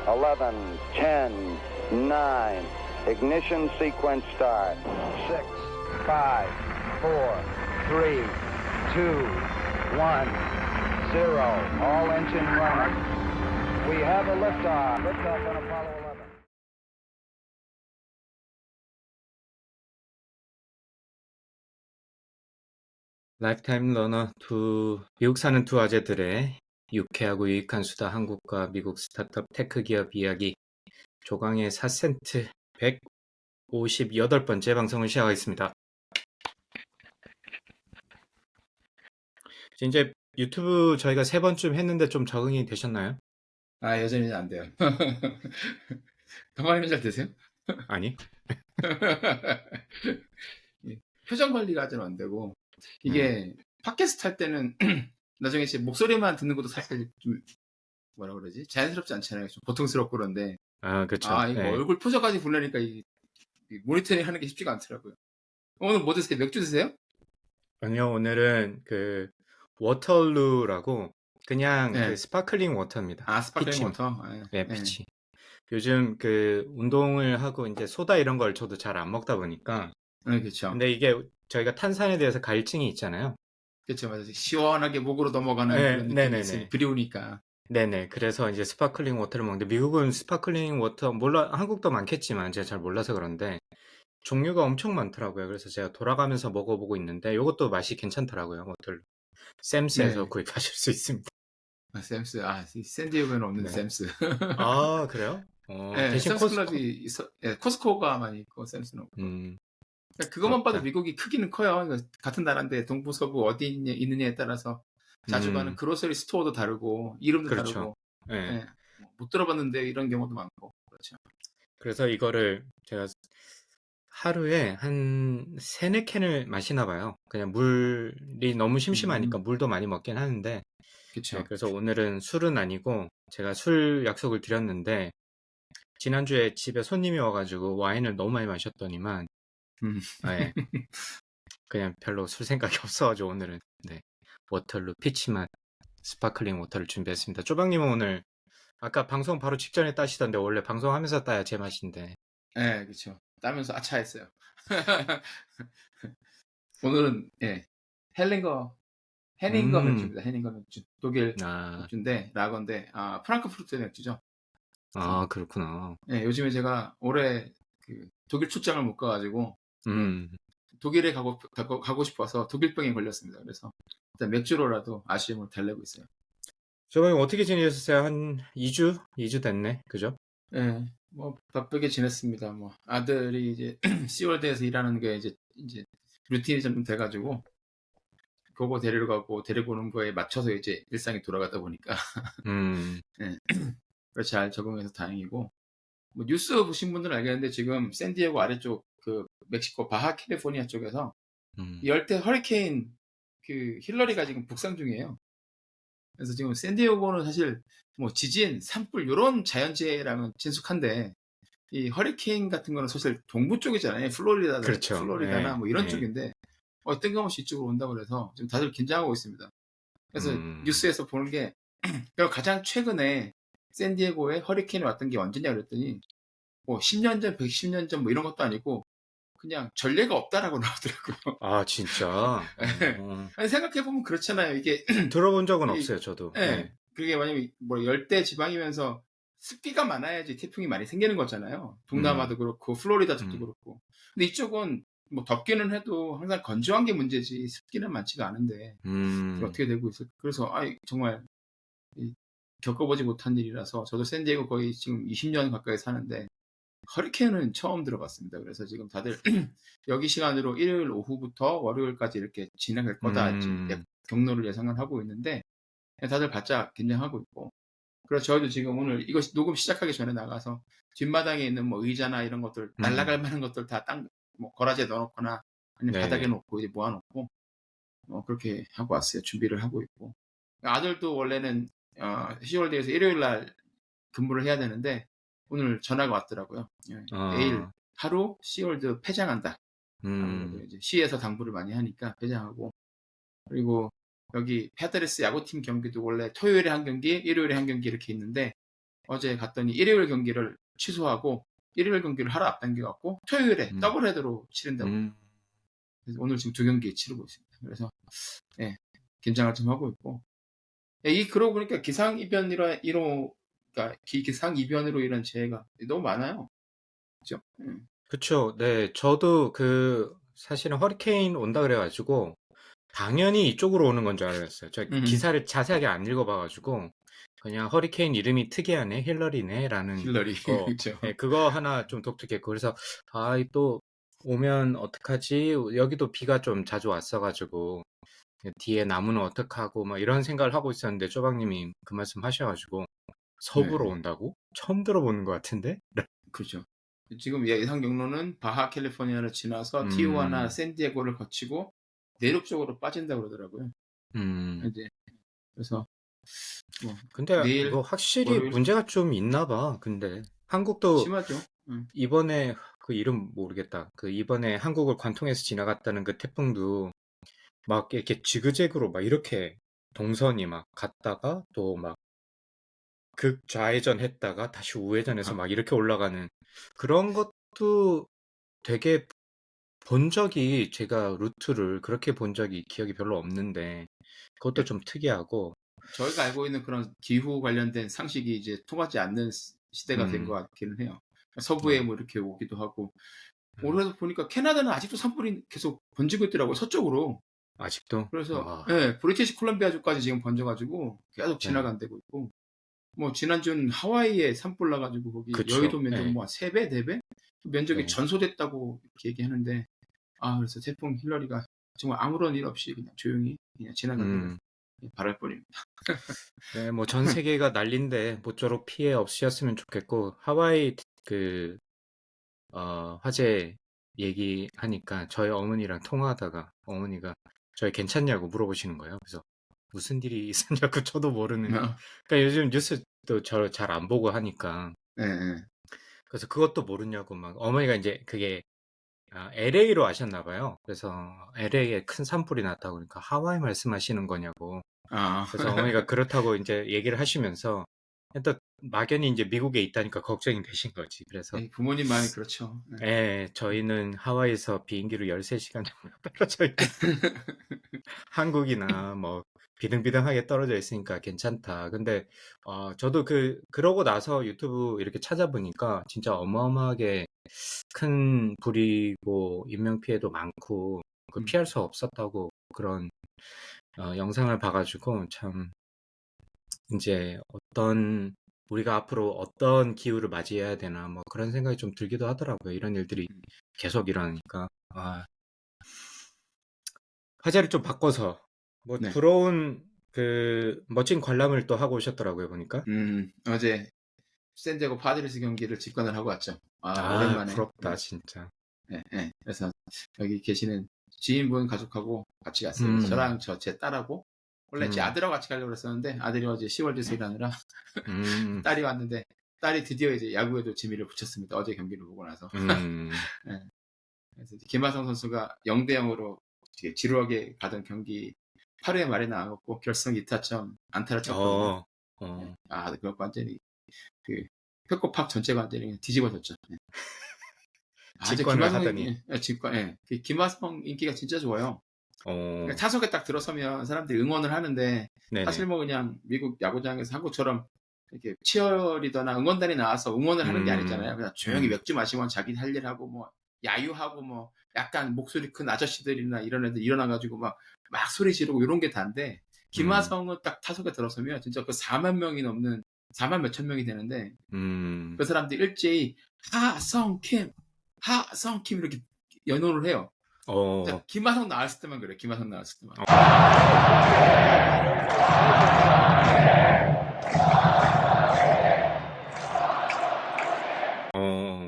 11, 10, 9, ignition sequence start. 6, 5, 4, 3, 2, 1, 0. All engine running. We have a liftoff. Liftoff on Apollo 11. 라이프타임 러너 미국 사는 두 아재들의 유쾌하고 유익한 수다 한국과 미국 스타트업 테크 기업 이야기 조강의 4센트 158번째 방송을 시작하겠습니다. 이제 유튜브 저희가 3번쯤 했는데 좀 적응이 되셨나요? 여전히 안 돼요. 동아리는 잘 되세요? 아니. 표정 관리가 아직 안 되고, 이게 팟캐스트 할 때는 나중에 제 목소리만 듣는 것도 사실 좀 뭐라 그러지? 자연스럽지 않잖아요. 좀 고통스럽고 그런데. 그렇죠. 이거 얼굴 표정까지 보려니까 이 모니터링 하는 게 쉽지가 않더라고요. 오늘 뭐 드세요? 맥주 드세요? 아니요, 오늘은 그 워터루라고 그냥 네. 그 스파클링 워터입니다. 스파클링 피치. 워터? 네, 피치. 요즘 그 운동을 하고 이제 소다 이런 걸 저도 잘 안 먹다 보니까. 그렇죠. 근데 이게 저희가 탄산에 대해서 갈증이 있잖아요. 그렇죠, 맞아요. 시원하게 목으로 넘어가는 네, 그런 느낌이 있으니 그리우니까. 네네. 그래서 이제 스파클링 워터를 먹는데 미국은 스파클링 워터 한국도 많겠지만 제가 잘 몰라서 그런데 종류가 엄청 많더라고요. 그래서 제가 돌아가면서 먹어보고 있는데 이것도 맛이 괜찮더라고요. 워터루. 샘스에서 네. 구입하실 수 있습니다. 샘스. 샌디에고에는 없는 네. 샘스. 그래요? 대신 샘스 클럽이 코스코가 많이 있고 샘스는 없고. 그러니까 그것만 봐도 부럽다. 미국이 크기는 커요. 같은 나라인데 동부 서부 어디 있느냐에 따라서 자주 가는 그로서리 스토어도 다르고 이름도 그렇죠. 다르고. 네. 못 들어봤는데 이런 경우도 많고. 그렇죠. 그래서 이거를 제가 하루에 한 3-4캔을 마시나 봐요. 그냥 물이 너무 심심하니까 물도 많이 먹긴 하는데. 그렇죠. 네, 그래서 오늘은 술은 아니고 제가 술 약속을 드렸는데 지난주에 집에 손님이 와가지고 와인을 너무 많이 마셨더니만 네, 그냥 별로 술 생각이 없어가지고 오늘은 워터루 피치맛 스파클링 워터를 준비했습니다. 쪼박님은 오늘 아까 방송 바로 직전에 따시던데 원래 방송하면서 따야 제맛인데. 네, 그렇죠. 따면서 아차했어요. 오늘은 헤링거 맥주입니다. 헤링거 맥주. 독일 맥주인데 라거인데 프랑크푸르트 맥주죠. 그렇구나. 네, 요즘에 제가 올해 그 독일 출장을 못 가가지고 독일에 가고 싶어서 독일병에 걸렸습니다. 그래서 일단 맥주로라도 아쉬움을 달래고 있어요. 쪼박님 어떻게 지내셨어요? 한 2주 됐네, 그죠? 네, 뭐 바쁘게 지냈습니다. 뭐 아들이 이제 시월드에서 일하는 게 이제 루틴이 좀 돼가지고 그거 데리러 가고 데리고 오는 거에 맞춰서 이제 일상이 돌아가다 보니까 네, 잘 적응해서 다행이고. 뭐 뉴스 보신 분들은 알겠는데 지금 샌디에고 아래쪽 그 멕시코 바하 캘리포니아 쪽에서 열대 허리케인 그 힐러리가 지금 북상 중이에요. 그래서 지금 샌디에고는 사실 뭐 지진, 산불 이런 자연재해라면 친숙한데 이 허리케인 같은 거는 사실 동부 쪽이잖아요. 그렇죠. 플로리다나 뭐 이런 쪽인데 뜬금없이 이쪽으로 온다고 그래서 지금 다들 긴장하고 있습니다. 그래서 뉴스에서 보는 게 가장 최근에 샌디에고에 허리케인이 왔던 게 언제냐 그랬더니 뭐 10년 전, 110년 전 뭐 이런 것도 아니고 그냥 전례가 없다라고 나오더라고요. 진짜? 아니 생각해보면 그렇잖아요. 이게 들어본 적은 없어요, 저도. 그게 만약에 뭐 열대 지방이면서 습기가 많아야지 태풍이 많이 생기는 거잖아요. 동남아도 그렇고 플로리다 쪽도 그렇고. 근데 이쪽은 뭐 덥기는 해도 항상 건조한 게 문제지 습기는 많지가 않은데 어떻게 되고 있을까. 그래서 정말 겪어보지 못한 일이라서 저도 샌디에고 거의 지금 20년 가까이 사는데 허리케인은 처음 들어봤습니다. 그래서 지금 다들 여기 시간으로 일요일 오후부터 월요일까지 이렇게 진행할 거다 경로를 예상을 하고 있는데 다들 바짝 긴장하고 있고. 그래서 저희도 지금 오늘 이거 녹음 시작하기 전에 나가서 뒷마당에 있는 뭐 의자나 이런 것들 날아갈 만한 것들 다 뭐 거라지에 넣어놓거나 아니면 바닥에 놓고 이제 모아놓고 그렇게 하고 왔어요. 준비를 하고 있고. 아들도 원래는 시월드에서 일요일 날 근무를 해야 되는데 오늘 전화가 왔더라고요. 내일 하루 시월드 폐장한다. 아무래도 이제 시에서 당부를 많이 하니까 폐장하고. 그리고 여기 패드레스 야구팀 경기도 원래 토요일에 한 경기, 일요일에 한 경기 이렇게 있는데 어제 갔더니 일요일 경기를 취소하고 일요일 경기를 하루 앞당겨갖고 토요일에 더블 헤더로 치른다고. 그래서 오늘 지금 2경기 치르고 있습니다. 그래서 예, 긴장을 좀 하고 있고. 예, 그러고 보니까 그러니까 기상이변으로 인한 재해가 너무 많아요. 그죠? 그쵸. 네, 저도 사실은 허리케인 온다 그래가지고, 당연히 이쪽으로 오는 건 줄 알았어요. 저 기사를 자세하게 안 읽어봐가지고, 그냥 허리케인 이름이 특이하네, 힐러리네, 힐러리. 거, 그렇죠. 네, 그거 하나 좀 독특했고, 그래서, 또 오면 어떡하지? 여기도 비가 좀 자주 왔어가지고, 뒤에 나무는 어떡하고, 막 이런 생각을 하고 있었는데, 쪼박님이 그 말씀 하셔가지고, 서부로 네. 온다고? 처음 들어보는 것 같은데? 그렇죠. 지금 예상 경로는 바하 캘리포니아를 지나서 티juana, 샌디에고를 거치고 내륙 쪽으로 빠진다고 그러더라고요. 이제 그래서 뭐 근데 내일 이거 확실히 월요일 문제가 좀 있나 봐. 근데 한국도 심하죠. 이번에 그 이름 모르겠다. 그 이번에 한국을 관통해서 지나갔다는 그 태풍도 막 이렇게 지그재그로 막 이렇게 동선이 막 갔다가 또 막 극좌회전 했다가 다시 우회전해서 막 이렇게 올라가는 그런 것도 되게 제가 루트를 그렇게 본 적이 기억이 별로 없는데 그것도 좀 특이하고 저희가 알고 있는 그런 기후 관련된 상식이 이제 통하지 않는 시대가 된 것 같기는 해요. 서부에 뭐 이렇게 오기도 하고. 올해도 보니까 캐나다는 아직도 산불이 계속 번지고 있더라고요. 서쪽으로. 아직도 그래서 예, 브리티시 콜럼비아주까지 지금 번져가지고 계속 네. 지나간다고 있고. 뭐 지난주는 하와이에 산불 나가지고 거기 그쵸. 여의도 면적 네. 뭐 3배, 4배? 면적이 네. 전소됐다고 이렇게 얘기하는데 그래서 태풍 힐러리가 정말 아무런 일 없이 그냥 조용히 그냥 지나가기를 바랄 뿐입니다. 네, 뭐 전 세계가 난린데 모쪼록 피해 없으셨으면 좋겠고 하와이 화재 얘기하니까 저희 어머니랑 통화하다가 어머니가 저희 괜찮냐고 물어보시는 거예요. 그래서 무슨 일이 있었냐고 저도 모르는. 그러니까 요즘 뉴스도 저 잘 안 보고 하니까. 네, 네. 그래서 그것도 모르냐고 막 어머니가 이제 그게 LA로 아셨나 봐요. 그래서 LA에 큰 산불이 났다고 그러니까 하와이 말씀하시는 거냐고. 그래서 어머니가 그렇다고 이제 얘기를 하시면서 또 막연히 이제 미국에 있다니까 걱정이 되신 거지. 그래서 부모님 마음이 그렇죠. 저희는 하와이에서 비행기로 13시간 정도 떨어져 있고 한국이나 뭐 비등비등하게 떨어져 있으니까 괜찮다. 근데 저도 그러고 나서 유튜브 이렇게 찾아보니까 진짜 어마어마하게 큰 불이고 인명피해도 많고 피할 수 없었다고 그런 영상을 봐가지고 참 이제 우리가 앞으로 어떤 기후를 맞이해야 되나 뭐 그런 생각이 좀 들기도 하더라고요. 이런 일들이 계속 일어나니까. 화제를 좀 바꿔서 뭐 네. 부러운 멋진 관람을 또 하고 오셨더라고요, 보니까. 어제 샌디에고 파드레스 경기를 직관을 하고 왔죠. 오랜만에. 부럽다, 진짜. 네. 그래서 여기 계시는 지인분 가족하고 같이 갔어요. 저랑 제 딸하고 원래 제 아들하고 같이 가려고 그랬었는데 아들이 어제 10월 제세일하느라 딸이 왔는데 딸이 드디어 이제 야구에도 재미를 붙였습니다. 어제 경기를 보고 나서. 네. 그래서 김하성 선수가 0대0으로 지루하게 가던 경기 8회 말에 나왔고 결승 2타점 안타를 쳤거든요. 그거 완전히 팩코팍 전체가 완전히 뒤집어졌죠. 직관을 하더니. 직관. 김하성 인기가 진짜 좋아요. 타석에 딱 들어서면 사람들이 응원을 하는데 네네. 사실 뭐 그냥 미국 야구장에서 한국처럼 이렇게 치어리더나 응원단이 나와서 응원을 하는 게 아니잖아요. 그냥 조용히 맥주 마시고 자기 할 일 하고 뭐 야유하고 뭐 약간 목소리 큰 아저씨들이나 이런 애들 일어나가지고 막 소리 지르고 이런 게 다인데 김하성은 딱 타석에 들어서면 진짜 그 4만 명이 넘는 4만 몇천 명이 되는데 그 사람들이 일제히 하성킴 이렇게 연호를 해요. 김하성 나왔을 때만 그래. 김하성 나왔을 때만.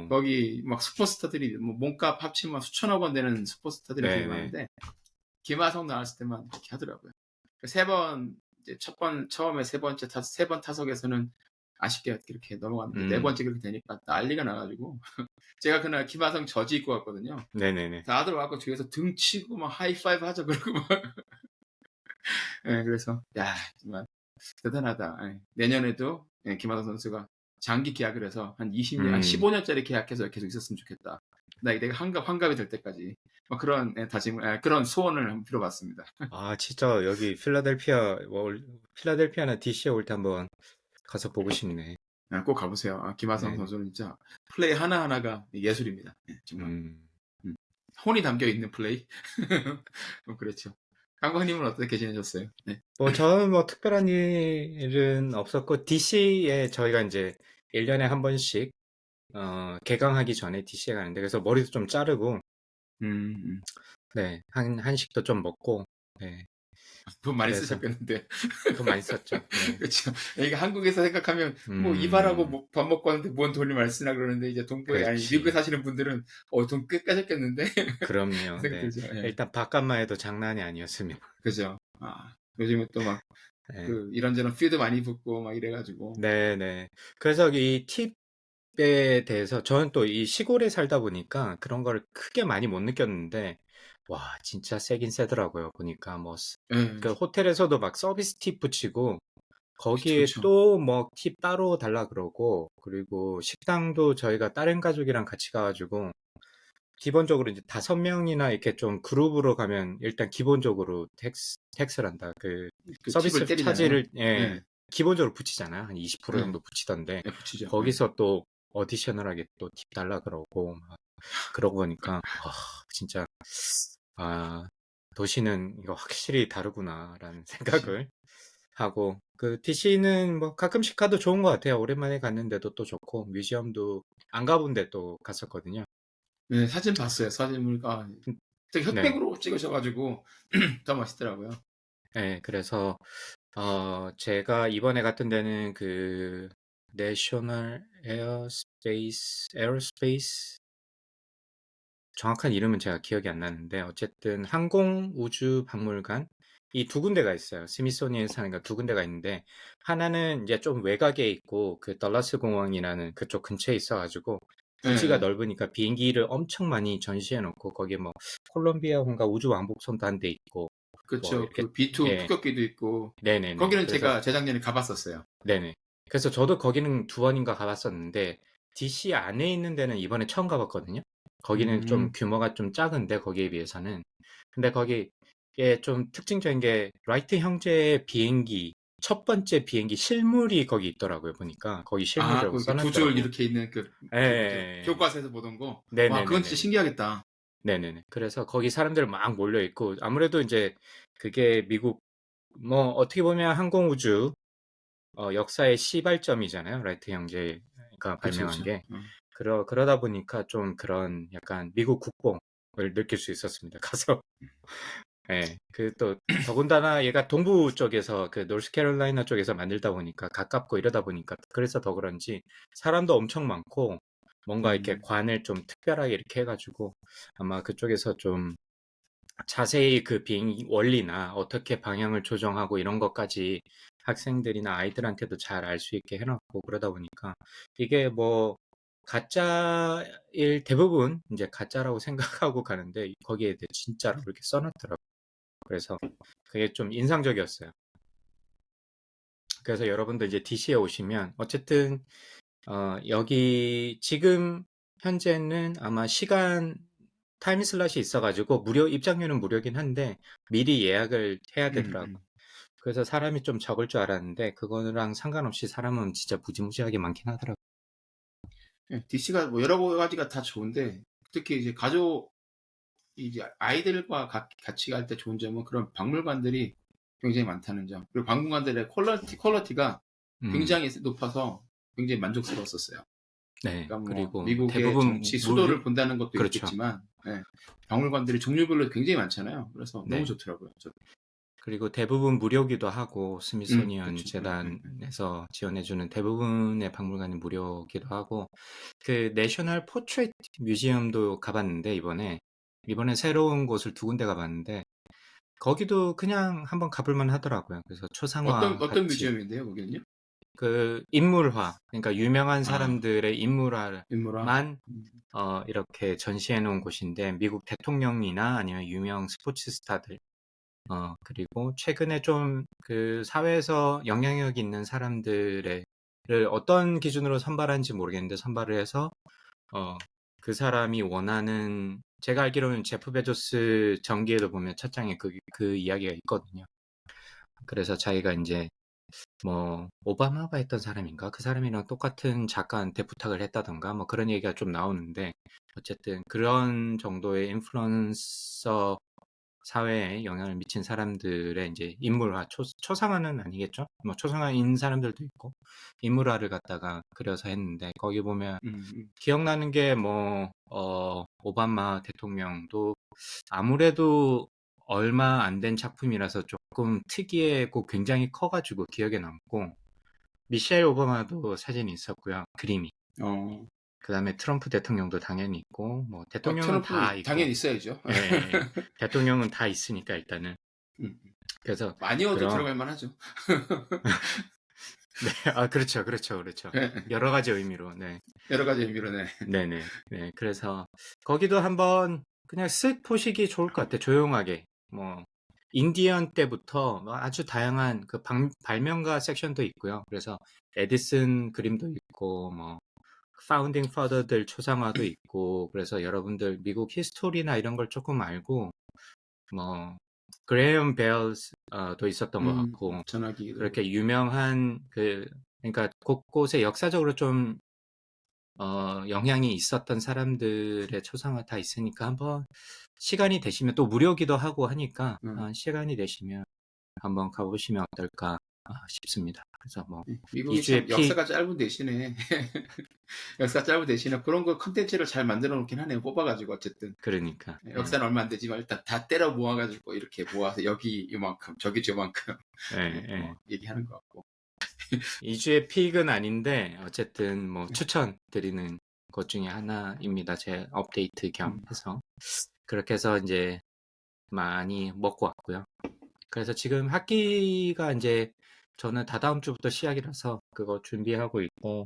거기 막 슈퍼스타들이 뭐 몸값 합치면 수천억 원 되는 슈퍼스타들이 되게 많은데 김하성 나왔을 때만 그렇게 하더라고요. 처음에 세 번 타석에서는 아쉽게 이렇게 넘어갔는데 네 번째 그렇게 되니까 난리가 나가지고 제가 그날 김하성 저지 입고 갔거든요. 네네네. 다들 와서 뒤에서 등 치고 막 하이파이브 하자 그러고 막. 그래서 정말 대단하다. 내년에도 김하성 선수가 장기 계약을 해서 한 20년, 한 음. 15년짜리 계약해서 계속 있었으면 좋겠다. 내가 환갑이 될 때까지. 뭐 그런 그런 소원을 한번 빌어봤습니다. 아, 진짜 여기 필라델피아나 DC에 올 때 한번 가서 보고 싶네. 꼭 가보세요. 김하성 네. 선수는 진짜 플레이 하나하나가 예술입니다. 정말. 음. 혼이 담겨 있는 플레이. 그렇죠. 강광님은 어떻게 지내셨어요? 네. 저는 뭐 특별한 일은 없었고, DC에 저희가 이제 1년에 한 번씩, 개강하기 전에 DC에 가는데, 그래서 머리도 좀 자르고, 네, 한식도 좀 먹고, 네. 돈 많이 그래서 쓰셨겠는데. 돈 많이 썼죠. 네. 그렇죠. 이게 한국에서 생각하면 뭐 이발하고 밥 먹고 하는데 뭔 돈을 많이 쓰나 그러는데 이제 그렇지. 미국에 사시는 분들은 돈 꽤 까셨겠는데. 그럼요. 생각 네. 들죠. 예. 일단 밥값만 해도 장난이 아니었으면. 그죠. 요즘은 또 막 네. 이런저런 피도 많이 붙고 막 이래가지고. 네. 그래서 이 팁에 대해서 저는 또 이 시골에 살다 보니까 그런 걸 크게 많이 못 느꼈는데, 와, 진짜 세긴 세더라고요. 보니까 뭐, 예. 그 호텔에서도 막 서비스 팁 붙이고, 거기에 그쵸. 또 뭐 팁 따로 달라 그러고, 그리고 식당도 저희가 다른 가족이랑 같이 가가지고, 기본적으로 이제 5명이나 이렇게 좀 그룹으로 가면 일단 기본적으로 텍스를 한다. 그 서비스 팁을 때리잖아요. 차지를, 네. 기본적으로 붙이잖아요. 한 20% 네. 정도 붙이던데, 네, 붙이죠. 거기서 또 어디셔널하게 또 팁 달라 그러고, 막 그러고 보니까, 진짜, 도시는 이거 확실히 다르구나라는 생각을 하고, 그 DC는 뭐 가끔씩 가도 좋은 것 같아요. 오랜만에 갔는데도 또 좋고, 뮤지엄도 안 가본 데 또 갔었거든요. 네, 사진 봤어요. 사진을 되게 네. 흑백으로 찍으셔가지고 더 멋있더라고요. 네, 그래서 제가 이번에 갔던 데는 그 내셔널 에어스페이스 정확한 이름은 제가 기억이 안 나는데 어쨌든 항공우주박물관 이 두 군데가 있어요. 스미소니언스 하는 두 군데가 있는데 하나는 이제 좀 외곽에 있고 그 덜라스 공항이라는 그쪽 근처에 있어가지고 부지가 네. 넓으니까 비행기를 엄청 많이 전시해 놓고 거기에 뭐 콜롬비아호인가 우주왕복선도 한 대 있고 뭐 그렇죠. 이렇게 B2 예, 폭격기도 있고. 네네네. 거기는 그래서 제가 재작년에 가봤었어요. 네네. 그래서 저도 거기는 2번인가 가봤었는데 DC 안에 있는 데는 이번에 처음 가봤거든요. 거기는 좀 규모가 좀 작은데 거기에 비해서는. 근데 거기에 좀 특징적인 게 라이트 형제의 비행기 첫 번째 비행기 실물이 거기 있더라고요. 보니까 거기 실물이라고 그 두 줄 써놨더라고. 이렇게 있는 뭐죠? 예. 교과서에서 보던 거. 와, 그건 진짜 네네네네. 신기하겠다. 네네네. 그래서 거기 사람들 막 몰려 있고 아무래도 이제 그게 미국 뭐 어떻게 보면 항공우주 역사의 시발점이잖아요. 라이트 형제가 발명한 그렇죠. 게. 그러다 보니까 좀 그런 약간 미국 국뽕을 느낄 수 있었습니다. 가서. 예. 더군다나 얘가 동부 쪽에서 그 노스캐롤라이나 쪽에서 만들다 보니까 가깝고 이러다 보니까 그래서 더 그런지 사람도 엄청 많고 뭔가 이렇게 관을 좀 특별하게 이렇게 해가지고 아마 그쪽에서 좀 자세히 그 비행 원리나 어떻게 방향을 조정하고 이런 것까지 학생들이나 아이들한테도 잘 알 수 있게 해놨고 그러다 보니까 이게 뭐 가짜일 대부분 이제 가짜라고 생각하고 가는데 거기에 대해 진짜로 그렇게 써놨더라고요. 그래서 그게 좀 인상적이었어요. 그래서 여러분들 이제 DC에 오시면 어쨌든 여기 지금 현재는 아마 타임슬롯이 있어가지고 입장료는 무료긴 한데 미리 예약을 해야 되더라고. 그래서 사람이 좀 적을 줄 알았는데 그거랑 상관없이 사람은 진짜 무지무지하게 많긴 하더라고. DC가 뭐 여러 가지가 다 좋은데 특히 이제 이제 아이들과 같이 갈 때 좋은 점은 그런 박물관들이 굉장히 많다는 점. 그리고 박물관들의 퀄리티가 굉장히 높아서 굉장히 만족스러웠었어요. 네. 그러니까 뭐 그리고 미국의 대부분 정치 수도를 본다는 것도 그렇죠. 있겠지만 박물관들이 종류별로 굉장히 많잖아요. 그래서 네. 너무 좋더라고요. 그리고 대부분 무료기도 하고 스미소니언 그렇죠. 재단에서 지원해주는 대부분의 박물관이 무료기도 하고 그 내셔널 포트레이트 뮤지엄도 가봤는데 이번에 새로운 곳을 2군데 가봤는데 거기도 그냥 한번 가볼만 하더라고요. 그래서 초상화 어떤 같이 뮤지엄인데요, 거기는요? 그 인물화 그러니까 유명한 사람들의 인물화. 인물화만 이렇게 전시해 놓은 곳인데 미국 대통령이나 아니면 유명 스포츠 스타들 그리고 최근에 좀 그 사회에서 영향력 있는 사람들의 어떤 기준으로 선발하는지 모르겠는데 선발을 해서 그 사람이 원하는 제가 알기로는 제프 베조스 전기에도 보면 첫 장에 그 이야기가 있거든요. 그래서 자기가 이제 뭐 오바마가 했던 사람인가 그 사람이랑 똑같은 작가한테 부탁을 했다던가 뭐 그런 얘기가 좀 나오는데 어쨌든 그런 정도의 인플루언서 사회에 영향을 미친 사람들의 이제 인물화 초상화는 아니겠죠? 뭐 초상화인 사람들도 있고 인물화를 갖다가 그려서 했는데 거기 보면 기억나는 게 뭐 오바마 대통령도 아무래도 얼마 안 된 작품이라서 조금 특이하고 굉장히 커가지고 기억에 남고 미셸 오바마도 사진이 있었고요. 그림이. 그 다음에 트럼프 대통령도 당연히 있고 뭐 대통령은 다 있고 당연히 있어야죠. 예, 대통령은 다 있으니까 일단은 그래서 마니어도 들어갈 만하죠. 네, 그렇죠. 여러 가지 의미로, 네. 여러 가지 의미로, 네. 네네. 네, 그래서 거기도 한번 그냥 쓱 보시기 좋을 것 같아요. 조용하게. 뭐 인디언 때부터 아주 다양한 그 발명가 섹션도 있고요. 그래서 에디슨 그림도 있고 뭐 파운딩 파더들 초상화도 있고 그래서 여러분들 미국 히스토리나 이런 걸 조금 알고 뭐 그레이엄 벨도 있었던 것 같고 전화기 그렇게 유명한 그러니까 곳곳에 역사적으로 좀 영향이 있었던 사람들의 초상화 다 있으니까 한번 시간이 되시면 또 무료기도 하고 하니까 시간이 되시면 한번 가보시면 어떨까 싶습니다. 그래서 뭐 미국이 참 역사가 짧은 대신에 그런 거 컨텐츠를 잘 만들어 놓긴 하네요. 뽑아가지고 어쨌든. 그러니까 역사는 얼마 안 되지만 일단 다 때려 모아가지고 이렇게 모아서 여기 요만큼 저기 저만큼 얘기하는 것 같고. 2주의 픽은 아닌데 어쨌든 뭐 추천드리는 것 중에 하나입니다. 제 업데이트 겸 해서 그렇게 해서 이제 많이 먹고 왔고요. 그래서 지금 학기가 이제 저는 다다음 주부터 시작이라서 그거 준비하고 있고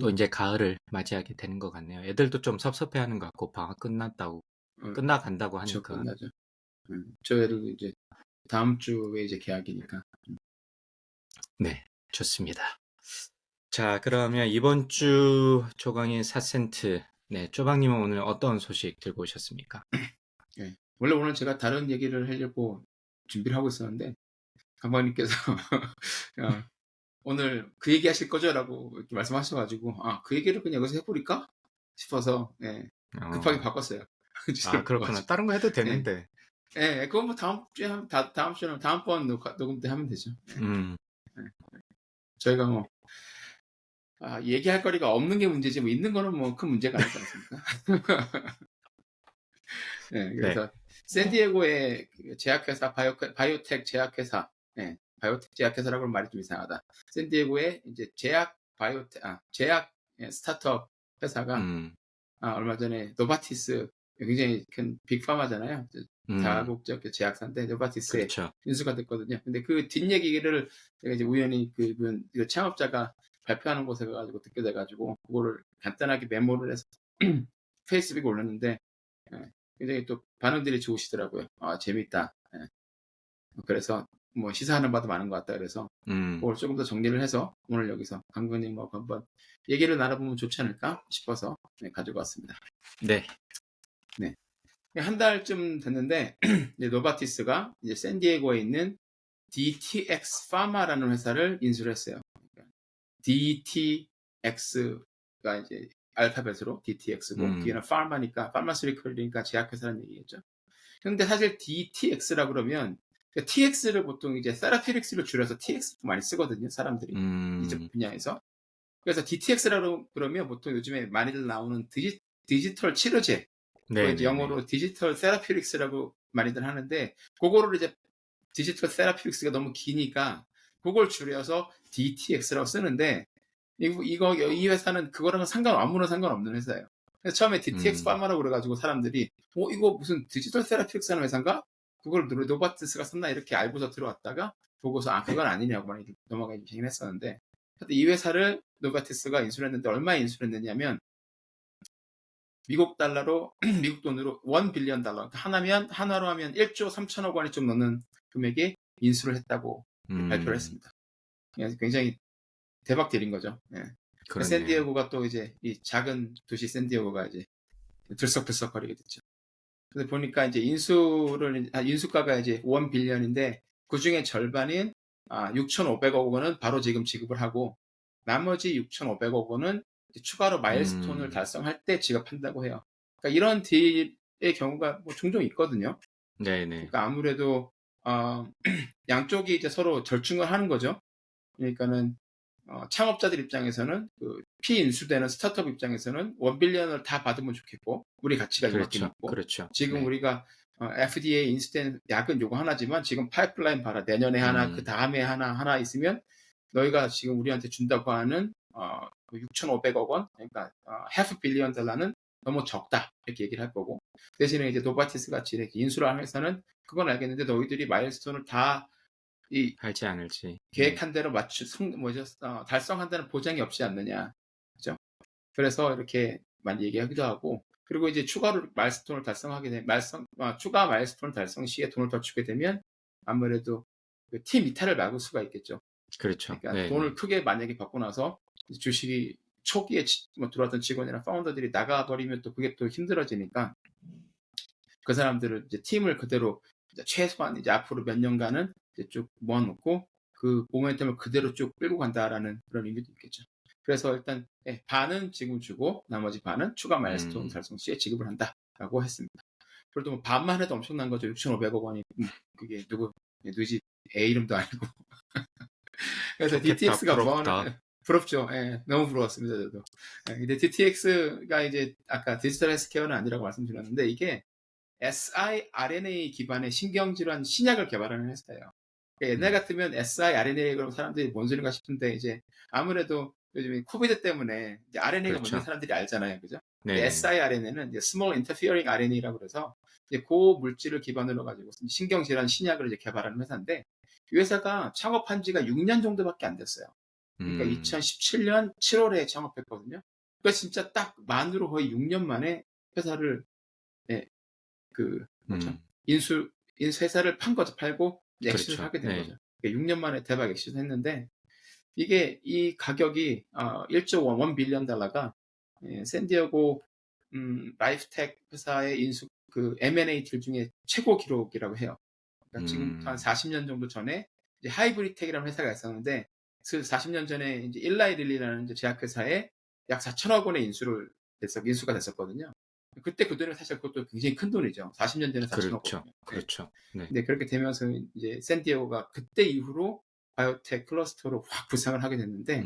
또 이제 가을을 맞이하게 되는 것 같네요. 애들도 좀 섭섭해하는 것 같고 방학 끝나간다고 하니까. 끝나죠. 저희도 이제 다음 주에 이제 개학이니까. 네, 좋습니다. 자, 그러면 이번 주 조강인 4센트. 네, 쪼방님은 오늘 어떤 소식 들고 오셨습니까? 네, 원래 오늘 제가 다른 얘기를 하려고 준비를 하고 있었는데 강박님께서 오늘 그 얘기 하실 거죠? 라고 이렇게 말씀하셔가지고 그 얘기를 그냥 여기서 해버릴까? 싶어서 급하게 바꿨어요. 그렇구나. 다른 거 해도 되는데. 네, 그건 뭐 다음번 녹음 때 하면 되죠. 저희가 뭐 얘기할 거리가 없는 게 문제지 뭐 있는 거는 뭐 큰 문제가 아니지 않습니까? 네, 그래서 샌디에고의 제약회사 바이오텍 제약회사, 바이오텍 제약회사라고 하면 말이 좀 이상하다. 샌디에고의 이제 제약 스타트업 회사가 얼마 전에 노바티스 굉장히 큰 빅파마잖아요. 다국적 제약사인데 노바티스에 그렇죠. 인수가 됐거든요. 근데 그 뒷얘기를 제가 이제 우연히 그 창업자가 발표하는 곳에 가가지고 듣게 돼가지고 그거를 간단하게 메모를 해서 페이스북에 올렸는데 굉장히 또 반응들이 좋으시더라고요. 재밌다. 그래서 뭐 시사하는 바도 많은 것 같다. 그래서 그걸 조금 더 정리를 해서 오늘 여기서 강근님하고 한번 얘기를 나눠보면 좋지 않을까 싶어서 가지고 왔습니다. 네. 한 달쯤 됐는데 이제 노바티스가 이제 샌디에고에 있는 DTX 파마라는 회사를 인수를 했어요. DTX가 이제 알파벳으로 DTX고 뒤에는 파마니까 파마스리컬이니까 제약회사라는 얘기겠죠. 근데 사실 DTX라 그러면 TX를 보통 이제 세라피릭스를 줄여서 TX 많이 쓰거든요, 사람들이 이쪽 분야에서. 그래서 DTX라고 그러면 보통 요즘에 많이들 나오는 디지털 치료제, 이제 영어로 디지털 세라피릭스라고 많이들 하는데 그거를 이제 디지털 세라피릭스가 너무 기니까 그걸 줄여서 DTX라고 쓰는데 이 회사는 그거랑은 아무런 상관없는 회사예요. 그래서 처음에 DTX 파마라고 그래가지고 사람들이 이거 무슨 디지털 세라피릭스 하는 회사인가? 그걸 노바티스가 썼나 이렇게 알고서 들어왔다가 보고서 그건 아니냐고 많이 넘어가긴 했었는데 이 회사를 노바티스가 인수를 했는데 얼마에 인수를 했느냐면 미국 달러로 미국 돈으로 $1 빌리언 한화로 하면 1조 3천억 원이 좀 넘는 금액에 인수를 했다고 발표를 했습니다. 굉장히 대박 딜인 거죠. 예. 그렇네요. 샌디에고가 또 이제 이 작은 도시 샌디에고가 이제 들썩들썩거리게 됐죠. 그래서 보니까 이제 인수가가 이제 1 빌리언인데 그 중에 절반인 6,500억 원은 바로 지금 지급을 하고 나머지 6,500억 원은 추가로 마일스톤을 달성할 때 지급한다고 해요. 그러니까 이런 딜의 경우가 뭐 종종 있거든요. 네네. 그러니까 아무래도 양쪽이 이제 서로 절충을 하는 거죠. 그러니까는 창업자들 입장에서는 그 피인수되는 스타트업 입장에서는 1 빌리언을 다 받으면 좋겠고 우리 가치가 이만큼 그렇죠. 있고 그렇죠. 지금 네. 우리가 FDA 인수된 약은 요거 하나지만 지금 파이프라인 봐라. 내년에 하나, 그 다음에 하나 있으면 너희가 지금 우리한테 준다고 하는 6,500억 원, 그러니까 half billion 달러는 너무 적다 이렇게 얘기를 할 거고 대신에 이제 노바티스 같이 이렇게 인수를 하는 회사는 그건 알겠는데 너희들이 마일스톤을 다 이 할지 않을지. 계획한 대로 달성한다는 보장이 없지 않느냐, 그죠? 그래서 이렇게 많이 얘기하기도 하고 그리고 이제 추가로 마일스톤을 달성하게 되면 추가 마일스톤 달성 시에 돈을 더 주게 되면 아무래도 그 팀 이탈을 막을 수가 있겠죠. 그렇죠. 그러니까 네네. 돈을 크게 만약에 받고 나서 주식이 초기에 들어왔던 직원이나 파운더들이 나가버리면 또 그게 또 힘들어지니까 그 사람들을 이제 팀을 그대로 이제 최소한 이제 앞으로 몇 년간은 이제 쭉 모아놓고 그 모멘텀을 그대로 쭉 끌고 간다라는 그런 의미도 있겠죠. 그래서 일단 반은 지금 주고 나머지 반은 추가 마일스톤 달성 시에 지급을 한다라고 했습니다. 그래도 뭐 반만 해도 엄청난 거죠. 6,500억 원이 그게 누구지 애 이름도 아니고. 그래서 좋겠다, DTX가 부럽다. 부럽죠. 예, 너무 부러웠습니다, 저도. 근데 DTX가 이제 아까 디지털 헬스케어는 아니라고 말씀드렸는데 이게 siRNA 기반의 신경질환 신약을 개발하는 회사예요. 그러니까 옛날 같으면 siRNA 그러면 사람들이 뭔 소린가 싶은데 이제 아무래도 요즘에 코비드 때문에 이제 RNA가 그렇죠. 뭔지 사람들이 알잖아요, 그죠? 네. siRNA는 이제 Small Interfering RNA라고 그래서 이제 그 물질을 기반으로 가지고 신경질환 신약을 이제 개발하는 회사인데 이 회사가 창업한 지가 6년 정도밖에 안 됐어요. 그러니까 2017년 7월에 창업했거든요. 그러니까 진짜 딱 만으로 거의 6년 만에 회사를 회사를 판 거죠. 팔고 엑시트를 그렇죠. 하게 된 네. 거죠. 그러니까 6년 만에 대박 엑시트 했는데 이게 이 가격이 1조 1 빌리언 달러가 샌디에고 라이프텍 회사의 인수 그 M&A 딜 중에 최고 기록이라고 해요. 그러니까 지금부터 한 40년 정도 전에 이제 하이브리텍이라는 회사가 있었는데 그 40년 전에 이제 일라이 릴리라는 이제 제약회사에 약 4천억 원의 인수가 됐었거든요. 그때 그 돈이 사실 그것도 굉장히 큰 돈이죠. 40년 전에 4천억 그렇죠. 원. 그렇죠. 네. 근데 그렇게 되면서 이제 샌디에고가 그때 이후로 바이오텍 클러스터로 확 부상을 하게 됐는데,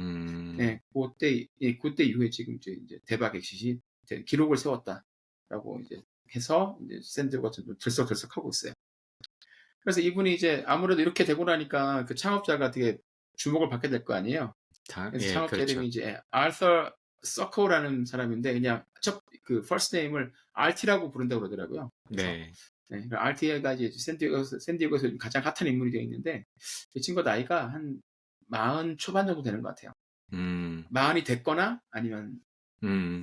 그때 이후에 지금 이제 대박 엑시시 기록을 세웠다라고 이제 해서 이제 샌디에고가 좀 들썩들썩하고 있어요. 그래서 이분이 이제 아무래도 이렇게 되고 나니까 그 창업자가 되게 주목을 받게 될 거 아니에요. 그래서 창업자 그렇죠. 이름이 이제 아서 서코라는 사람인데 그냥 그 first name을 RT라고 부른다고 그러더라고요. 네. RT가 이제 샌디에고에서 가장 핫한 인물이 되어 있는데 이 친구 나이가 한 40 초반 정도 되는 것 같아요. 40이 됐거나 아니면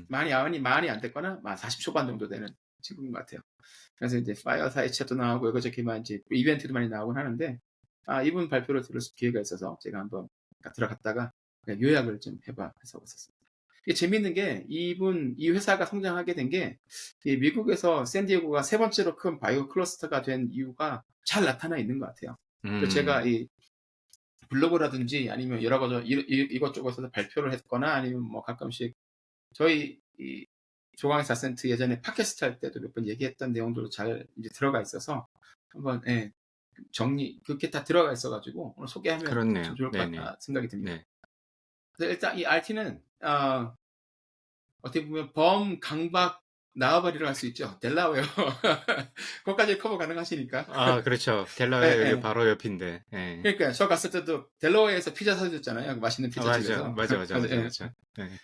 많이 안 됐거나 40 초반 정도 되는 친구인 것 같아요. 그래서 이제 파이어사이드 챗도 나오고 이것저것 이제 이벤트도 많이 나오곤 하는데 이분 발표를 들을 기회가 있어서 제가 한번 들어갔다가 요약을 좀 해서 왔었습니다. 이게 재밌는 게 이 회사가 성장하게 된 게 미국에서 샌디에고가 세 번째로 큰 바이오 클러스터가 된 이유가 잘 나타나 있는 것 같아요. 그래서 제가 이 블로그라든지 아니면 여러 가지 이것저것에서 발표를 했거나 아니면 뭐 가끔씩 저희 이 조광의 4센트 예전에 팟캐스트 할 때도 몇 번 얘기했던 내용들도 잘 이제 들어가 있어서 한번 그렇게 다 들어가 있어가지고 오늘 소개하면 그렇네요. 좀 좋을 것 같다 생각이 듭니다. 네. 그래서 일단 이 RT는 어떻게 보면 범강박 나와버리를 할 수 있죠. 델라웨어. 그것까지 커버 가능하시니까. 그렇죠. 델라웨어 여기 바로 옆인데. 그러니까 저 갔을 때도 델라웨어에서 피자 사줬잖아요. 맛있는 피자집에서. 맞아.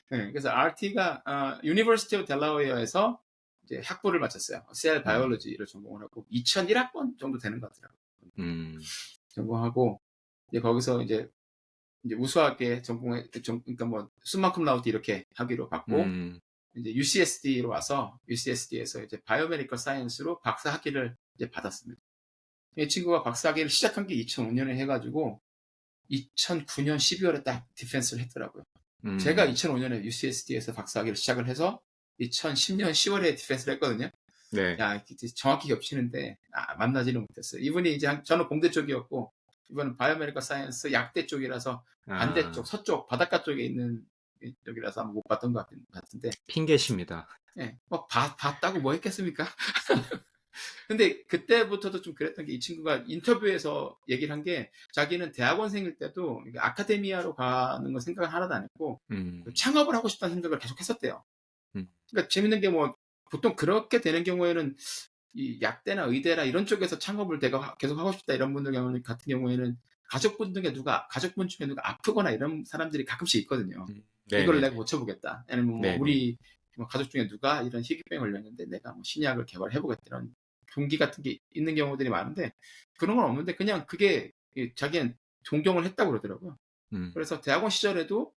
그래서 RT가 University of Delaware에서 이제 학부를 마쳤어요. 셀 바이올로지를 전공을 하고 2001학번 정도 되는 것 같더라고요. 전공하고 이제 거기서 이제 우수하게 그러니까 뭐 숨만큼 나오지 이렇게 학위로 받고 이제 UCSD로 와서 UCSD에서 이제 바이오메디컬 사이언스로 박사 학위를 이제 받았습니다. 이 친구가 박사 학위를 시작한 게 2005년에 해가지고 2009년 12월에 딱 디펜스를 했더라고요. 제가 2005년에 UCSD에서 박사학위를 시작을 해서 2010년 10월에 디펜스를 했거든요. 네. 야, 정확히 겹치는데 만나지는 못했어요. 이분이 이제 저는 공대 쪽이었고 이분은 바이오메디컬 사이언스 약대 쪽이라서 반대쪽 서쪽 바닷가 쪽에 있는 쪽이라서 아마 못 봤던 것 같은데 핑계십니다. 예, 뭐 봤다고 뭐 했겠습니까? 근데 그때부터도 좀 그랬던 게 이 친구가 인터뷰에서 얘기를 한 게 자기는 대학원생일 때도 아카데미아로 가는 건 생각을 하나도 안 했고 창업을 하고 싶다는 생각을 계속 했었대요. 그러니까 재밌는 게 뭐 보통 그렇게 되는 경우에는 이 약대나 의대나 이런 쪽에서 창업을 내가 계속 하고 싶다 이런 분들 같은 경우에는 가족분 중에 누가 아프거나 이런 사람들이 가끔씩 있거든요. 이걸 내가 고쳐보겠다. 아니면 뭐 우리 가족 중에 누가 이런 희귀병에 걸렸는데 내가 뭐 신약을 개발해보겠다 이런 동기 같은 게 있는 경우들이 많은데 그런 건 없는데 그냥 그게 자기는 존경을 했다고 그러더라고요. 그래서 대학원 시절에도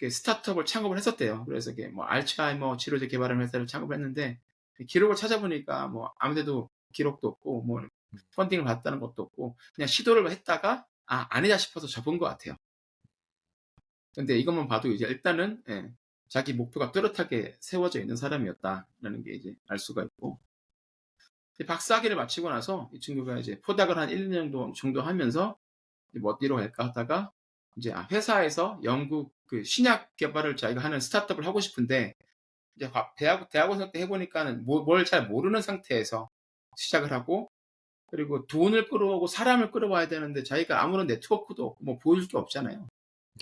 스타트업을 창업을 했었대요. 그래서 이게 뭐 알츠하이머 치료제 개발하는 회사를 창업했는데 기록을 찾아보니까 뭐 아무데도 기록도 없고 뭐 펀딩을 받았다는 것도 없고 그냥 시도를 했다가 아니다 싶어서 접은 것 같아요. 근데 이것만 봐도 이제 일단은 자기 목표가 뚜렷하게 세워져 있는 사람이었다라는 게 이제 알 수가 있고 박사학위를 마치고 나서 이 친구가 이제 포닥을 한 1, 2년 정도 하면서 뭐 어디로 갈까 하다가 이제 회사에서 영국 그 신약 개발을 자기가 하는 스타트업을 하고 싶은데 이제 대학원생 때 해보니까는 뭘 잘 모르는 상태에서 시작을 하고 그리고 돈을 끌어오고 사람을 끌어와야 되는데 자기가 아무런 네트워크도 없고 뭐 보여줄 게 없잖아요.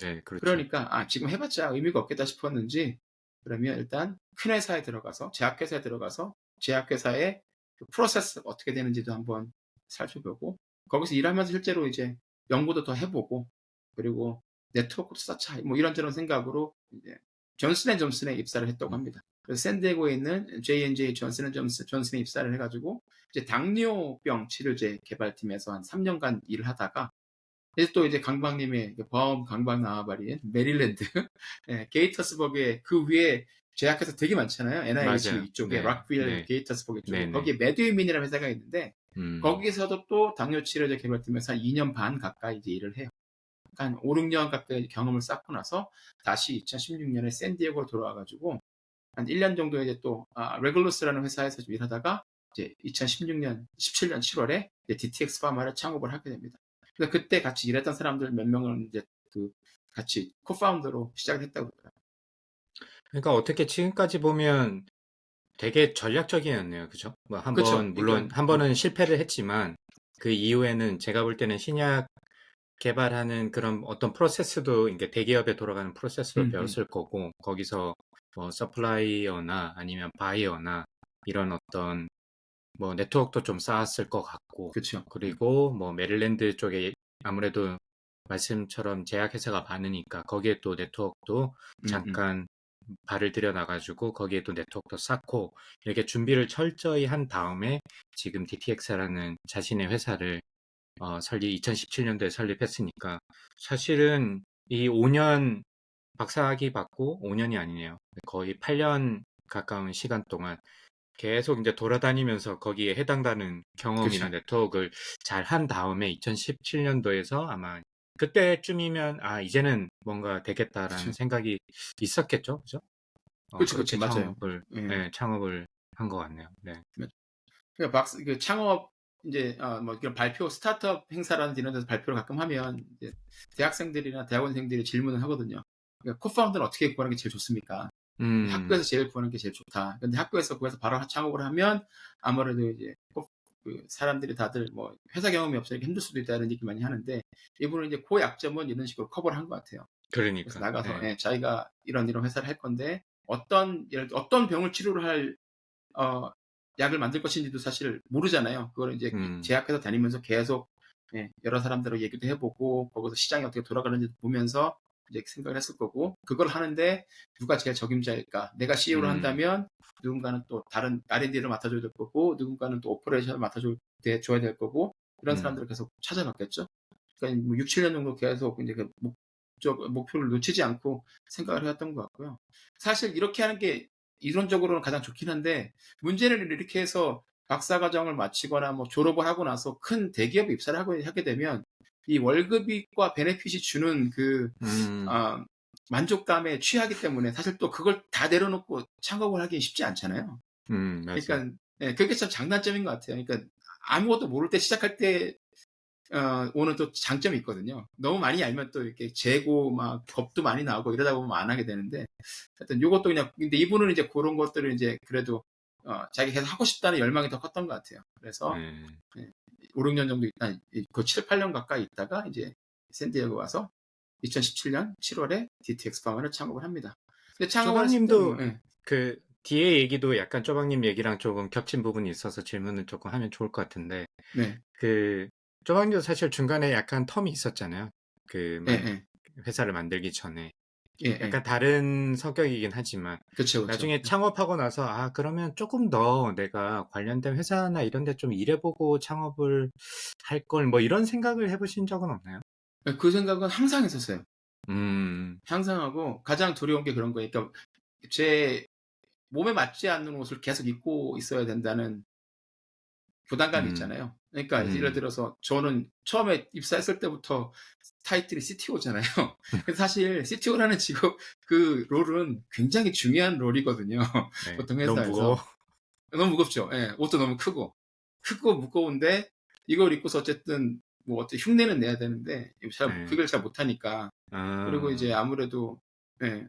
네, 그렇죠. 그러니까 지금 해봤자 의미가 없겠다 싶었는지 그러면 일단 큰 회사에 들어가서 제약회사에 들어가서 제약회사의 그 프로세스 어떻게 되는지도 한번 살펴보고 거기서 일하면서 실제로 이제 연구도 더 해보고 그리고 네트워크도 쌓자 뭐 이런저런 생각으로 이제 존슨앤존슨에 입사를 했다고 합니다. 그래서 샌디에고에 있는 J&J 존슨앤존슨에 입사를 해가지고 이제 당뇨병 치료제 개발팀에서 한 3년간 일을 하다가 이제 또 이제 강박님의 보험 강박 나와버린 메릴랜드 게이터스버그의 그 위에 제약회사 되게 많잖아요. NIH 맞아요. 이쪽에 네. 락빌 네. 게이터스버그 쪽에 네, 네. 거기에 메드윈이라는 회사가 있는데 거기서도 또 당뇨 치료제 개발팀에서 한 2년 반 가까이 이제 일을 해요. 한 5, 6년 가까이 경험을 쌓고 나서 다시 2016년에 샌디에고로 돌아와가지고 한 1년 정도 이제 또 레글루스라는 회사에서 좀 일하다가 이제 2016년 17년 7월에 DTX 파마를 창업을 하게 됩니다. 그래서 그때 같이 일했던 사람들 몇 명은 이제 그 같이 코파운더로 시작을 했다고 그러더라고요. 그러니까 어떻게 지금까지 보면 되게 전략적이었네요. 그죠? 뭐 한 그쵸. 번, 물론 그러니까, 한 번은 실패를 했지만 그 이후에는 제가 볼 때는 신약 개발하는 그런 어떤 프로세스도 이게 대기업에 돌아가는 프로세스도 배웠을 거고 거기서 뭐 서플라이어나 아니면 바이어나 이런 어떤 뭐 네트워크도 좀 쌓았을 것 같고 그쵸. 그리고 뭐 메릴랜드 쪽에 아무래도 말씀처럼 제약회사가 많으니까 거기에 또 네트워크도 잠깐 발을 들여놔가지고 거기에 또 네트워크도 쌓고 이렇게 준비를 철저히 한 다음에 지금 DTX라는 자신의 회사를 2017년도에 설립했으니까 사실은 이 5년 박사학위 받고 5년이 아니네요. 거의 8년 가까운 시간 동안 계속 이제 돌아다니면서 거기에 해당되는 경험이나 그쵸. 네트워크를 잘 한 다음에 2017년도에서 아마 그때쯤이면 이제는 뭔가 되겠다라는 그쵸. 생각이 있었겠죠, 그죠? 그쵸, 그렇게 맞아요. 창업을 한 것 같네요. 네. 그러니까 창업 이제 뭐 이런 발표 스타트업 행사라든지 이런 데서 발표를 가끔 하면 이제 대학생들이나 대학원생들이 질문을 하거든요. 그러니까 코파운더는 어떻게 구하는 게 제일 좋습니까? 학교에서 제일 구하는 게 제일 좋다. 근데 학교에서 구해서 바로 창업을 하면 아무래도 이제 그 사람들이 다들 뭐 회사 경험이 없으니까 힘들 수도 있다는 얘기 많이 하는데 이분은 이제 그 약점은 이런 식으로 커버를 한 것 같아요. 그래서 그러니까. 나가서 네. 자기가 이런 회사를 할 건데 어떤 병을 치료를 할 약을 만들 것인지도 사실 모르잖아요. 그걸 이제 제약회사 다니면서 계속 여러 사람들하고 얘기도 해보고 거기서 시장이 어떻게 돌아가는지 보면서 이제 생각을 했을 거고 그걸 하는데 누가 제일 적임자일까? 내가 CEO를 한다면 누군가는 또 다른 R&D를 맡아줘야 될 거고 누군가는 또 오퍼레이션을 맡아줘야 될 거고 이런 사람들을 계속 찾아봤겠죠. 그러니까 뭐 6, 7년 정도 계속 이제 그 목표를 놓치지 않고 생각을 해왔던 것 같고요. 사실 이렇게 하는 게 이론적으로는 가장 좋긴 한데 문제는 이렇게 해서 박사과정을 마치거나 뭐 졸업을 하고 나서 큰 대기업에 입사를 하게 되면 이 월급과 베네핏이 주는 음, 만족감에 취하기 때문에 사실 또 그걸 다 내려놓고 창업을 하기 쉽지 않잖아요. 맞아요. 그러니까 예, 그게 참 장단점인 것 같아요. 그러니까 아무것도 모를 때 시작할 때 오는 또 장점이 있거든요. 너무 많이 알면 또 이렇게 재고 막 겁도 많이 나오고 이러다 보면 안 하게 되는데, 하여튼 요것도 그냥, 근데 이분은 이제 그런 것들을 이제 그래도 자기 계속 하고 싶다는 열망이 더 컸던 것 같아요. 그래서 네. 5, 6년 정도 있다, 그 7, 8년 가까이 있다가 이제 샌디에고 와서 2017년 7월에 DTX 파마를 창업을 합니다. 근데 창업을 했을 때 뭐, 쪼박님도 그 뒤에 얘기도 약간 쪼박님 얘기랑 조금 겹친 부분이 있어서 질문을 조금 하면 좋을 것 같은데, 네, 그 쪼박님도 사실 중간에 약간 텀이 있었잖아요. 예, 예, 회사를 만들기 전에. 예, 예. 약간 다른 성격이긴 하지만 그쵸, 그쵸. 나중에 창업하고 나서 그러면 조금 더 내가 관련된 회사나 이런 데 좀 일해보고 창업을 할 걸 뭐 이런 생각을 해보신 적은 없나요? 그 생각은 항상 했었어요. 음, 항상 하고 가장 두려운 게 그런 거예요. 그러니까 제 몸에 맞지 않는 옷을 계속 입고 있어야 된다는 부담감이 음, 있잖아요. 그러니까 예를 음, 들어서 저는 처음에 입사했을 때부터 타이틀이 CTO잖아요. 근데 사실 CTO라는 직업 그 롤은 굉장히 중요한 롤이거든요. 네. 보통 너무 무거워. 회사에서. 너무 무겁죠. 예, 옷도 너무 크고 무거운데 이걸 입고서 어쨌든 뭐 어떻게 흉내는 내야 되는데 네. 그걸 잘 못하니까. 그리고 이제 아, 아무래도 예,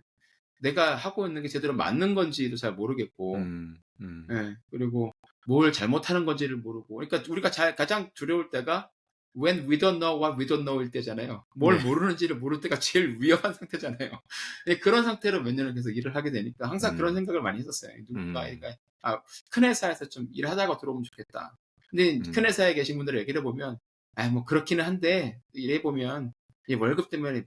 내가 하고 있는 게 제대로 맞는 건지도 잘 모르겠고, 음, 음, 예, 그리고 뭘 잘못하는 건지를 모르고. 그러니까 우리가 가장 두려울 때가 when we don't know what we don't know일 때잖아요. 뭘 네. 모르는지를 모를 때가 제일 위험한 상태잖아요. 예, 그런 상태로 몇 년을 계속 일을 하게 되니까 항상 그런 음, 생각을 많이 했었어요. 누군가, 음, 그러니까, 큰 회사에서 좀 일하다가 들어오면 좋겠다. 근데 큰 음. 회사에 계신 분들 얘기를 해보면, 뭐 그렇기는 한데, 일해보면 이 월급 때문에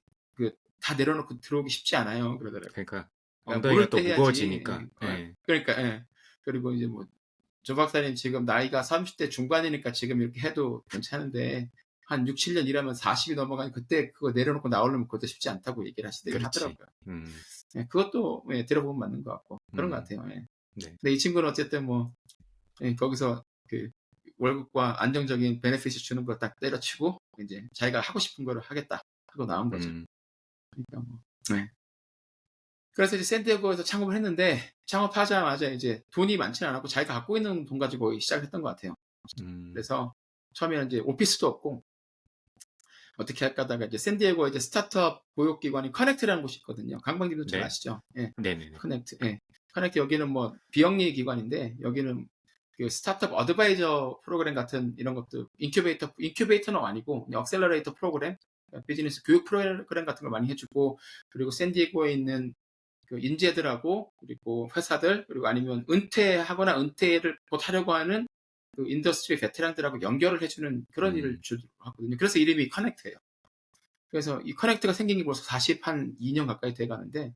다 내려놓고 들어오기 쉽지 않아요. 그러더라고요. 그러니까 그러니까 엉덩이가 모를 또 때 해야지. 무거워지니까. 네. 그러니까, 예. 그리고 이제 뭐, 조 박사님 지금 나이가 30대 중반이니까 지금 이렇게 해도 괜찮은데, 한 6, 7년 일하면 40이 넘어가니 그때 그거 내려놓고 나오려면 그것도 쉽지 않다고 얘기를 하시더라고요. 그렇지. 음, 그것도 들어보면 맞는 것 같고, 그런 것 음, 같아요. 예. 네. 근데 이 친구는 어쨌든 뭐, 거기서 그 월급과 안정적인 베네핏이 주는 거 딱 때려치고, 이제 자기가 하고 싶은 거를 하겠다 하고 나온 거죠. 음, 그러니까 뭐, 네. 그래서 이제 샌디에고에서 창업을 했는데 창업하자마자 이제 돈이 많지는 않았고 자기가 갖고 있는 돈 가지고 시작했던 것 같아요. 음, 그래서 처음에는 이제 오피스도 없고 어떻게 할까 하다가 이제 샌디에고에 이제 스타트업 보육기관인 커넥트라는 곳이 있거든요. 강박님도 잘 네. 아시죠? 예. 네네네. 커넥트. 예. 커넥트 여기는 뭐 비영리 기관인데 여기는 그 스타트업 어드바이저 프로그램 같은 이런 것도 인큐베이터는 아니고 억셀러레이터 프로그램, 비즈니스 교육 프로그램 같은 걸 많이 해주고, 그리고 샌디에고에 있는 그 인재들하고 그리고 회사들 그리고 아니면 은퇴하거나 은퇴를 곧 하려고 하는 그 인더스트리 베테랑들하고 연결을 해주는 그런 일을 음, 하거든요. 그래서 이름이 커넥트예요. 그래서 이 커넥트가 생긴 게 벌써 42년 가까이 돼 가는데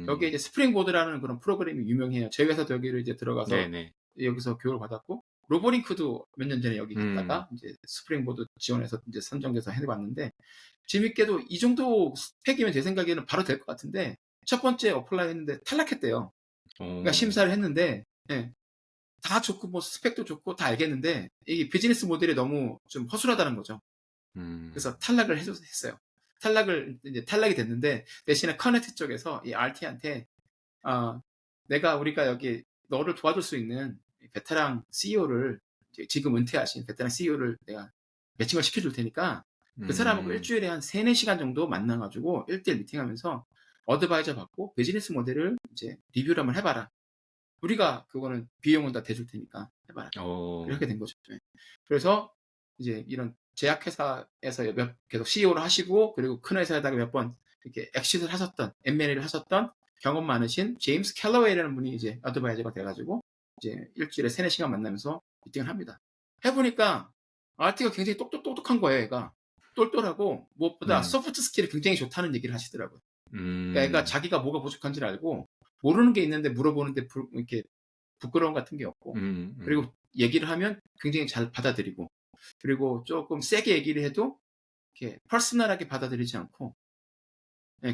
여기에 음, 이제 스프링보드라는 그런 프로그램이 유명해요. 저희 회사도 여기를 이제 들어가서 네네. 여기서 교육을 받았고, 로보링크도 몇 년 전에 여기 음, 갔다가 이제 스프링보드 지원해서 이제 선정돼서 해봤는데, 재밌게도 이 정도 스펙이면 제 생각에는 바로 될 것 같은데 첫 번째 어플라이 했는데 탈락했대요. 그러니까 오, 심사를 했는데, 예, 다 좋고 뭐 스펙도 좋고 다 알겠는데 이게 비즈니스 모델이 너무 좀 허술하다는 거죠. 음, 그래서 탈락을 했어요. 탈락이 됐는데 대신에 커넥트 쪽에서 이 RT한테 우리가 여기 너를 도와줄 수 있는 베테랑 CEO를, 지금 은퇴하신 베테랑 CEO를 내가 매칭을 시켜줄 테니까 그 사람하고 음, 일주일에 한 3, 4시간 정도 만나가지고 1대1 미팅하면서 어드바이저 받고 비즈니스 모델을 이제 리뷰를 한번 해봐라. 우리가 그거는 비용은 다 대줄 테니까 해봐라. 오, 그렇게 된 거죠. 네. 그래서 이제 이런 제약회사에서 계속 CEO를 하시고 그리고 큰 회사에다가 몇 번 이렇게 엑시트를 하셨던, M&A를 하셨던 경험 많으신 제임스 캘러웨이라는 분이 이제 어드바이저가 돼가지고 이제 일주일에 3, 4시간 만나면서 미팅을 합니다. 해보니까 RT가 굉장히 똑똑한 거예요, 얘가. 똘똘하고 무엇보다 음, 소프트 스킬이 굉장히 좋다는 얘기를 하시더라고요. 그러니까 얘가 음, 자기가 뭐가 부족한지를 알고 모르는 게 있는데 물어보는데 이렇게 부끄러움 같은 게 없고, 음, 음, 그리고 얘기를 하면 굉장히 잘 받아들이고, 그리고 조금 세게 얘기를 해도 이렇게 퍼스널하게 받아들이지 않고,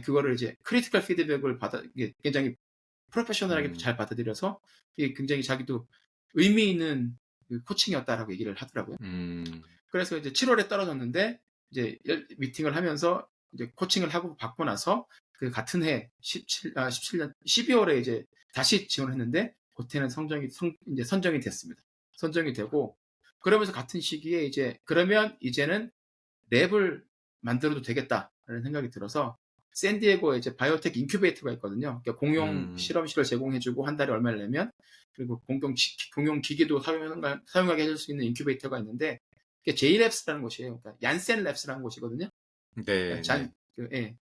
그거를 이제 크리티컬 피드백을 이게 굉장히 프로페셔널하게 음, 잘 받아들여서 이게 굉장히 자기도 의미 있는 그 코칭이었다라고 얘기를 하더라고요. 음, 그래서 이제 7월에 떨어졌는데 이제 미팅을 하면서 이제 코칭을 하고 받고 나서 그 같은 해 17년 12월에 이제 다시 지원했는데 그때는 이제 선정이 됐습니다. 선정이 되고 그러면서 같은 시기에 이제 그러면 이제는 랩을 만들어도 되겠다라는 생각이 들어서 샌디에고에 이제 바이오텍 인큐베이터가 있거든요. 그러니까 공용 실험실을 제공해주고 한 달에 얼마를 내면 그리고 공용 기기도 사용하게 해줄 수 있는 인큐베이터가 있는데 그게 J랩스라는 곳이에요. 그러니까 얀센 랩스라는 곳이거든요. 네. 그러니까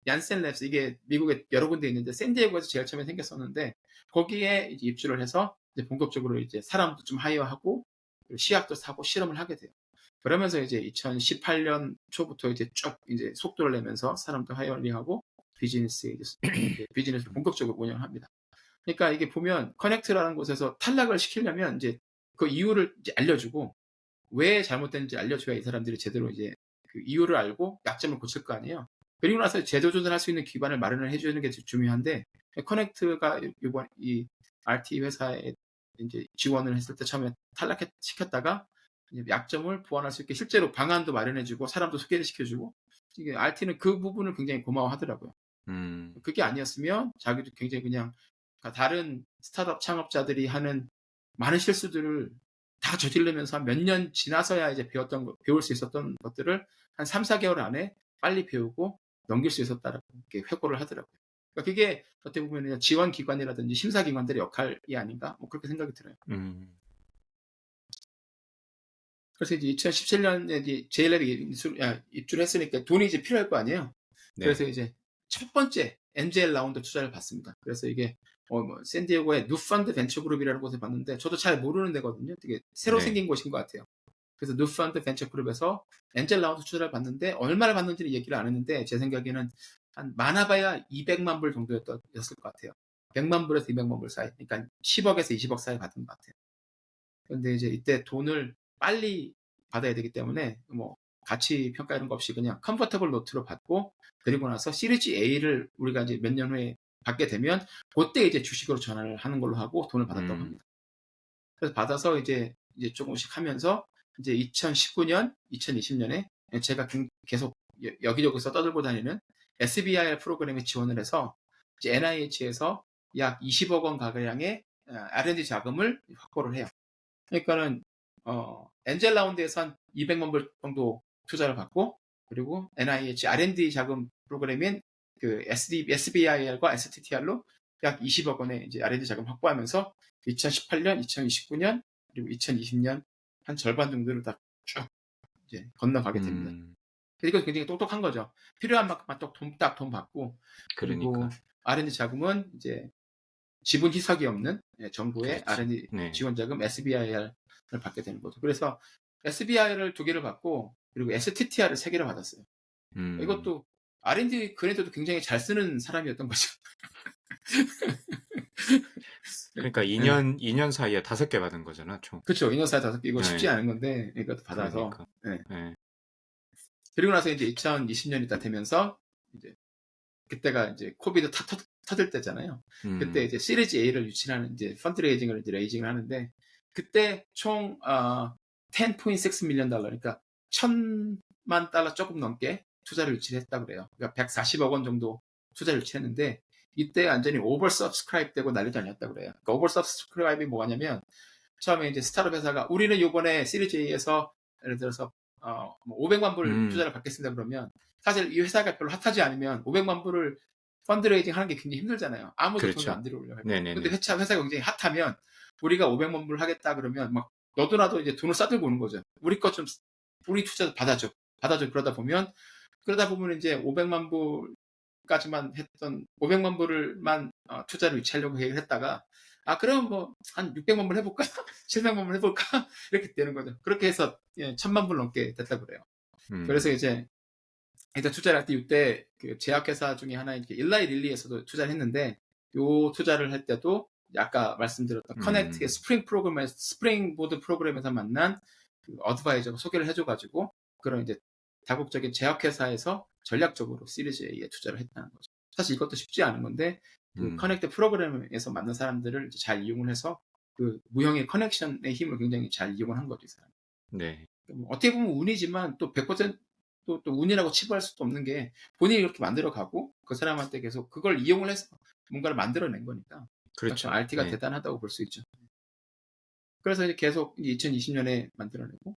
얀센 랩스 이게 미국에 여러 군데 있는데 샌디에고에서 제일 처음에 생겼었는데 거기에 이제 입주를 해서 이제 본격적으로 이제 사람도 좀 하이어하고 시약도 사고 실험을 하게 돼요. 그러면서 이제 2018년 초부터 이제 쭉 이제 속도를 내면서 사람도 하이어링하고 비즈니스를 본격적으로 운영합니다. 그러니까 이게 보면 커넥트라는 곳에서 탈락을 시키려면 이제 그 이유를 이제 알려주고 왜 잘못됐는지 알려줘야 이 사람들이 제대로 이제 그 이유를 알고 약점을 고칠 거 아니에요. 그리고 나서 제도 조절할 수 있는 기반을 마련을 해주는 게 중요한데 커넥트가 이번 이 RT 회사에 이제 지원을 했을 때 처음에 탈락시켰다가 약점을 보완할 수 있게 실제로 방안도 마련해주고 사람도 소개를 시켜주고 이게 RT는 그 부분을 굉장히 고마워하더라고요. 그게 아니었으면 자기도 굉장히 그냥 다른 스타트업 창업자들이 하는 많은 실수들을 다 저지르면서 몇 년 지나서야 이제 배울 수 있었던 것들을 한 3, 4개월 안에 빨리 배우고 넘길 수 있었다라고 이렇게 회고를 하더라고요. 그러니까 그게 어떻게 보면 지원기관이라든지 심사기관들의 역할이 아닌가 뭐 그렇게 생각이 들어요. 그래서 이제 2017년에 이제 JLab에 입주를 했으니까 돈이 이제 필요할 거 아니에요. 네. 그래서 이제 첫 번째 엔젤 라운드 투자를 받습니다. 그래서 이게 샌디에고의 누펀드 벤처그룹이라는 곳에 봤는데 저도 잘 모르는 데거든요. 되게 새로 네. 생긴 곳인 것 같아요. 그래서 누펀드 벤처그룹에서 엔젤 라운드 투자를 받는데 얼마를 받는지는 얘기를 안 했는데 제 생각에는 한 많아봐야 200만 불 정도였을 것 같아요. 100만 불에서 200만 불 사이. 그러니까 10억에서 20억 사이 받은 것 같아요. 그런데 이제 이때 돈을 빨리 받아야 되기 때문에 뭐 가치 평가 이런 거 없이 그냥 컨버터블 노트로 받고 그리고 나서 시리즈 A를 우리가 이제 몇 년 후에 받게 되면 그때 이제 주식으로 전환을 하는 걸로 하고 돈을 받았다고 합니다. 그래서 받아서 이제 조금씩 하면서 이제 2019년, 2020년에 제가 계속 여기저기서 떠들고 다니는 SBIR 프로그램에 지원을 해서 이제 NIH에서 약 20억 원 가량의 R&D 자금을 확보를 해요. 그러니까는 엔젤 라운드에서 한 200만 불 정도 투자를 받고 그리고 NIH R&D 자금 프로그램인 그 SBIR과 STTR로 약 20억 원의 이제 R&D 자금 확보하면서 2018년, 2029년 그리고 2020년 한 절반 정도를 다 쭉 이제 건너가게 됩니다. 그래서 이거 굉장히 똑똑한 거죠. 필요한 만큼만 돈 받고 그리고 그러니까. R&D 자금은 이제 지분 희석이 없는 정부의 그렇지. R&D 네. 지원 자금 SBIR을 받게 되는 거죠. 그래서 SBIR을 2개를 받고 그리고 STTR을 3개를 받았어요. 이것도 R&D 그랜트도 굉장히 잘 쓰는 사람이었던 거죠. 그러니까 2년 사이에 5개 받은 거잖아, 총. 그렇죠. 2년 사이 5개 이거 네. 쉽지 않은 건데 이것도 받아서. 그러니까. 네. 네. 그리고 나서 이제 2020년이 다 되면서 이제 그때가 이제 코비드 터질 때잖아요. 그때 이제 시리즈 A를 유치하는 이제 펀드레이징을 이제 레이징을 하는데 그때 총 10.6 밀리언 달러, 그러니까 1,000만 달러 조금 넘게 투자를 유치를 했다고 그래요. 그러니까 140억 원 정도 투자를 유치했는데 이때 완전히 오버 서브스크라이브 되고 난리도 아니었다고 그래요. 그러니까 오버 서브스크라이브이 뭐냐면 처음에 이제 스타트업 회사가 우리는 이번에 시리즈 A에서 예를 들어서 500만 불 투자를 받겠습니다 그러면 사실 이 회사가 별로 핫하지 않으면 500만 불을 펀드레이징 하는 게 굉장히 힘들잖아요. 아무도 그렇죠. 돈을 안 들여오려고 할 네네네. 근데 회사가 굉장히 핫하면 우리가 500만 불 하겠다 그러면 막 너도나도 이제 돈을 싸들고 오는 거죠. 우리 투자 받아줘. 그러다 보면 이제 500만 불까지만 했던 500만 불을만 투자를 유치하려고 계획을 했다가 그럼 뭐 한 600만 불 해볼까? 700만 불 해볼까? 이렇게 되는 거죠. 그렇게 해서 1,000만 불 넘게 됐다고 그래요. 그래서 이제 일단 투자를 할 때 이때 그 제약회사 중에 하나인 이렇게 일라이 릴리에서도 투자를 했는데 요 투자를 할 때도 아까 말씀드렸던 커넥트의 스프링 보드 프로그램에서 만난 그 어드바이저가 소개를 해줘가지고 그런 이제 다국적인 제약회사에서 전략적으로 시리즈 A에 투자를 했다는 거죠. 사실 이것도 쉽지 않은 건데 그 커넥트 프로그램에서 만난 사람들을 이제 잘 이용을 해서 그 무형의 커넥션의 힘을 굉장히 잘 이용을 한 거죠, 이 사람. 네. 어떻게 보면 운이지만 또 100% 또 운이라고 치부할 수도 없는 게 본인이 그렇게 만들어가고 그 사람한테 계속 그걸 이용을 해서 뭔가를 만들어낸 거니까 그렇죠. RT가 네. 대단하다고 볼 수 있죠. 그래서 이제 계속 2020년에 만들어내고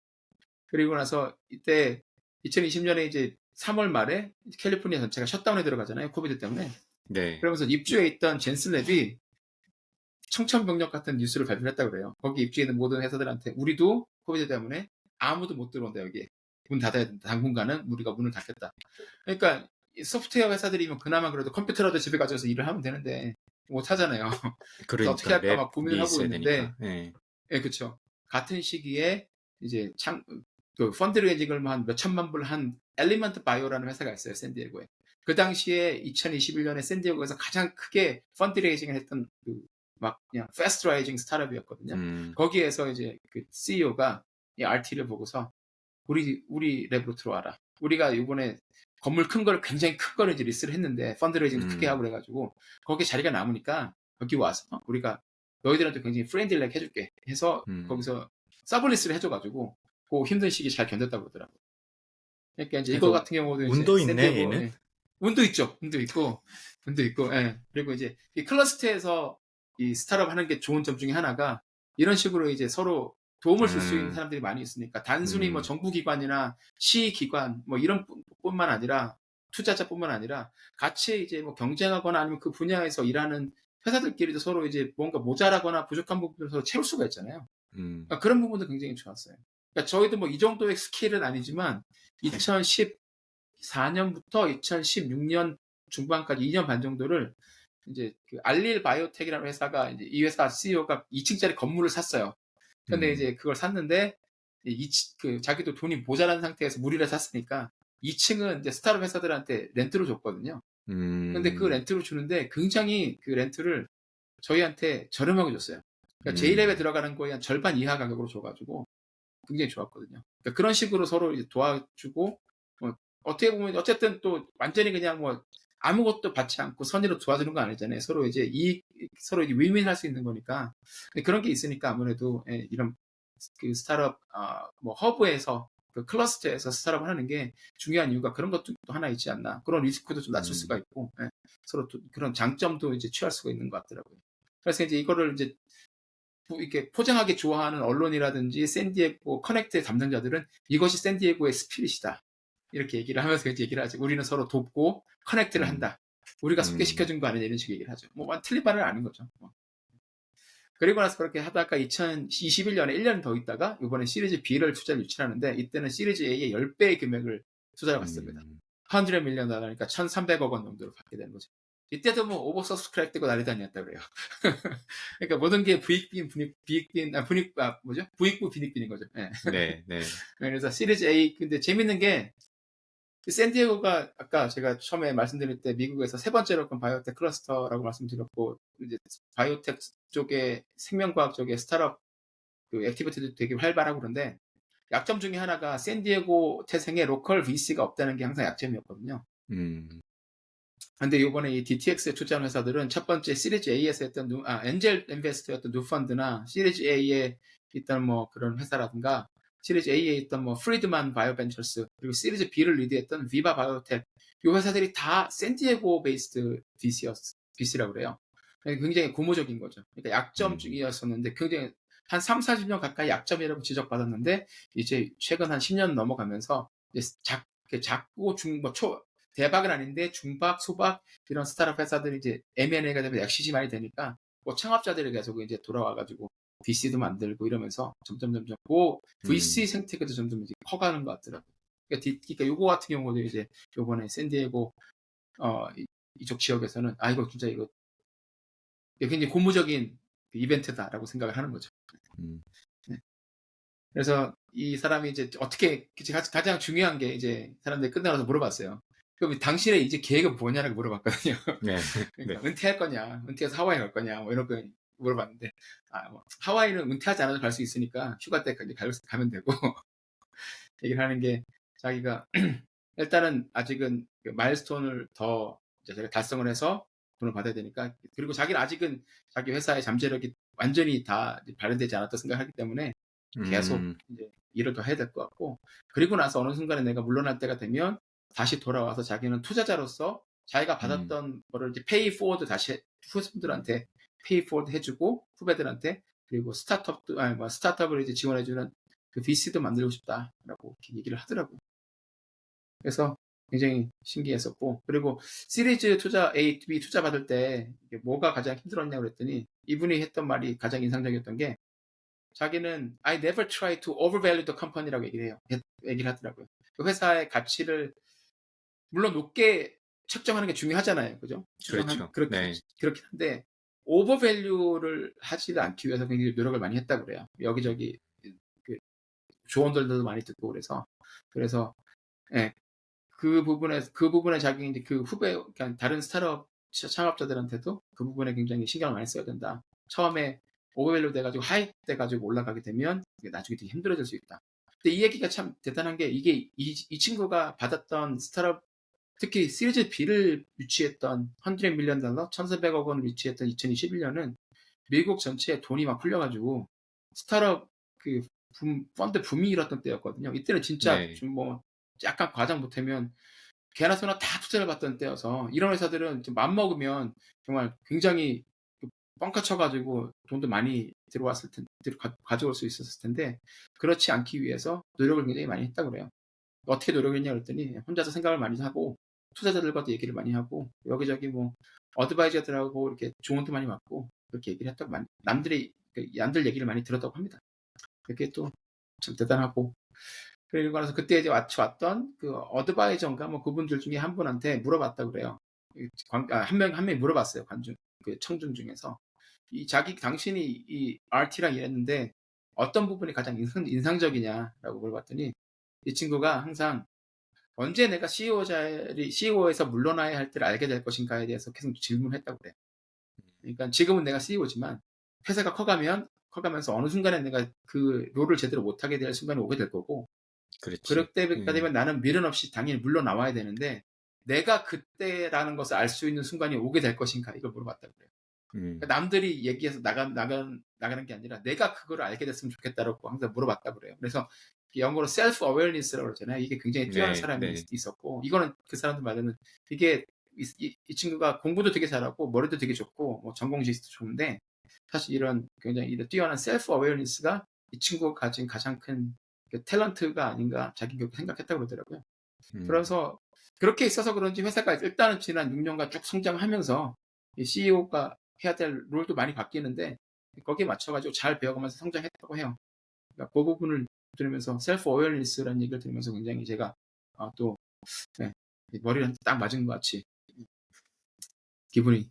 그리고 나서 이때 2020년에 이제 3월 말에 캘리포니아 전체가 셧다운에 들어가잖아요. 코비드 때문에. 네. 그러면서 입주해 있던 젠슨랩이 청천벽력 같은 뉴스를 발표를 했다고 그래요. 거기 입주해 있는 모든 회사들한테 우리도 코비드 때문에 아무도 못 들어온다 여기에. 문 닫아야 된다. 당분간은 우리가 문을 닫겠다. 그러니까 소프트웨어 회사들이면 그나마 그래도 컴퓨터라도 집에 가져와서 일을 하면 되는데 못 하잖아요. 그래서 어떻게 그러니까 할까 막 고민을 랩이 하고 있어야 있는데 되니까. 네. 예, 그렇죠. 같은 시기에 이제 그 펀드레이징을 한 몇 천만 불 한 엘리먼트 바이오라는 회사가 있어요, 샌디에고에. 그 당시에 2021년에 샌디에고에서 가장 크게 펀드레이징을 했던 막 그냥 패스트 라이징 스타트업이었거든요. 거기에서 이제 그 CEO가 이 RT를 보고서 우리 랩으로 들어와라. 우리가 이번에 건물 큰 걸 굉장히 큰 거를 이제 리스를 했는데 펀드레이징도 크게 하고 그래가지고 거기 자리가 남으니까 여기 와서 우리가 너희들한테 굉장히 프렌들리하게 해줄게 해서 거기서 서블리스를 해줘가지고 그 힘든 시기 잘 견뎠다고 그러더라고요. 그러니까 이제 이거 같은 경우도 운도 이제 있네, 얘는. 예. 운도 있죠. 운도 있고 예. 그리고 이제 이 클러스터에서 이 스타트업 하는 게 좋은 점 중에 하나가 이런 식으로 이제 서로 도움을 줄 수 있는 사람들이 많이 있으니까 단순히 뭐 정부기관이나 시기관 뭐 이런 뿐만 아니라 투자자뿐만 아니라 같이 이제 뭐 경쟁하거나 아니면 그 분야에서 일하는 회사들끼리도 서로 이제 뭔가 모자라거나 부족한 부분을 서로 채울 수가 있잖아요. 그러니까 그런 부분도 굉장히 좋았어요. 그러니까 저희도 뭐 이 정도의 스케일은 아니지만 2014년부터 2016년 중반까지 2년 반 정도를 이제 그 알릴 바이오텍이라는 회사가 이제 이 회사 CEO가 2층짜리 건물을 샀어요. 근데 이제 그걸 샀는데 그 자기도 돈이 모자란 상태에서 무리를 샀으니까 2층은 이제 스타트업 회사들한테 렌트로 줬거든요. 근데 그 렌트로 주는데 굉장히 그 렌트를 저희한테 저렴하게 줬어요. 그러니까 J랩에 들어가는 거에 한 절반 이하 가격으로 줘가지고 굉장히 좋았거든요. 그러니까 그런 식으로 서로 이제 도와주고 어떻게 보면 어쨌든 또 완전히 그냥 뭐 아무것도 받지 않고 선의로 도와주는 건 아니잖아요. 서로 이제 서로 이제 윈윈할 수 있는 거니까. 근데 그런 게 있으니까 아무래도 이런 그 스타트업 뭐 허브에서 그 클러스터에서 스타트업을 하는 게 중요한 이유가 그런 것도 하나 있지 않나. 그런 리스크도 좀 낮출 수가 있고 서로 또 그런 장점도 이제 취할 수가 있는 것 같더라고요. 그래서 이제 이거를 이제 이렇게 포장하기 좋아하는 언론이라든지 샌디에고 커넥트의 담당자들은 이것이 샌디에고의 스피릿이다. 이렇게 얘기를 하면서 이제 얘기를 하죠. 우리는 서로 돕고 커넥트를 한다. 우리가 소개시켜준 거 아니냐 이런 식의 얘기를 하죠. 뭐 틀린 말은 아닌 거죠. 그리고 나서 그렇게 하다가 2021년에 1년 더 있다가 이번에 시리즈 B를 투자를 유치하는데 이때는 시리즈 A의 10배의 금액을 투자를 받습니다. 100 밀리언 달러니까 1,300억 원 정도로 받게 되는 거죠. 이때도 뭐 오버 서브스크라이브 되고 난리도 아니었다 그래요. 그러니까 모든 게 부익부 빈익빈인 거죠. 네. 네. 그래서 시리즈 A 근데 재밌는 게 샌디에고가 아까 제가 처음에 말씀드릴 때 미국에서 세 번째로 큰 바이오텍 클러스터라고 말씀드렸고 이제 바이오텍 쪽에 생명과학 쪽에 스타트업 그 액티비티도 되게 활발하고 그런데 약점 중에 하나가 샌디에고 태생에 로컬 VC가 없다는 게 항상 약점이었거든요. 근데 이번에 이 DTX에 투자한 회사들은 첫 번째 시리즈 A에서 했던 엔젤 인베스터였던 누펀드나 시리즈 A에 있던 뭐 그런 회사라든가 시리즈 A에 있던 뭐 프리드만 바이오벤처스 그리고 시리즈 B를 리드했던 비바 바이오텍 이 회사들이 다 샌디에고 베이스드 VC라고 그래요. 굉장히 고무적인 거죠. 그러니까 약점 중이었었는데 굉장히 한 3, 40년 가까이 약점이라고 지적받았는데 이제 최근 한 10년 넘어가면서 이제 작고 대박은 아닌데 중박, 소박 이런 스타트업 회사들이 이제 M&A가 되면 액시즈 많이 되니까 뭐 창업자들이 계속 이제 돌아와가지고 VC도 만들고 이러면서 점점 그 VC 생태계도 점점 이제 커가는 것 같더라고요. 그러니까 요거 같은 경우도 이제 요번에 샌디에고 이쪽 지역에서는 이거 진짜 이거 굉장히 고무적인 이벤트다라고 생각을 하는 거죠. 네. 그래서 이 사람이 이제 어떻게 가장 중요한 게 이제 사람들이 끝나서 물어봤어요. 그럼 당신의 이제 계획은 뭐냐라고 물어봤거든요. 네. 그러니까 은퇴할 거냐, 은퇴해서 하와이 갈 거냐, 뭐 이런 거 물어봤는데, 뭐 하와이는 은퇴하지 않아도 갈 수 있으니까 휴가 때 가면 되고 얘기를 하는 게 자기가 일단은 아직은 그 마일스톤을 더 제가 달성을 해서 돈을 받아야 되니까 그리고 자기는 아직은 자기 회사의 잠재력이 완전히 다 발현되지 않았다 생각하기 때문에 계속 이제 일을 더 해야 될 것 같고, 그리고 나서 어느 순간에 내가 물러날 때가 되면 다시 돌아와서 자기는 투자자로서 자기가 받았던 거를 이제 페이 포워드 다시 후배들한테 페이 포워드 해주고, 후배들한테, 그리고 스타트업을 이제 지원해주는 그 VC도 만들고 싶다라고 이렇게 얘기를 하더라고요. 그래서 굉장히 신기했었고, 그리고 시리즈 투자 A, B 투자 받을 때 이게 뭐가 가장 힘들었냐고 그랬더니 이분이 했던 말이 가장 인상적이었던 게, 자기는 I never try to overvalue the company라고 얘기를 하더라고요. 그 회사의 가치를 물론 높게 책정하는 게 중요하잖아요, 그죠? 그렇죠. 네. 그렇긴 한데 오버밸류를 하지 않기 위해서 굉장히 노력을 많이 했다고 그래요. 여기저기 그 조언들도 많이 듣고 그래서 예, 그 부분에 자기 이제 그 후배, 그러니까 다른 스타트업 창업자들한테도 그 부분에 굉장히 신경을 많이 써야 된다. 처음에 오버밸류 돼가지고 하이프 돼가지고 올라가게 되면 나중에 되게 힘들어질 수 있다. 근데 이 얘기가 참 대단한 게, 이게 이 친구가 받았던 스타트업, 특히 시리즈 B를 유치했던 $100 밀리언, 1,400억 원을 유치했던 2021년은 미국 전체에 돈이 막 풀려가지고 스타트업 그 펀드 붐이 일었던 때였거든요. 이때는 진짜 네. 좀 뭐 약간 과장 못하면 개나 소나 다 투자를 받던 때여서, 이런 회사들은 좀 맘먹으면 정말 굉장히 뻥카 쳐가지고 돈도 많이 들어왔을 텐데, 가져올 수 있었을 텐데, 그렇지 않기 위해서 노력을 굉장히 많이 했다고 그래요. 어떻게 노력했냐 그랬더니 혼자서 생각을 많이 하고 투자자들과도 얘기를 많이 하고 여기저기 뭐 어드바이저들하고 이렇게 조언도 많이 받고 그렇게 얘기를 했다고, 남들 얘기를 많이 들었다고 합니다. 그게 또 참 대단하고, 그리고 나서 그때 이제 왔던 그 어드바이저인가 뭐 그분들 중에 한 분한테 물어봤다고 그래요. 한 명이 물어봤어요. 그 청중 중에서 당신이 이 RT랑 일했는데 어떤 부분이 가장 인상적이냐라고 물어봤더니, 이 친구가 항상 언제 내가 CEO에서 물러나야 할 때를 알게 될 것인가에 대해서 계속 질문했다고 그래요. 그러니까 지금은 내가 CEO지만 회사가 커가면서 어느 순간에 내가 그 롤을 제대로 못하게 될 순간이 오게 될 거고, 그렇지. 그럴 때가 되면 나는 미련 없이 당연히 물러나와야 되는데, 내가 그때라는 것을 알 수 있는 순간이 오게 될 것인가, 이걸 물어봤다고 그래요. 그러니까 남들이 얘기해서 나가는 게 아니라 내가 그걸 알게 됐으면 좋겠다라고 항상 물어봤다고 그래요. 그래서 영어로 self awareness라고 그러잖아요. 이게 굉장히 뛰어난 네, 사람이 네. 있었고, 이거는 그 사람들 말로는 이게 이 친구가 공부도 되게 잘하고 머리도 되게 좋고 뭐 전공 지식도 좋은데, 사실 이런 굉장히 뛰어난 self awareness가 이 친구가 가진 가장 큰 탤런트가 아닌가, 자기 그렇게 생각했다고 그러더라고요. 그래서 그렇게 있어서 그런지 회사가 일단은 지난 6년간 쭉 성장하면서 이 CEO가 해야 될 롤도 많이 바뀌는데 거기에 맞춰가지고 잘 배워가면서 성장했다고 해요. 그러니까 그 부분을 들으면서 셀프 어웨어니스라는 얘기를 들으면서 굉장히 제가 또 머리를 딱 맞은 것 같이 기분이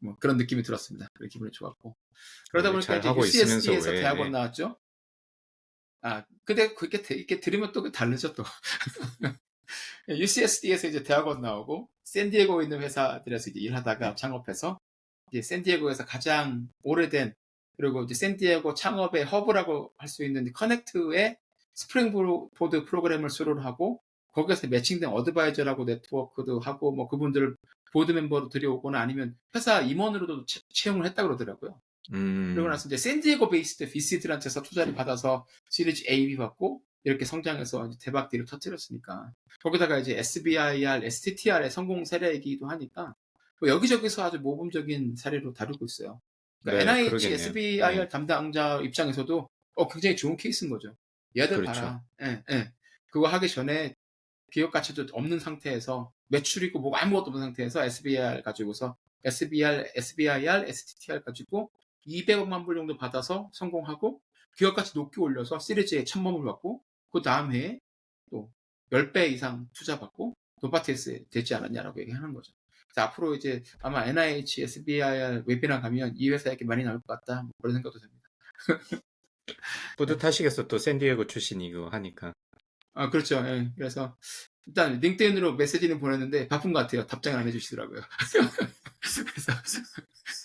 뭐 그런 느낌이 들었습니다. 그런 기분이 좋았고, 그러다 보니까 이제 UCSD에서 대학원 나왔죠. 근데 그렇게 이렇게 들으면 또 다르죠 또. UCSD에서 이제 대학원 나오고 샌디에고에 있는 회사들에서 이제 일하다가 창업해서 이제 샌디에고에서 가장 오래된, 그리고 이제 샌디에고 창업의 허브라고 할 수 있는 커넥트의 스프링보드 프로그램을 수료를 하고, 거기에서 매칭된 어드바이저라고 네트워크도 하고 뭐 그분들을 보드 멤버로 들여오거나 아니면 회사 임원으로도 채용을 했다고 그러더라고요. 그러고 나서 이제 샌디에고 베이스드 VC들한테서 투자를 받아서 시리즈 A, B 받고 이렇게 성장해서 대박 딜을 터뜨렸으니까, 거기다가 이제 SBIR, STTR의 성공 사례이기도 하니까 뭐 여기저기서 아주 모범적인 사례로 다루고 있어요. 그러니까 네, NIH, 그러겠네요. SBIR 담당자 입장에서도 굉장히 좋은 케이스인 거죠. 얘들 그렇죠. 봐라. 그거 하기 전에 기업 가치도 없는 상태에서, 매출이고 뭐 아무것도 없는 상태에서 SBIR, STTR 가지고 200억만 불 정도 받아서 성공하고 기업 가치 높게 올려서 시리즈에 1,000만 불 받고, 그 다음 해에 또 10배 이상 투자 받고 노바테스 되지 않았냐라고 얘기하는 거죠. 그래서 앞으로 이제 아마 NIH, SBIR 웨비나 가면 이 회사 얘기 많이 나올 것 같다, 뭐 그런 생각도 듭니다. 뿌듯하시겠어, 또 샌디에고 출신이고 하니까. 그렇죠. 그래서 일단 링크드인으로 메시지는 보냈는데 바쁜 것 같아요. 답장을 안 해주시더라고요. 그래서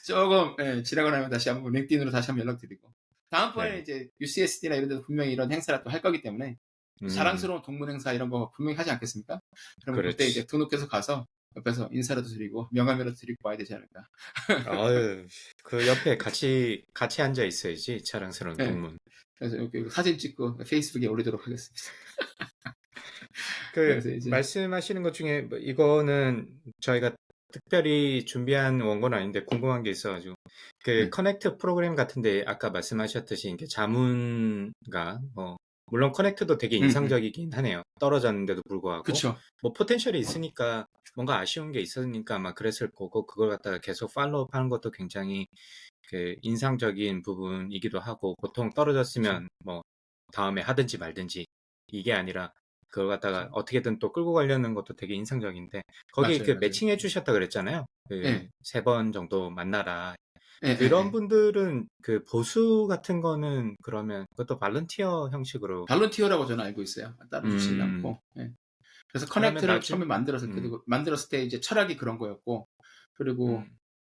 조금 지나고 나면 다시 한번 링크드인으로 다시 한번 연락드리고, 다음번에 이제 UCSD나 이런 데서 분명히 이런 행사를 또 할 거기 때문에 자랑스러운 동문 행사 이런 거 분명히 하지 않겠습니까? 그럼 그때 이제 등록해서 가서 옆에서 인사라도 드리고 명함이라도 드리고 와야 되지 않을까. 아유, 그 옆에 같이 앉아 있어야지, 자랑스러운 네. 동문. 그래서 여기 사진 찍고 페이스북에 올리도록 하겠습니다. 그 그래서 이제 말씀하시는 것 중에 뭐 이거는 저희가 특별히 준비한 원고는 아닌데 궁금한 게 있어가지고 그 네. 커넥트 프로그램 같은데 아까 말씀하셨듯이 이게 자문가 뭐 물론 커넥트도 되게 인상적이긴 하네요. 떨어졌는데도 불구하고 그쵸. 뭐 포텐셜이 있으니까 뭔가 아쉬운 게 있으니까 아마 그랬을 거고 그걸 갖다가 계속 팔로우하는 것도 굉장히 그 인상적인 부분이기도 하고 보통 떨어졌으면 뭐 다음에 하든지 말든지 이게 아니라 그걸 갖다가 그쵸. 어떻게든 또 끌고 가려는 것도 되게 인상적인데 거기 맞아요, 그 맞아요. 매칭해 주셨다 그랬잖아요. 그 예. 3번 정도 만나라. 예, 그런 예. 분들은 그 보수 같은 거는 그러면 그것도 발런티어 형식으로 발론티어라고 저는 알고 있어요. 따로 주시지 않고. 예. 그래서 그러면 커넥트를 처음에 음, 만들었을 때 이제 철학이 그런 거였고, 그리고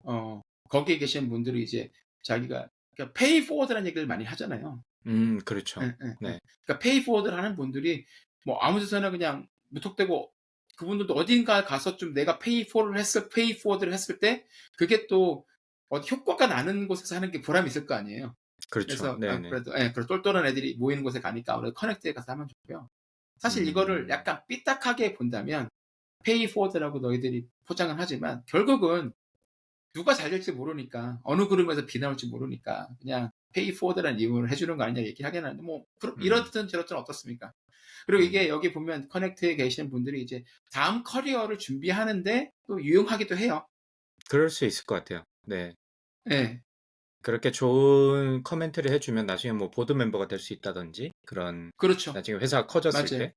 음, 거기에 계신 분들이 이제 자기가 그러니까 페이 포워드라는 얘기를 많이 하잖아요. 예, 그렇죠. 예, 예. 네. 그러니까 페이 포워드를 하는 분들이 뭐 아무 데서나 그냥 무턱대고 그분들도 어딘가 가서 좀 내가 페이 포워드를 했을 때 그게 또 효과가 나는 곳에서 하는 게 보람이 있을 거 아니에요. 그렇죠. 그래서 네네. 그래도 예, 그래서 똘똘한 애들이 모이는 곳에 가니까 아무래도 커넥트에 가서 하면 좋고요. 사실 이거를 음, 약간 삐딱하게 본다면 페이 포워드라고 너희들이 포장을 하지만 결국은 누가 잘 될지 모르니까 어느 그룹에서 비 나올지 모르니까 그냥 페이 포워드라는 이용을 해주는 거 아니냐 얘기를 하긴 하는데 뭐 음, 이렇든 저렇든 어떻습니까? 그리고 음. 이게 여기 보면 커넥트에 계시는 분들이 이제 다음 커리어를 준비하는데 또 유용하기도 해요. 그럴 수 있을 것 같아요. 네. 예, 그렇게 좋은 커멘트를 해주면 나중에 뭐 보드 멤버가 될 수 있다든지 그런 그렇죠. 나중에 회사가 커졌을 맞아요.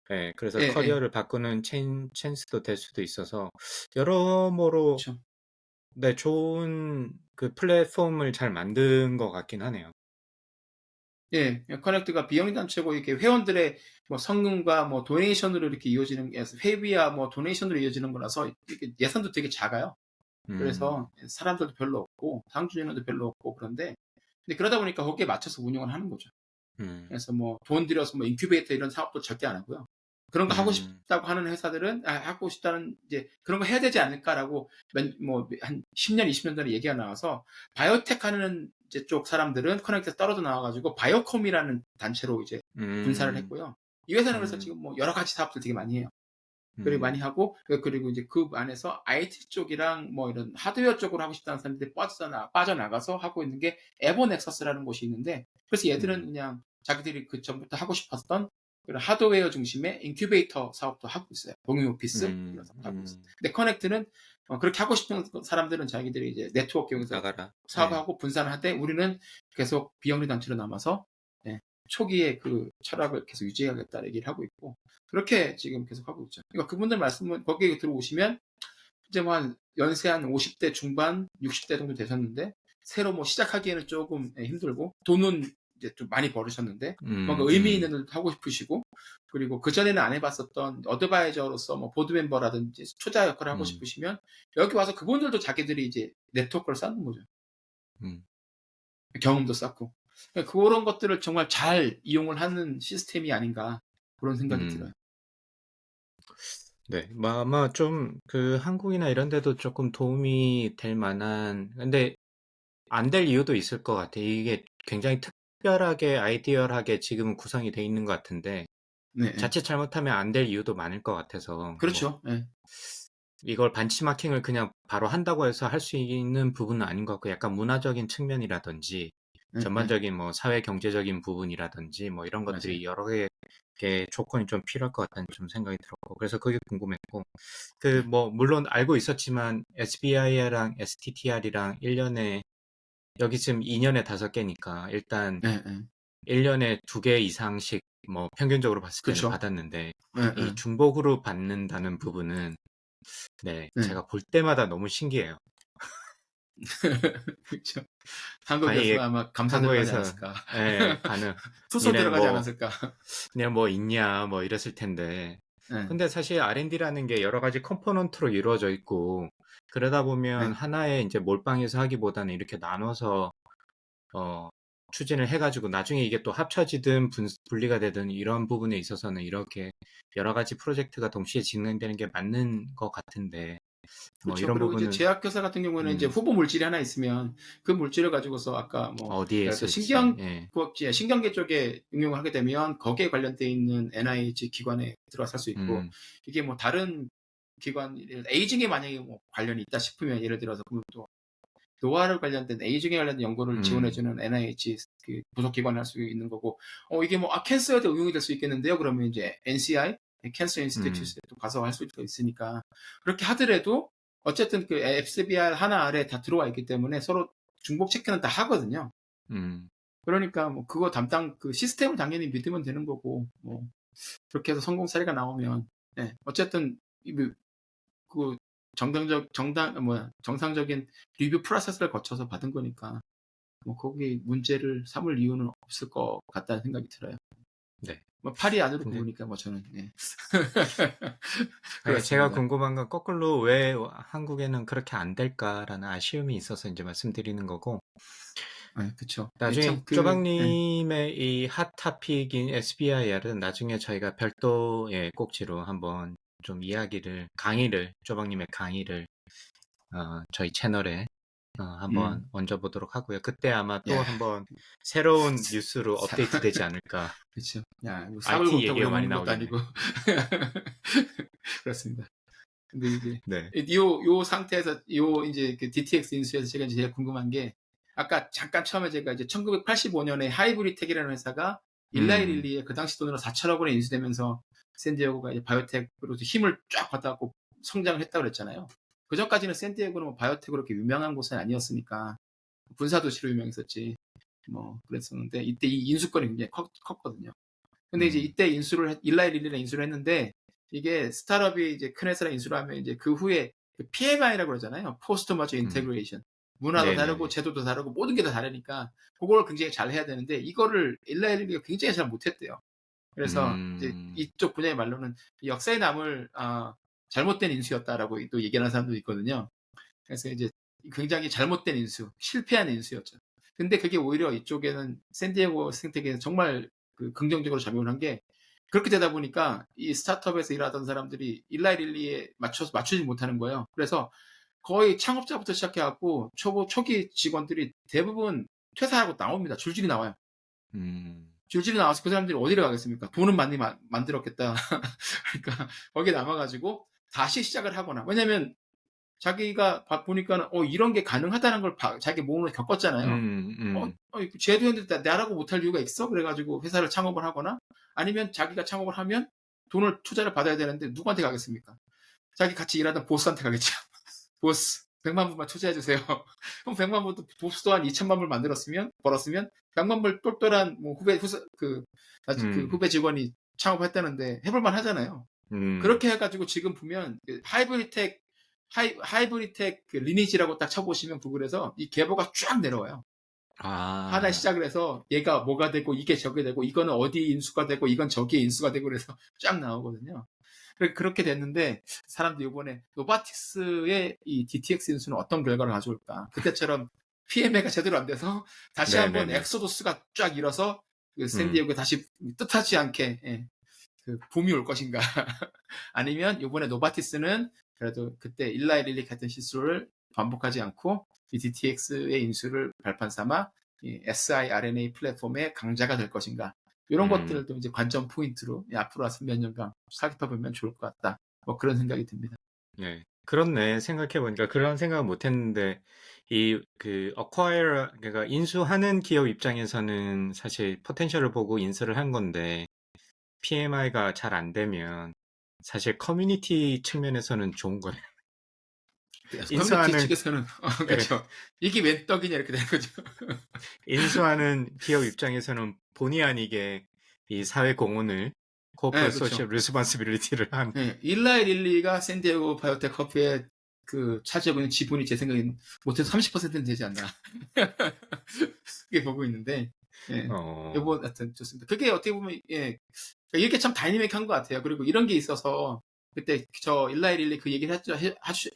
때 그래서 예, 예, 커리어를 바꾸는 찬스도 될 수도 있어서 여러모로 그렇죠. 네, 좋은 그 플랫폼을 잘 만든 것 같긴 하네요. 예, 커넥트가 비영리 단체고 이렇게 회원들의 뭐 성금과 뭐 도네이션으로 이렇게 이어지는 회비와 뭐 도네이션으로 이어지는 거라서 이렇게 예산도 되게 작아요. 음, 그래서 사람들도 별로 없고 상주 인원도 별로 없고 그런데 근데 그러다 보니까 거기에 맞춰서 운영을 하는 거죠. 음, 그래서 뭐 돈 들여서 뭐 인큐베이터 이런 사업도 절대 안 하고요. 그런 거 하고 음, 싶다고 하는 회사들은 하고 싶다는 이제 그런 거 해야 되지 않을까라고 뭐한 10년, 20년 전에 얘기가 나와서 바이오텍 하는 이제 쪽 사람들은 커넥트에서 떨어져 나와가지고 바이오콤이라는 단체로 이제 분사를 음, 했고요. 이 회사는 그래서 음, 지금 뭐 여러 가지 사업들 되게 많이 해요. 그리고 많이 음, 하고 그리고 이제 그 안에서 IT 쪽이랑 뭐 이런 하드웨어 쪽으로 하고 싶다는 사람들이 빠져나가서 하고 있는 게 에버넥서스라는 곳이 있는데 그래서 얘들은 음, 그냥 자기들이 그 전부터 하고 싶었던 그런 하드웨어 중심의 인큐베이터 사업도 하고 있어요. 동용 오피스 이런 사업도 하고 있어요. 근데 커넥트는 그렇게 하고 싶은 사람들은 자기들이 이제 네트워크 이용해서 나가라. 네. 사업하고 분산을 하되 우리는 계속 비영리 단체로 남아서 예, 초기에 그 철학을 계속 유지하겠다는 얘기를 하고 있고 그렇게 지금 계속 하고 있죠. 그러니까 그분들 말씀은 거기에 들어오시면 이제 뭐 한 연세 한 50대 중반, 60대 정도 되셨는데 새로 뭐 시작하기에는 조금 힘들고 돈은 이제 좀 많이 벌으셨는데 뭔가 의미 있는 일도 하고 싶으시고 그리고 그전에는 안 해봤었던 어드바이저로서 뭐 보드 멤버라든지 초자 역할을 하고 음, 싶으시면 여기 와서 그분들도 자기들이 이제 네트워크를 쌓는 거죠. 음, 경험도 쌓고. 그러니까 그런 것들을 정말 잘 이용을 하는 시스템이 아닌가 그런 생각이 들어요. 음. 네, 뭐 아마 좀 그 한국이나 이런 데도 조금 도움이 될 만한, 근데 안 될 이유도 있을 것 같아요. 이게 굉장히 특별하게 아이디얼하게 지금은 구성이 돼 있는 것 같은데, 네, 네. 자칫 잘못하면 안 될 이유도 많을 것 같아서, 뭐, 그렇죠. 네. 이걸 반치마킹을 그냥 바로 한다고 해서 할 수 있는 부분은 아닌 것 같고, 약간 문화적인 측면이라든지, 네, 네. 전반적인 뭐 사회 경제적인 부분이라든지, 뭐 이런 맞아요. 것들이 여러 개의 조건이 좀 필요할 것 같다는 좀 생각이 들었고, 그래서 그게 궁금했고, 그 네. 뭐, 물론 알고 있었지만, SBI랑 STTR이랑 1년에, 여기 지금 2년에 5개니까, 일단 네, 네. 1년에 2개 이상씩, 뭐, 평균적으로 봤을 때는 그렇죠. 받았는데, 네, 이 네. 중복으로 받는다는 부분은, 네, 네. 제가 볼 때마다 너무 신기해요. 그렇죠. 과연 한국에서 이게 아마 감사 들어가지 한국에서, 않았을까. 예, 가능, 수소 니네 들어가지 뭐, 않았을까. 그냥 뭐 있냐, 뭐 이랬을 텐데. 네, 근데 사실 R&D라는 게 여러 가지 컴포넌트로 이루어져 있고, 그러다 보면 네, 하나의 이제 몰빵해서 하기보다는 이렇게 나눠서, 어, 추진을 해가지고 나중에 이게 또 합쳐지든 분리가 되든 이런 부분에 있어서는 이렇게 여러 가지 프로젝트가 동시에 진행되는 게 맞는 것 같은데 뭐 그렇죠. 이런 그리고 이제 부분은 제약회사 같은 경우는 이제 후보 물질이 하나 있으면 그 물질을 가지고서 아까 뭐 어디에 예를 들어 쓸지 신경계 쪽에 응용을 하게 되면 거기에 관련돼 있는 NIH 기관에 들어갈 수 있고 이게 뭐 다른 기관 에이징에 만약에 뭐 관련이 있다 싶으면 예를 들어서 그또 노화를 관련된 에이징에 관련된 연구를 지원해주는 NIH 그 부속 기관을 할 수 있는 거고 이게 뭐 캔서에도 응용이 될 수 있겠는데요. 그러면 이제 NCI 캔서 인스티튜트에도 가서 할 수 있으니까 그렇게 하더라도 어쨌든 그 FCBR 하나 아래 다 들어와 있기 때문에 서로 중복 체크는 다 하거든요. 그러니까 뭐 그거 담당 그 시스템을 당연히 믿으면 되는 거고 뭐 그렇게 해서 성공 사례가 나오면 어쨌든 그 정상적인 리뷰 프로세스를 거쳐서 받은 거니까 뭐 거기 문제를 삼을 이유는 없을 것 같다는 생각이 들어요. 네. 뭐 팔이 안으로 근데 굽으니까 뭐 저는 아니, 제가 그렇습니다. 궁금한 건 거꾸로 왜 한국에는 그렇게 안 될까라는 아쉬움이 있어서 이제 말씀드리는 거고 그렇죠. 나중에 쪼박님의 이 핫타픽인 SBIR은 나중에 저희가 별도의 꼭지로 한번 좀 강의를 쪼박님의 강의를 저희 채널에 한번 얹어보도록 하고요. 그때 아마 또 야. 한번 새로운 뉴스로 업데이트 되지 않을까. 그렇죠. 야, 뭐 IT 삽을 곰탕으로 얘기가 많이 해먹는 것도 나오겠네. 아니고 그렇습니다. 근데 이제 네. 요 상태에서 이제 그 DTX 인수에서 제가 이제 제일 궁금한 게 아까 잠깐 처음에 제가 이제 1985년에 하이브리텍이라는 회사가 일라이 릴리에 그 당시 돈으로 4천억 원에 인수되면서 샌디에고가 이제 바이오텍으로 힘을 쫙 받아갖고 성장을 했다고 그랬잖아요. 그 전까지는 샌디에고는 뭐 바이오텍으로 그렇게 유명한 곳은 아니었으니까 분사도시로 유명했었지. 뭐 그랬었는데 이때 이 인수권이 굉장히 컸거든요. 근데 이제 이때 일라이 릴리를 인수를 했는데 이게 스타트업이 이제 큰 회사를 인수를 하면 이제 그 후에 그 PMI라고 그러잖아요. 포스트 머저 인테그레이션. 문화도 다르고 제도도 다르고 모든 게 다 다르니까 그걸 굉장히 잘 해야 되는데 이거를 일라이 릴리가 굉장히 잘 못했대요. 그래서 이제 이쪽 분야의 말로는 역사에 남을 잘못된 인수였다라고 또 얘기하는 사람도 있거든요. 그래서 이제 굉장히 잘못된 인수, 실패한 인수였죠. 근데 그게 오히려 이쪽에는 샌디에고 생태계에서 정말 그 긍정적으로 작용을 한 게 그렇게 되다 보니까 이 스타트업에서 일하던 사람들이 일라이 릴리에 맞추지 못하는 거예요. 그래서 거의 창업자부터 시작해갖고 초기 직원들이 대부분 퇴사하고 나옵니다. 줄줄이 나와요. 줄줄이 나와서 그 사람들이 어디로 가겠습니까? 돈은 많이 만들었겠다. 그러니까 거기에 남아가지고 다시 시작을 하거나 왜냐면 자기가 보니까 이런 게 가능하다는 걸 자기 몸으로 겪었잖아요. 쟤도 했는데 나라고 못할 이유가 있어? 그래가지고 회사를 창업을 하거나 아니면 자기가 창업을 하면 투자를 받아야 되는데 누구한테 가겠습니까? 자기 같이 일하던 보스한테 가겠죠. 보스 100만 불만 투자해주세요. 그럼 100만 불도 보스도 한 2천만 불 벌었으면 100만 불 똘똘한 뭐 후배 직원이 창업했다는데 해볼만 하잖아요. 그렇게 해가지고 지금 보면 하이브리텍 그 리니지라고 딱 쳐보시면 구글에서 이 계보가 쫙 내려와요. 하나 시작을 해서 얘가 뭐가 되고 이게 저게 되고 이거는 어디 인수가 되고 이건 저기에 인수가 되고 그래서 쫙 나오거든요. 그렇게 됐는데 사람들이 이번에 노바틱스의 이 DTX 인수는 어떤 결과를 가져올까? 그때처럼 PMA가 제대로 안 돼서 다시 한번 엑소도스가 쫙 일어서 그 샌디에고에 다시 뜻하지 않게 그 붐이 올 것인가? 아니면 이번에 노바티스는 그래도 그때 일라이 릴리 같은 실수를 반복하지 않고 이 DTX의 인수를 발판 삼아 이 siRNA 플랫폼의 강자가 될 것인가? 이런 것들도 이제 관전 포인트로 앞으로 몇 년간 살펴보면 좋을 것 같다. 뭐 그런 생각이 듭니다. 네, 그렇네. 생각해보니까 그런 생각은 못했는데 acquire, 그러니까 인수하는 기업 입장에서는 사실 포텐셜을 보고 인수를 한 건데 PMI가 잘 안 되면 사실 커뮤니티 측면에서는 좋은 거예요. 커뮤니티 측에서는 그렇죠. 이게 웬 떡이냐 이렇게 되는 거죠. 인수하는 기업 입장에서는 본의 아니게 이 사회 공헌을 corporate social responsibility를 한. 일라이 릴리가 샌디에고 바이오텍 커피에 그 차지하고 있는 지분이 제 생각엔 못해서 30%는 되지 않나. 그게 보고 있는데. 요거 하여튼 좋습니다. 그게 어떻게 보면 이렇게 참 다이내믹한 것 같아요. 그리고 이런 게 있어서 그때 저 일라이 릴리 그 얘기를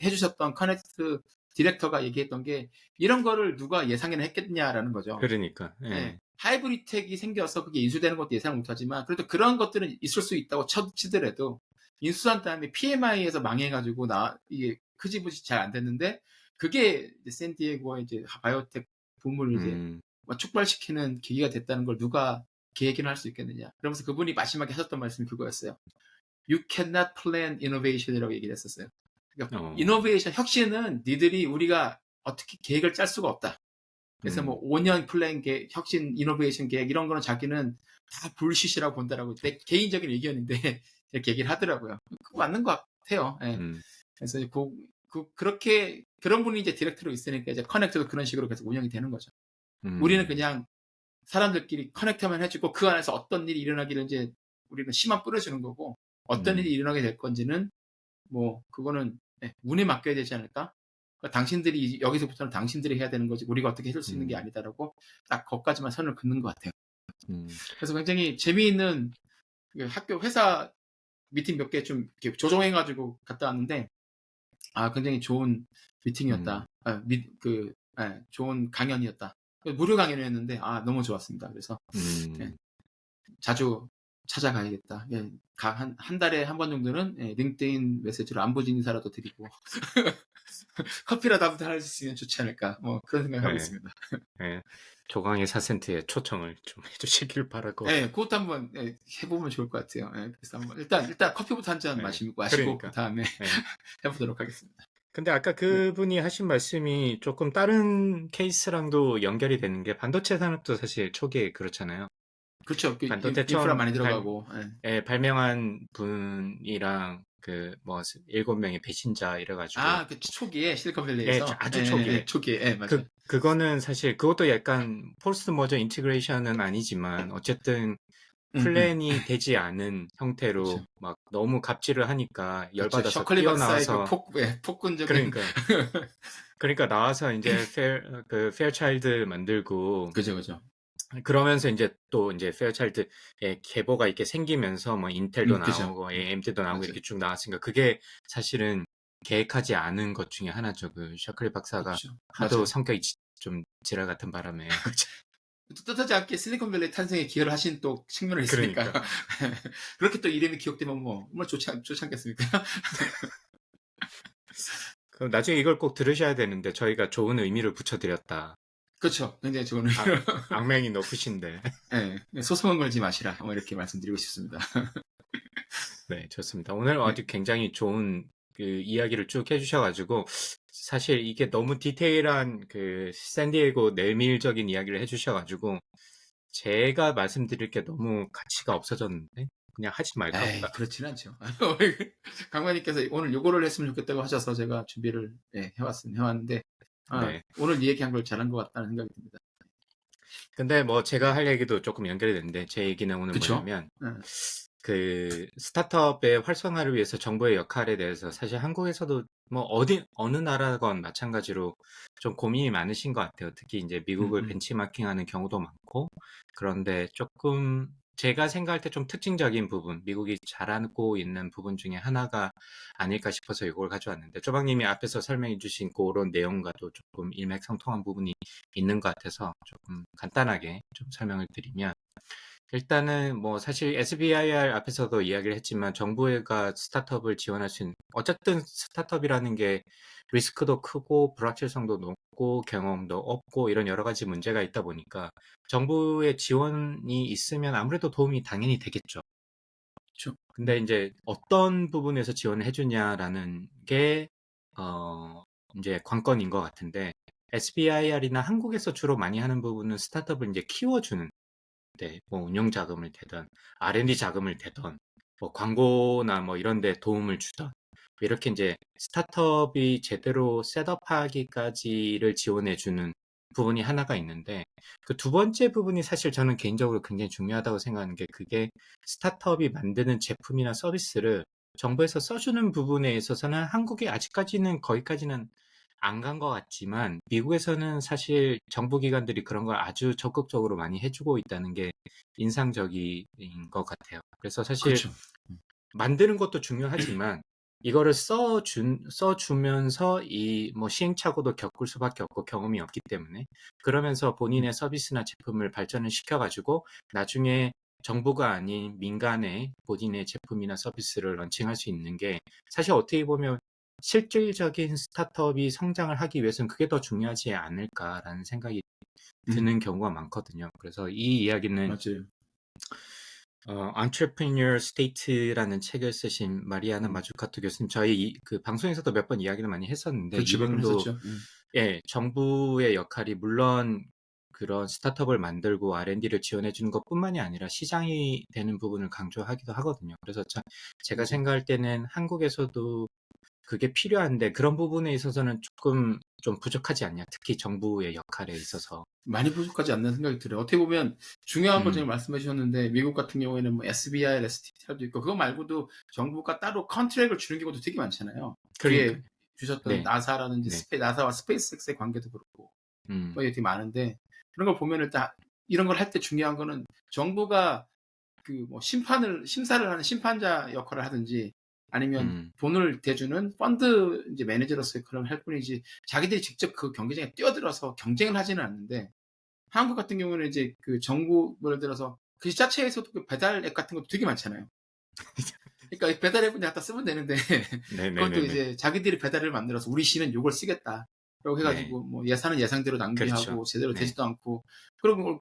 해주셨던 커넥트 디렉터가 얘기했던 게 이런 거를 누가 예상이나 했겠냐라는 거죠. 그러니까. 예. 예. 하이브리텍이 생겨서 그게 인수되는 것도 예상 못하지만 그래도 그런 것들은 있을 수 있다고 치더라도 인수한 다음에 PMI에서 망해가지고 이게 흐지부지 잘 안 됐는데 그게 이제 샌디에고의 이제 바이오텍 붐을 이제 음. 촉발시키는 계기가 됐다는 걸 누가 계획이나 할 수 있겠느냐. 그러면서 그분이 마지막에 하셨던 말씀이 그거였어요. You cannot plan innovation이라고 얘기를 했었어요. 그러니까 이노베이션 혁신은 니들이 우리가 어떻게 계획을 짤 수가 없다. 그래서 뭐 5년 플랜 계획, 혁신 이노베이션 계획 이런 거는 자기는 다 불시시라고 본다라고 내 개인적인 의견인데 이렇게 얘기를 하더라고요. 그거 맞는 것 같아요. 예. 그래서 그렇게 그런 분이 이제 디렉터로 있으니까 이제 커넥트도 그런 식으로 계속 운영이 되는 거죠. 우리는 그냥 사람들끼리 커넥트만 해주고 그 안에서 어떤 일이 일어나기를 이제 우리는 씨만 뿌려주는 거고 어떤 일이 일어나게 될 건지는 뭐 그거는 운에 맡겨야 되지 않을까? 그러니까 당신들이 여기서부터는 당신들이 해야 되는 거지 우리가 어떻게 해줄 수 있는 게 아니다라고 딱 거기까지만 선을 긋는 것 같아요. 그래서 굉장히 재미있는 학교 회사 미팅 몇 개 좀 조정해가지고 갔다 왔는데 굉장히 좋은 미팅이었다. 좋은 강연이었다. 무료 강연이었는데 너무 좋았습니다. 그래서 자주 찾아가야겠다. 한 달에 한 번 정도는 링크드인 메시지로 안부 인사라도 드리고 커피라도 한번 할 수 있으면 좋지 않을까. 뭐 그런 생각을 하고 있습니다. 네. 조강의 4센트에 초청을 좀 해주시길 바라고. 네, 그것도 한번 해보면 좋을 것 같아요. 그래서 한번 일단 커피부터 한 잔 마시고 그러니까. 그 다음에 해보도록 하겠습니다. 근데 아까 그분이 하신 말씀이 조금 다른 케이스랑도 연결이 되는 게 반도체 산업도 사실 초기에 그렇잖아요. 그렇죠. 반도체 인프라 많이 들어가고. 발명한 분이랑 7명의 배신자 이래가지고. 그 초기에 실리콘밸리에서. 아주 초기에. 초기에, 맞아요. 그거는 사실 그것도 약간 포스트 머저 인티그레이션은 아니지만 어쨌든 플랜이 되지 않은 형태로 그렇죠. 막 너무 갑질을 하니까 열받아서 셔클리 뛰어나와서 폭군적인 그러니까 나와서 이제 페어차일드 만들고 그죠. 그러면서 이제 또 이제 페어차일드의 계보가 이렇게 생기면서 뭐 인텔도 나오고 AMD도 나오고 맞아요. 이렇게 쭉 나왔으니까 그게 사실은 계획하지 않은 것 중에 하나죠. 그 셔클리 박사가 그렇죠. 하도 맞아요. 성격이 좀 지랄 같은 바람에 뜻하지 않게 실리콘밸리 탄생에 기여를 하신 또 측면이 있으니까. 그러니까. 그렇게 또 이름이 기억되면 뭐 얼마나 좋지 않겠습니까? 그럼 나중에 이걸 꼭 들으셔야 되는데 저희가 좋은 의미를 붙여드렸다. 그렇죠. 굉장히 좋은 악명이 높으신데. 네, 소송은 걸지 마시라. 이렇게 말씀드리고 싶습니다. 네, 좋습니다. 오늘 아주 굉장히 좋은 그 이야기를 쭉 해주셔가지고 사실 이게 너무 디테일한 그 샌디에고 내밀적인 이야기를 해주셔가지고 제가 말씀드릴 게 너무 가치가 없어졌는데 그냥 하지 말까 보다. 그렇지는 않죠. 강관님께서 오늘 요거를 했으면 좋겠다고 하셔서 제가 준비를 해왔는데 네. 오늘 이 얘기한 걸 잘한 것 같다는 생각이 듭니다. 근데 뭐 제가 할 얘기도 조금 연결이 되는데 제 얘기는 오늘 그쵸? 뭐냐면 그 스타트업의 활성화를 위해서 정부의 역할에 대해서 사실 한국에서도 뭐 어느 나라건 마찬가지로 좀 고민이 많으신 것 같아요. 특히 이제 미국을 벤치마킹하는 경우도 많고 그런데 조금 제가 생각할 때 좀 특징적인 부분, 미국이 잘하고 있는 부분 중에 하나가 아닐까 싶어서 이걸 가져왔는데 조방님이 앞에서 설명해 주신 그런 내용과도 조금 일맥상통한 부분이 있는 것 같아서 조금 간단하게 좀 설명을 드리면 일단은 뭐 사실 SBIR 앞에서도 이야기를 했지만 정부가 스타트업을 지원할 수 있는 어쨌든 스타트업이라는 게 리스크도 크고 불확실성도 높고 경험도 없고 이런 여러 가지 문제가 있다 보니까 정부의 지원이 있으면 아무래도 도움이 당연히 되겠죠. 그렇죠. 근데 이제 어떤 부분에서 지원을 해주냐라는 게 이제 관건인 것 같은데 SBIR이나 한국에서 주로 많이 하는 부분은 스타트업을 이제 키워주는 뭐 운영 자금을 대던 R&D 자금을 대던 뭐 광고나 뭐 이런 데 도움을 주던 이렇게 이제 스타트업이 제대로 셋업하기까지를 지원해 주는 부분이 하나가 있는데 그 두 번째 부분이 사실 저는 개인적으로 굉장히 중요하다고 생각하는 게 그게 스타트업이 만드는 제품이나 서비스를 정부에서 써주는 부분에 있어서는 한국이 아직까지는 거기까지는 안 간 것 같지만 미국에서는 사실 정부 기관들이 그런 걸 아주 적극적으로 많이 해주고 있다는 게 인상적인 것 같아요. 그래서 사실 그렇죠. 만드는 것도 중요하지만 이거를 써주면서 이 뭐 시행착오도 겪을 수밖에 없고 경험이 없기 때문에 그러면서 본인의 서비스나 제품을 발전을 시켜가지고 나중에 정부가 아닌 민간의 본인의 제품이나 서비스를 런칭할 수 있는 게 사실 어떻게 보면 실질적인 스타트업이 성장을 하기 위해서는 그게 더 중요하지 않을까라는 생각이 드는 경우가 많거든요. 그래서 이 이야기는 맞아요. Entrepreneur State라는 책을 쓰신 마리아나 마주카토 교수님, 저희 그 방송에서도 몇 번 이야기를 많이 했었는데, 그렇죠. 몇번 이분도 했었죠. 예, 정부의 역할이 물론 그런 스타트업을 만들고 R&D를 지원해 주는 것뿐만이 아니라 시장이 되는 부분을 강조하기도 하거든요. 그래서 제가 맞아요. 생각할 때는 한국에서도 그게 필요한데 그런 부분에 있어서는 조금 좀 부족하지 않냐. 특히 정부의 역할에 있어서. 많이 부족하지 않는 생각이 들어요. 어떻게 보면 중요한 걸 지금 음, 말씀해 주셨는데 미국 같은 경우에는 뭐 SBI, STT도 있고 그거 말고도 정부가 따로 컨트랙을 주는 경우도 되게 많잖아요. 그러니까요. 뒤에 주셨던 네, 나사라든지 네, 나사와 스페이스X의 관계도 그렇고 음, 뭐 되게 많은데 그런 걸 보면 일단 이런 걸 할 때 중요한 거는 정부가 그 뭐 심사를 하는 심판자 역할을 하든지 아니면 음, 돈을 대주는 펀드 이제 매니저로서의 그런 할 뿐이지 자기들이 직접 그 경기장에 뛰어들어서 경쟁을 하지는 않는데 한국 같은 경우는 이제 그 정부 예를 들어서 그 지자체에서도 그 배달 앱 같은 것도 되게 많잖아요. 그러니까 이 배달 앱은 갖다 쓰면 되는데 그것도 네네네네. 이제 자기들이 배달 앱을 만들어서 우리 시는 요걸 쓰겠다. 라고 네, 해가지고 뭐 예산은 예상대로 그렇죠. 낭비하고 제대로 네, 되지도 않고 그런 걸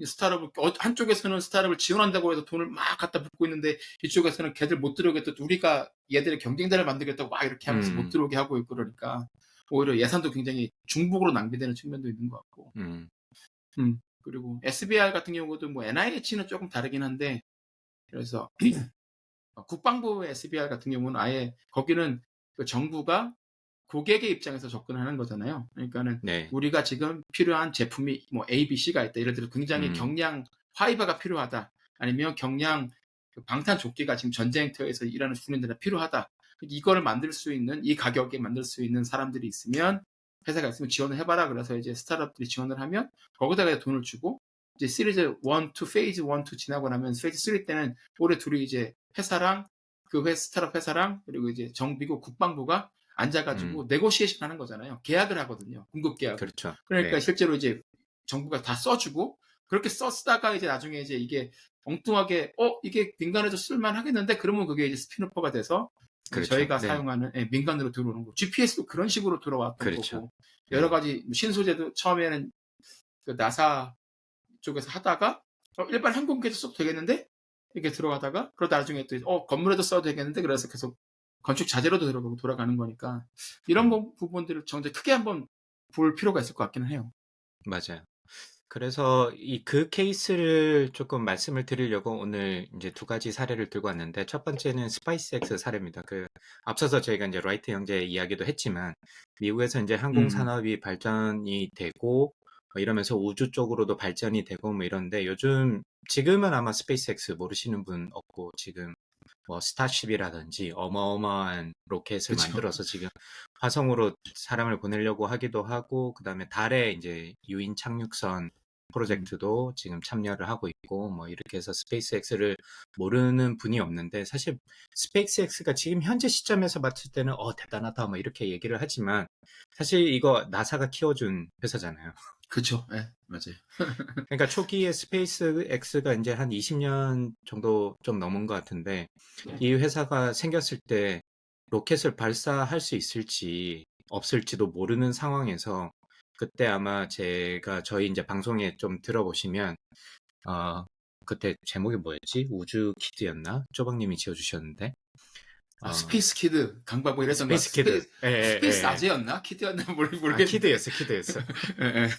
스타트업을 한쪽에서는 스타트업을 지원한다고 해서 돈을 막 갖다 붓고 있는데 이쪽에서는 걔들 못 들어오겠다. 우리가 얘들의 경쟁자를 만들겠다고 막 이렇게 하면서 못 음, 들어오게 하고 있고 그러니까 오히려 예산도 굉장히 중복으로 낭비되는 측면도 있는 것 같고. 음, 그리고 SBI 같은 경우도 뭐 NIH는 조금 다르긴 한데 그래서 국방부 SBI 같은 경우는 아예 거기는 그 정부가 고객의 입장에서 접근하는 거잖아요. 그러니까는 네, 우리가 지금 필요한 제품이 뭐 A, B, C가 있다. 예를 들어 굉장히 음, 경량 화이바가 필요하다. 아니면 경량 그 방탄조끼가 지금 전쟁터에서 일하는 군인들한테 필요하다. 이거를 만들 수 있는 이 가격에 만들 수 있는 사람들이 있으면 회사가 있으면 지원을 해봐라. 그래서 이제 스타트업들이 지원을 하면 거기다가 돈을 주고 이제 시리즈 1, 2, 페이즈 1, 2 지나고 나면 페이즈 3 때는 올해 둘이 이제 회사랑 스타트업 회사랑 그리고 이제 미국 국방부가 앉아가지고 네고시에이션 하는 거잖아요. 계약을 하거든요. 공급 계약을. 그렇죠. 그러니까 네, 실제로 이제 정부가 다 써주고 그렇게 쓰다가 이제 나중에 이제 이게 엉뚱하게 이게 민간에도 쓸만 하겠는데 그러면 그게 이제 스피노퍼가 돼서 이제 그렇죠. 저희가 네, 사용하는 민간으로 들어오는 거. GPS도 그런 식으로 들어왔던 그렇죠. 거고 여러 네, 가지 신소재도 처음에는 그 나사 쪽에서 하다가 일반 항공기에도 써도 되겠는데 이렇게 들어가다가 그러다 나중에 또 건물에도 써도 되겠는데 그래서 계속 건축 자재로도 들어가고 돌아가는 거니까 이런 음, 부분들을 정말 크게 한번 볼 필요가 있을 것 같기는 해요. 맞아요. 그래서 그 케이스를 조금 말씀을 드리려고 오늘 이제 두 가지 사례를 들고 왔는데 첫 번째는 스파이스X 사례입니다. 앞서서 저희가 이제 라이트 형제 이야기도 했지만 미국에서 이제 항공 음, 산업이 발전이 되고 이러면서 우주 쪽으로도 발전이 되고 뭐 이런데 요즘 지금은 아마 스페이스X 모르시는 분 없고 지금 뭐 스타쉽이라든지 어마어마한 로켓을 그쵸. 만들어서 지금 화성으로 사람을 보내려고 하기도 하고 그다음에 달에 이제 유인 착륙선 음, 프로젝트도 지금 참여를 하고 있고 뭐 이렇게 해서 스페이스X를 모르는 분이 없는데 사실 스페이스X가 지금 현재 시점에서 봤을 때는 대단하다 뭐 이렇게 얘기를 하지만 사실 이거 나사가 키워준 회사잖아요. 그쵸. 예, 맞아요. 그러니까 초기에 스페이스X가 이제 한 20년 정도 좀 넘은 것 같은데 이 회사가 생겼을 때 로켓을 발사할 수 있을지 없을지도 모르는 상황에서 그때 아마 저희 이제 방송에 좀 들어보시면 어 그때 제목이 뭐였지? 우주 키드였나? 쪼박님이 지어주셨는데 어 스페이스 키드, 강바보 이랬던 것 같아요. 스페이스 키드 스페이스 예예예 아재였나? 키드였나? 모르겠는데. 키드였어. 예, 예.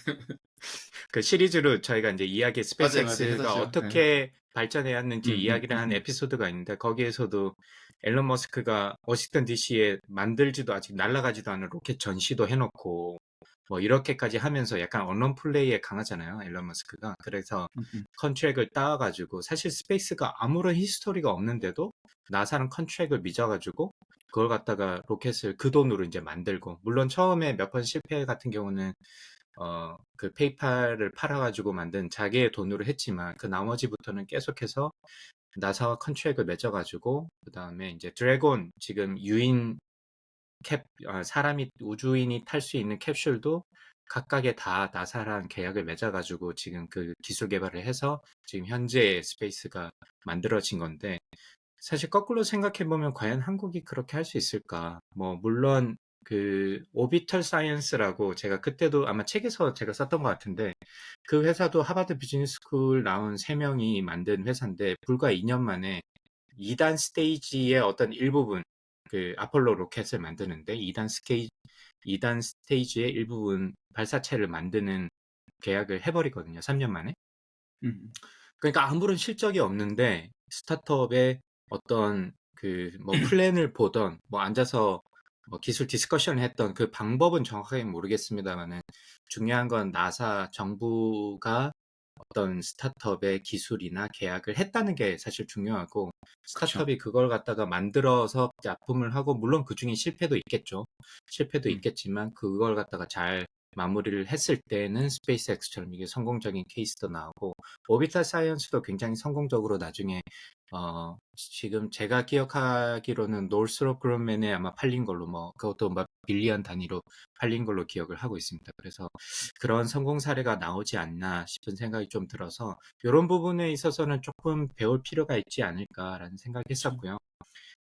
그 시리즈로 저희가 이제 이야기 맞아요, 맞아요. 스페이스X가 했었죠. 예. 어떻게 발전해 왔는지 음, 음, 이야기를 음, 한 음. 에피소드가 있는데 거기에서도 앨런 머스크가 워싱턴 DC에 만들지도 아직 날아가지도 않은 로켓 전시도 해놓고 뭐 이렇게까지 하면서 약간 언론 플레이에 강하잖아요, 앨런 머스크가. 그래서 음, 음. 컨트랙을 따가지고 사실 스페이스가 아무런 히스토리가 없는데도 나사는 컨트랙을 빚어가지고 그걸 갖다가 로켓을 그 돈으로 이제 만들고 물론 처음에 몇 번 실패 같은 경우는 그 페이팔을 팔아가지고 만든 자기의 돈으로 했지만 그 나머지부터는 계속해서 나사와 컨트랙을 맺어가지고 그 다음에 이제 드래곤 지금 유인 사람이 우주인이 탈 수 있는 캡슐도 각각의 다 나사랑 계약을 맺어가지고 지금 그 기술 개발을 해서 지금 현재 스페이스가 만들어진 건데 사실 거꾸로 생각해보면 과연 한국이 그렇게 할 수 있을까? 뭐 물론 그 오비털 사이언스라고 제가 그때도 아마 책에서 제가 썼던 것 같은데 그 회사도 하버드 비즈니스 스쿨 나온 3명이 만든 회사인데 불과 2년 만에 2단 스테이지의 어떤 일부분 그 아폴로 로켓을 만드는데 2단 스테이지의 일부분 발사체를 만드는 계약을 해버리거든요. 3년 만에. 음. 그러니까 아무런 실적이 없는데 스타트업의 어떤 그 뭐 플랜을 보던 뭐 앉아서 뭐 기술 디스커션을 했던 그 방법은 정확하게 모르겠습니다만은 중요한 건 나사 정부가 어떤 스타트업의 기술이나 계약을 했다는 게 사실 중요하고 그쵸. 스타트업이 그걸 갖다가 만들어서 납품을 하고 물론 그 중에 실패도 있겠죠. 실패도 음. 있겠지만 그걸 갖다가 잘 마무리를 했을 때는 스페이스X처럼 이게 성공적인 케이스도 나오고 오비탈 사이언스도 굉장히 성공적으로 나중에 지금 제가 기억하기로는 노스롭 그룹맨에 아마 팔린 걸로 뭐 그것도 막 빌리언 단위로 팔린 걸로 기억을 하고 있습니다. 그래서 그런 성공 사례가 나오지 않나 싶은 생각이 좀 들어서 이런 부분에 있어서는 조금 배울 필요가 있지 않을까라는 생각이 그쵸. 했었고요.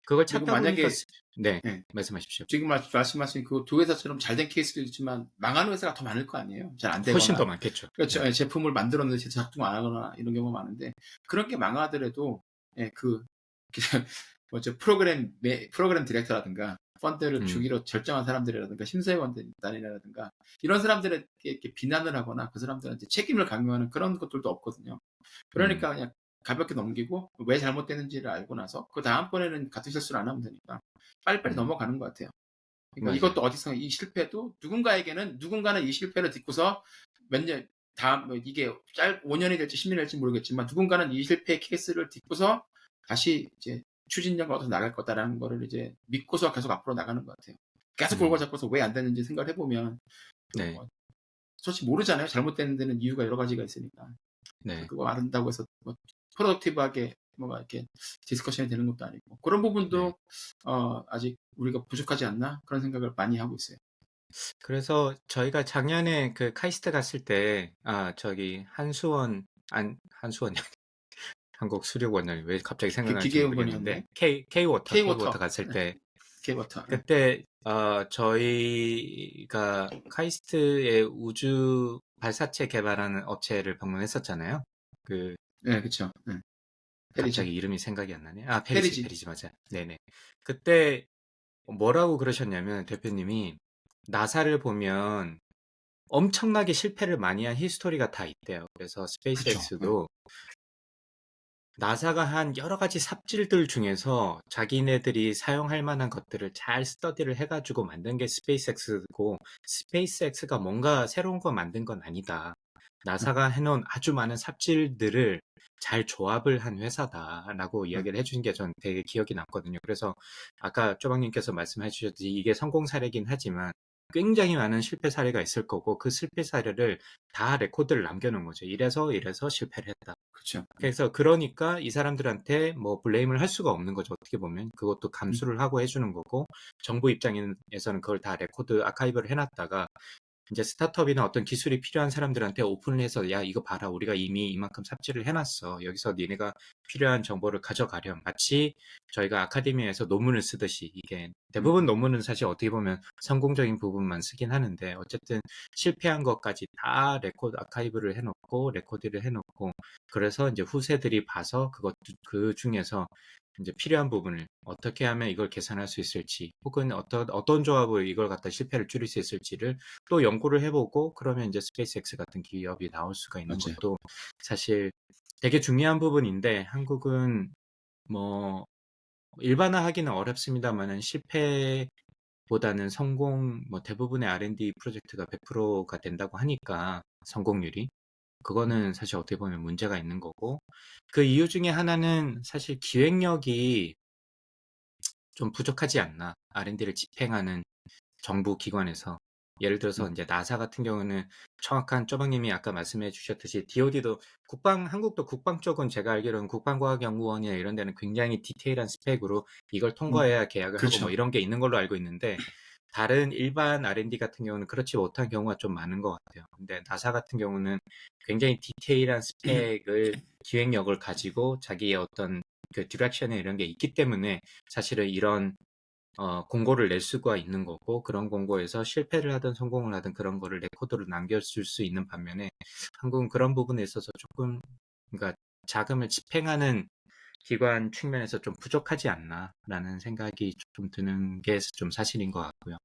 그걸 그리고 찾다 보니까 만약에 네, 예, 말씀하십시오. 지금 말씀하신 그 두 회사처럼 잘 된 케이스도 있지만 망하는 회사가 더 많을 거 아니에요. 잘 안 훨씬 더 되거나. 많겠죠. 그렇죠. 네. 예, 제품을 만들었는데 제대로 작동 안 하거나 이런 경우가 많은데 그런 게 망하더라도 예, 뭐죠 프로그램 디렉터라든가 펀드를 음, 주기로 결정한 사람들이라든가 심사위원단이라든가 이런 사람들에게 이렇게 비난을 하거나 그 사람들한테 책임을 강요하는 그런 것들도 없거든요. 음, 그러니까 그냥 가볍게 넘기고 왜 잘못됐는지를 알고 나서 그 다음번에는 같은 실수를 안 하면 되니까 빨리빨리 음, 넘어가는 것 같아요. 그러니까 맞아요. 이것도 어디서 이 실패도 누군가는 이 실패를 딛고서 몇 년, 다음, 이게 5년이 될지 10년이 될지 모르겠지만 누군가는 이 실패의 케이스를 딛고서 다시 이제 추진력을 얻어 나갈 거다라는 거를 이제 믿고서 계속 앞으로 나가는 것 같아요. 계속 골고 음, 잡고서 왜 안 되는지 생각을 해보면 네, 뭐 솔직히 모르잖아요. 잘못되는 데는 이유가 여러 가지가 있으니까. 네, 그거 안다고 해서 뭐 프로덕티브하게 뭐가 이렇게 디스커션이 되는 것도 아니고 그런 네. 부분도 아직 우리가 부족하지 않나 그런 생각을 많이 하고 있어요. 그래서 저희가 작년에 그 카이스트 갔을 때, 저기 한수원이 한국 수력원을 왜 갑자기 그 생각날지 모르겠는데, 기계연구원이었나요? K워터 K워터, 갔을 때, K워터. 그때, 저희가 카이스트의 우주 발사체 개발하는 업체를 방문했었잖아요. 그, 네, 그쵸. 네. 페리지. 갑자기 이름이 생각이 안 나네. 페리지. 페리지, 맞아. 네네. 그때 뭐라고 그러셨냐면, 대표님이, 나사를 보면 엄청나게 실패를 많이 한 히스토리가 다 있대요. 그래서 그쵸. 네. 스페이스X도 나사가 한 여러 가지 삽질들 중에서 자기네들이 사용할 만한 것들을 잘 스터디를 해가지고 만든 게 스페이스X고 스페이스X가 뭔가 새로운 거 만든 건 아니다. 나사가 해놓은 아주 많은 삽질들을 잘 조합을 한 회사다라고 네. 이야기를 해주신 게 전 되게 기억이 남거든요. 그래서 아까 쪼박님께서 말씀해 주셨듯이 이게 성공 사례긴 하지만 굉장히 많은 실패 사례가 있을 거고 그 실패 사례를 다 레코드를 남겨놓은 거죠. 이래서 실패를 했다. 그쵸. 그래서 그러니까 이 사람들한테 뭐 블레임을 할 수가 없는 거죠. 어떻게 보면 그것도 음, 감수를 하고 해주는 거고 정부 입장에서는 그걸 다 레코드 아카이브를 해놨다가 이제 스타트업이나 어떤 기술이 필요한 사람들한테 오픈을 해서 야 이거 봐라 우리가 이미 이만큼 삽질을 해놨어 여기서 니네가 필요한 정보를 가져가렴 마치 저희가 아카데미에서 논문을 쓰듯이 이게 대부분 음, 논문은 사실 어떻게 보면 성공적인 부분만 쓰긴 하는데 어쨌든 실패한 것까지 다 레코드 아카이브를 해놓고 레코드를 해놓고 그래서 이제 후세들이 봐서 그 중에서 이제 필요한 부분을 어떻게 하면 이걸 계산할 수 있을지 혹은 어떤 조합을 이걸 갖다 실패를 줄일 수 있을지를 또 연구를 해보고 그러면 이제 스페이스X 같은 기업이 나올 수가 있는 맞아요. 것도 사실 되게 중요한 부분인데 한국은 뭐 일반화하기는 어렵습니다만은 실패보다는 성공 뭐 대부분의 R&D 프로젝트가 100%가 된다고 하니까 성공률이 음, 그거는 사실 어떻게 보면 문제가 있는 거고 그 이유 중에 하나는 사실 기획력이 좀 부족하지 않나 R&D를 집행하는 정부 기관에서 예를 들어서 이제 나사 같은 경우는 정확한 쪼박님이 아까 말씀해 주셨듯이 DoD도 한국도 국방 쪽은 제가 알기로는 국방과학연구원이나 이런 데는 굉장히 디테일한 스펙으로 이걸 통과해야 계약을 하고 뭐 그렇죠. 이런 게 있는 걸로 알고 있는데 다른 일반 R&D 같은 경우는 그렇지 못한 경우가 좀 많은 것 같아요. 근데 나사 같은 경우는 굉장히 디테일한 스펙을 기획력을 가지고 자기의 어떤 그 디렉션에 이런 게 있기 때문에 사실은 이런 공고를 낼 수가 있는 거고 그런 공고에서 실패를 하든 성공을 하든 그런 거를 레코드로 남겨줄 수 있는 반면에 한국은 그런 부분에 있어서 조금 그러니까 자금을 집행하는 기관 측면에서 좀 부족하지 않나라는 생각이 좀 드는 게 좀 사실인 것 같고요.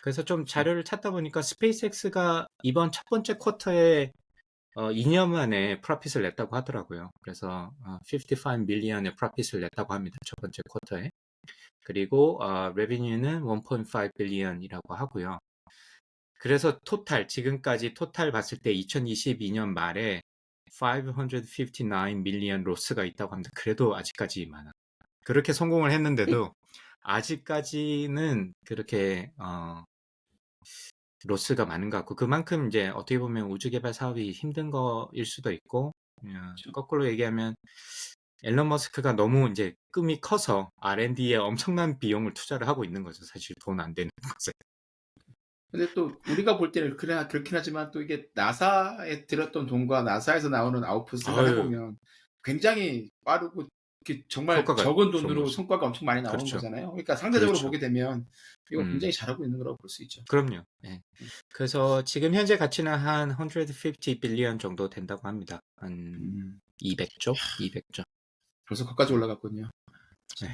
그래서 좀 자료를 찾다 보니까 스페이스X가 이번 첫 번째 쿼터에 2년 만에 프로핏을 냈다고 하더라고요. 그래서 55 밀리언의 프로핏을 냈다고 합니다. 첫 번째 쿼터에. 그리고 레비뉴는 1.5 빌리언이라고 하고요. 그래서 지금까지 토탈 봤을 때 2022년 말에 559 밀리언 로스가 있다고 합니다. 그래도 아직까지 많아. 그렇게 성공을 했는데도 아직까지는 그렇게 로스가 많은 것 같고 그만큼 이제 어떻게 보면 우주 개발 사업이 힘든 거일 수도 있고 그렇죠. 거꾸로 얘기하면 앨런 머스크가 너무 이제 꿈이 커서 R&D에 엄청난 비용을 투자를 하고 있는 거죠. 사실 돈 안 되는 것에. 근데 또 우리가 볼 때는 그렇긴 하지만 또 이게 나사에 들었던 돈과 나사에서 나오는 아웃풋 아유, 생각해보면 굉장히 빠르고 이렇게 정말 효과가 적은 좋은 돈으로 거죠. 성과가 엄청 많이 나오는 그렇죠. 거잖아요. 그러니까 상대적으로 그렇죠. 보게 되면 이거 음, 굉장히 잘하고 있는 거라고 볼 수 있죠. 그럼요. 예. 그래서 지금 현재 가치는 한 150 빌리언 정도 된다고 합니다. 한 음, 200조? 200조. 벌써 거기까지 네. 올라갔군요. 네.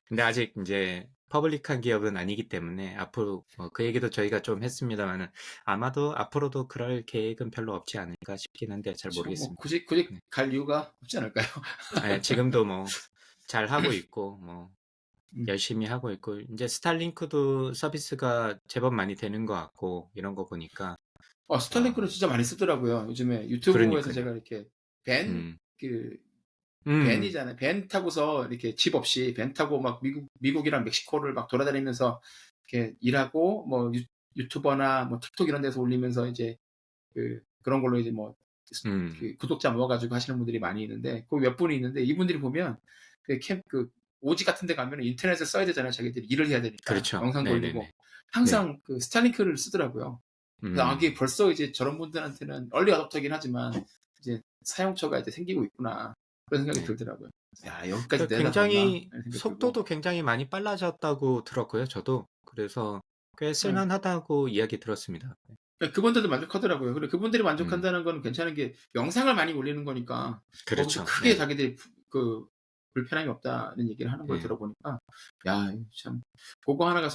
근데 아직 이제 퍼블릭한 기업은 아니기 때문에 앞으로 그 얘기도 저희가 좀 했습니다만은 아마도 앞으로도 그럴 계획은 별로 없지 않을까 싶긴 한데 잘 그렇죠. 뭐 모르겠습니다. 굳이 네. 갈 이유가 없지 않을까요? 지금도 뭐 잘 하고 있고 뭐 음. 열심히 하고 있고 이제 스타링크도 서비스가 제법 많이 되는 것 같고 이런 거 보니까 스타링크는 진짜 많이 쓰더라고요. 요즘에 유튜브에서 그러니까요. 제가 이렇게 밴, 음, 그, 음, 밴이잖아요. 밴 타고서 이렇게 집 없이 밴 타고 막 미국이랑 멕시코를 막 돌아다니면서 이렇게 일하고 뭐 유튜버나 뭐 틱톡 이런 데서 올리면서 이제 그런 걸로 이제 뭐 구독자 모아가지고 하시는 분들이 많이 있는데 그 몇 분이 있는데 이분들이 보면 오지 같은 데 가면 인터넷을 써야 되잖아요. 자기들이 일을 해야 되니까 그렇죠. 영상도 올리고 네네네. 네. 항상 그 스타링크를 쓰더라고요. 그래서 이게 벌써 이제 저런 분들한테는 얼리 어댑터긴 하지만 이제 사용처가 이제 생기고 있구나 그런 생각이 네. 들더라고요. 야 여기까지 내다봤나 굉장히 이런 생각 들고. 속도도 굉장히 많이 빨라졌다고 들었고요. 저도 그래서 꽤 네. 쓸만하다고 이야기 들었습니다. 그분들도 만족하더라고요. 그리고 그분들이 음, 만족한다는 건 괜찮은 게 영상을 많이 올리는 거니까 거기서 그렇죠. 크게 네. 자기들이 그 불편함이 없다는 얘기를 하는 걸 네. 들어보니까 야, 참 그거 하나가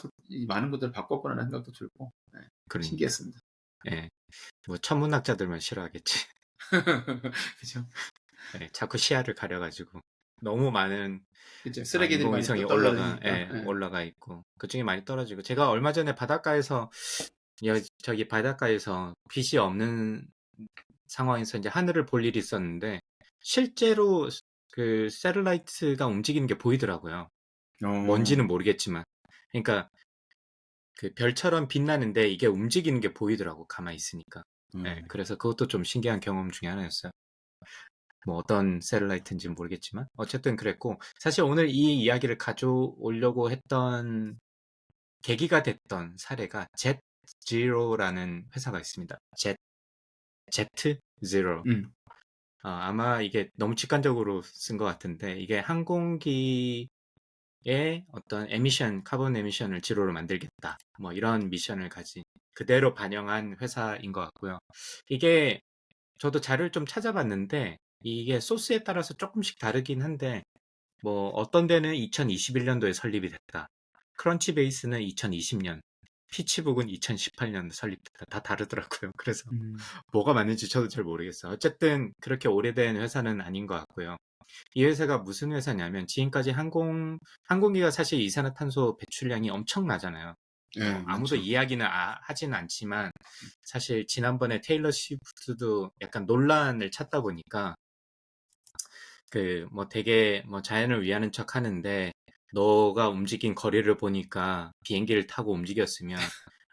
많은 분들을 바꿨구나라는 생각도 들고 네, 그러니까. 신기했습니다. 네. 뭐 천문학자들만 싫어하겠지. 그죠? 네. 자꾸 시야를 가려가지고 너무 많은 그죠? 쓰레기들이 많이 인공위성이 떨어다니니까. 예. 올라가 있고 그중에 많이 떨어지고 제가 얼마 전에 저기 바닷가에서 빛이 없는 상황에서 이제 하늘을 볼 일이 있었는데 실제로 그 새틀라이트가 움직이는 게 보이더라고요. 뭔지는 어, 모르겠지만. 그러니까 그 별처럼 빛나는데 이게 움직이는 게 보이더라고 가만히 있으니까. 네, 그래서 그것도 좀 신기한 경험 중에 하나였어요. 뭐 어떤 새틀라이트인지는 모르겠지만 어쨌든 그랬고 사실 오늘 이 이야기를 가져오려고 했던 계기가 됐던 사례가 젯지로라는 회사가 있습니다. 제트 제로. 아마 이게 너무 직관적으로 쓴 것 같은데 이게 항공기의 어떤 카본 에미션을 지로로 만들겠다. 뭐 이런 미션을 가진 그대로 반영한 회사인 것 같고요. 이게 저도 자료를 좀 찾아봤는데 이게 소스에 따라서 조금씩 다르긴 한데 뭐 어떤 데는 2021년도에 설립이 됐다. 크런치베이스는 2020년, 피치북은 2018년 설립됐다. 다 다르더라고요. 그래서 뭐가 맞는지 저도 잘 모르겠어요. 어쨌든 그렇게 오래된 회사는 아닌 것 같고요. 이 회사가 무슨 회사냐면 지금까지 항공기가 사실 이산화탄소 배출량이 엄청나잖아요. 예, 아무도 많죠. 이야기는 하진 않지만 사실 지난번에 테일러 스위프트도 약간 논란을 찾다 보니까 뭐 되게 뭐 자연을 위하는 척 하는데 너가 움직인 거리를 보니까 비행기를 타고 움직였으면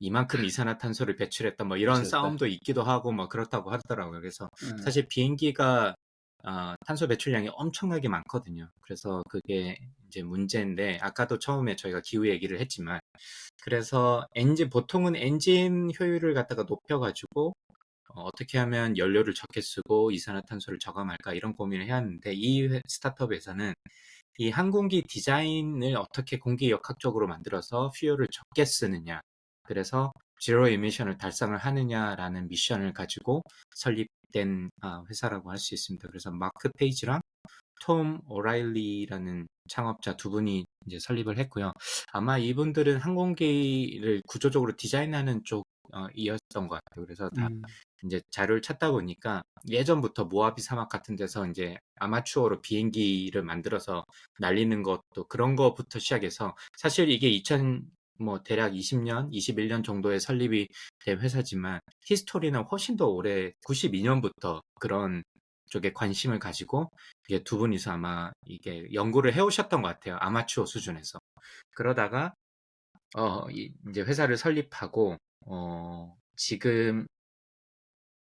이만큼 이산화탄소를 배출했다 뭐 이런 그렇다. 싸움도 있기도 하고 뭐 그렇다고 하더라고요. 그래서 예. 사실 비행기가 탄소 배출량이 엄청나게 많거든요. 그래서 그게 이제 문제인데 아까도 처음에 저희가 기후 얘기를 했지만 그래서 보통은 엔진 효율을 갖다가 높여가지고 어떻게 하면 연료를 적게 쓰고 이산화탄소를 저감할까 이런 고민을 해야 하는데 이 스타트업에서는 이 항공기 디자인을 어떻게 공기 역학적으로 만들어서 퓨얼을 적게 쓰느냐 그래서 제로 에미션을 달성을 하느냐라는 미션을 가지고 설립된 회사라고 할 수 있습니다. 그래서 마크 페이지랑 톰 오라일리라는 창업자 두 분이 이제 설립을 했고요. 아마 이분들은 항공기를 구조적으로 디자인하는 쪽이었던 것 같아요. 그래서 다 이제 자료를 찾다 보니까 예전부터 모하비 사막 같은 데서 이제 아마추어로 비행기를 만들어서 날리는 것도 그런 거부터 시작해서 사실 이게 뭐 대략 20년, 21년 정도에 설립이 된 회사지만 히스토리는 훨씬 더 오래 92년부터 그런 쪽에 관심을 가지고 이게 두 분이서 아마 이게 연구를 해오셨던 것 같아요. 아마추어 수준에서. 그러다가 이제 회사를 설립하고 지금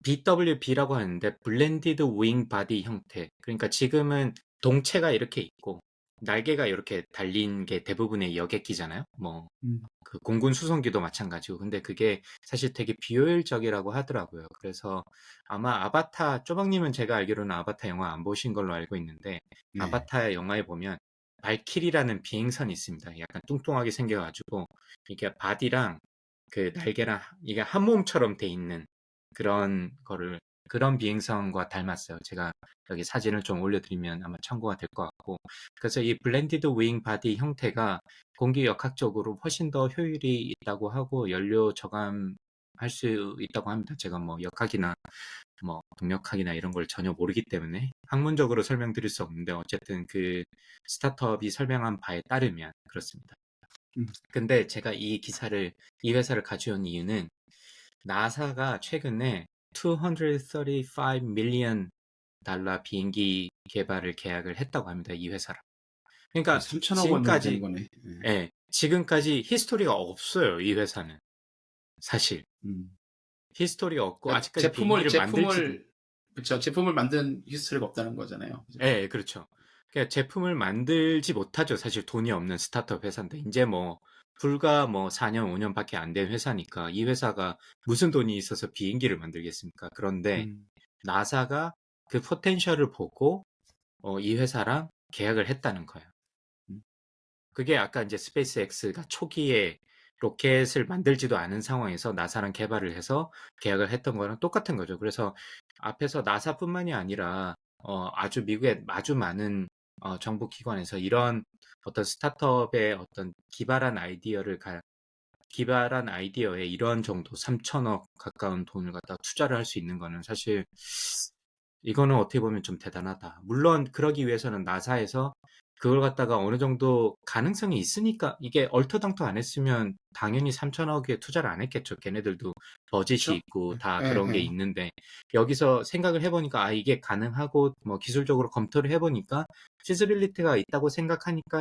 BWB라고 하는데 블렌디드 윙 바디 형태. 그러니까 지금은 동체가 이렇게 있고 날개가 이렇게 달린 게 대부분의 여객기잖아요. 뭐 그 공군 수송기도 마찬가지고. 근데 그게 사실 되게 비효율적이라고 하더라고요. 그래서 아마 쪼박님은 제가 알기로는 아바타 영화 안 보신 걸로 알고 있는데 네. 아바타 영화에 보면 발키리라는 비행선이 있습니다. 약간 뚱뚱하게 생겨가지고 이게 바디랑 그 날개랑 이게 한 몸처럼 돼 있는 그런 비행선과 닮았어요. 제가 여기 사진을 좀 올려드리면 아마 참고가 될 것 같고. 그래서 이 블렌디드 윙 바디 형태가 공기 역학적으로 훨씬 더 효율이 있다고 하고 연료 저감할 수 있다고 합니다. 제가 뭐 역학이나 뭐 동력학이나 이런 걸 전혀 모르기 때문에 학문적으로 설명드릴 수 없는데 어쨌든 그 스타트업이 설명한 바에 따르면 그렇습니다. 근데 제가 이 회사를 가져온 이유는 나사가 최근에 235 밀리언 달러 비행기 개발을 계약을 했다고 합니다. 이 회사랑. 그러니까 3천억 원 정도 되는 거네. 지금까지 히스토리가 없어요. 이 회사는. 사실. 히스토리가 없고 그러니까 아직까지 비행기를 만들지도 그렇죠. 제품을 만든 히스토리가 없다는 거잖아요. 네, 그렇죠. 그러니까 제품을 만들지 못하죠. 사실 돈이 없는 스타트업 회사인데 이제 뭐 불과 뭐 4년, 5년밖에 안 된 회사니까 이 회사가 무슨 돈이 있어서 비행기를 만들겠습니까? 그런데 나사가 그 포텐셜을 보고 이 회사랑 계약을 했다는 거예요. 그게 아까 이제 스페이스 X가 초기에 로켓을 만들지도 않은 상황에서 나사랑 개발을 해서 계약을 했던 거랑 똑같은 거죠. 그래서 앞에서 나사뿐만이 아니라 미국의 아주 많은 정부 기관에서 이런 어떤 스타트업의 어떤 기발한 아이디어에 이런 정도 3천억 가까운 돈을 갖다 투자를 할 수 있는 거는 사실 이거는 어떻게 보면 좀 대단하다. 물론 그러기 위해서는 나사에서 그걸 갖다가 어느 정도 가능성이 있으니까 이게 얼토당토 안 했으면 당연히 3천억에 투자를 안 했겠죠. 걔네들도 버짓이 그렇죠? 있고 다 그런 게 있는데 여기서 생각을 해보니까 이게 가능하고 뭐 기술적으로 검토를 해보니까 피지빌리티가 있다고 생각하니까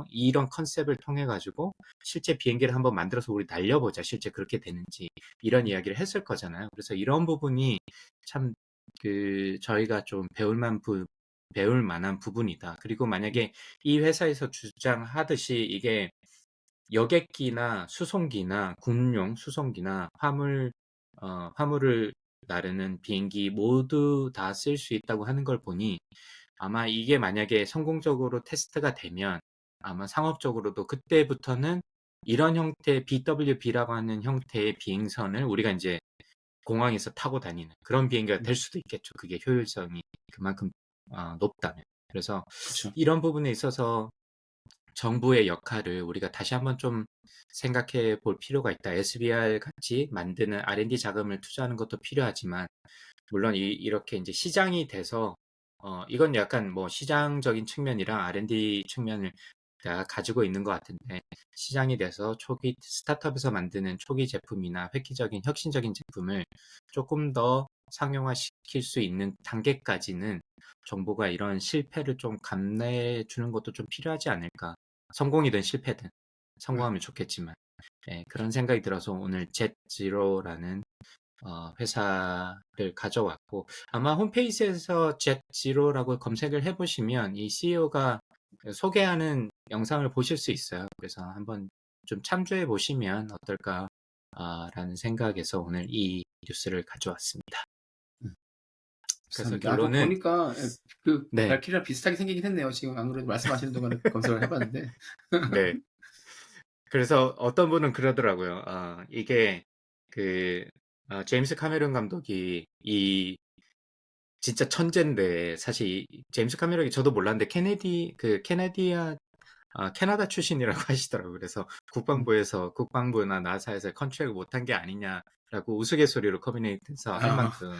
이런 컨셉을 통해 가지고 실제 비행기를 한번 만들어서 우리 날려보자. 실제 그렇게 되는지 이런 이야기를 했을 거잖아요. 그래서 이런 부분이 참 저희가 좀 배울 만한 부분이다. 그리고 만약에 이 회사에서 주장하듯이 이게 여객기나 수송기나 군용 수송기나 화물을 나르는 비행기 모두 다 쓸 수 있다고 하는 걸 보니 아마 이게 만약에 성공적으로 테스트가 되면 아마 상업적으로도 그때부터는 이런 형태의 BWB라고 하는 형태의 비행선을 우리가 이제 공항에서 타고 다니는 그런 비행기가 될 수도 있겠죠. 그게 효율성이 그만큼 높다면. 그래서 그렇죠. 이런 부분에 있어서 정부의 역할을 우리가 다시 한번 좀 생각해 볼 필요가 있다. SBR 같이 만드는 R&D 자금을 투자하는 것도 필요하지만 물론 이렇게 이제 시장이 돼서 이건 약간 뭐 시장적인 측면이랑 R&D 측면을 가지고 있는 것 같은데 시장이 돼서 초기 스타트업에서 만드는 초기 제품이나 획기적인 혁신적인 제품을 조금 더 상용화시킬 수 있는 단계까지는 정부가 이런 실패를 좀 감내해 주는 것도 좀 필요하지 않을까. 성공이든 실패든 성공하면 좋겠지만 예, 그런 생각이 들어서 오늘 젯지로라는 회사를 가져왔고 아마 홈페이지에서 젯지로라고 검색을 해보시면 이 CEO가 소개하는 영상을 보실 수 있어요. 그래서 한번 좀 참조해 보시면 어떨까 라는 생각에서 오늘 이 뉴스를 가져왔습니다. 그래서 나도 결론은 보니까 그 네, 발키리랑 비슷하게 생기긴 했네요. 지금 안 그래도 말씀하시는 동안에 검색을 해봤는데. 네. 그래서 어떤 분은 그러더라고요. 이게 그 제임스 카메론 감독이 이 진짜 천재인데 사실 제임스 카메론이 저도 몰랐는데 캐나다 출신이라고 하시더라고요. 그래서 국방부나 나사에서 컨트랙을 못한 게 아니냐라고 우스갯소리로 커뮤니티에서 할 아, 만큼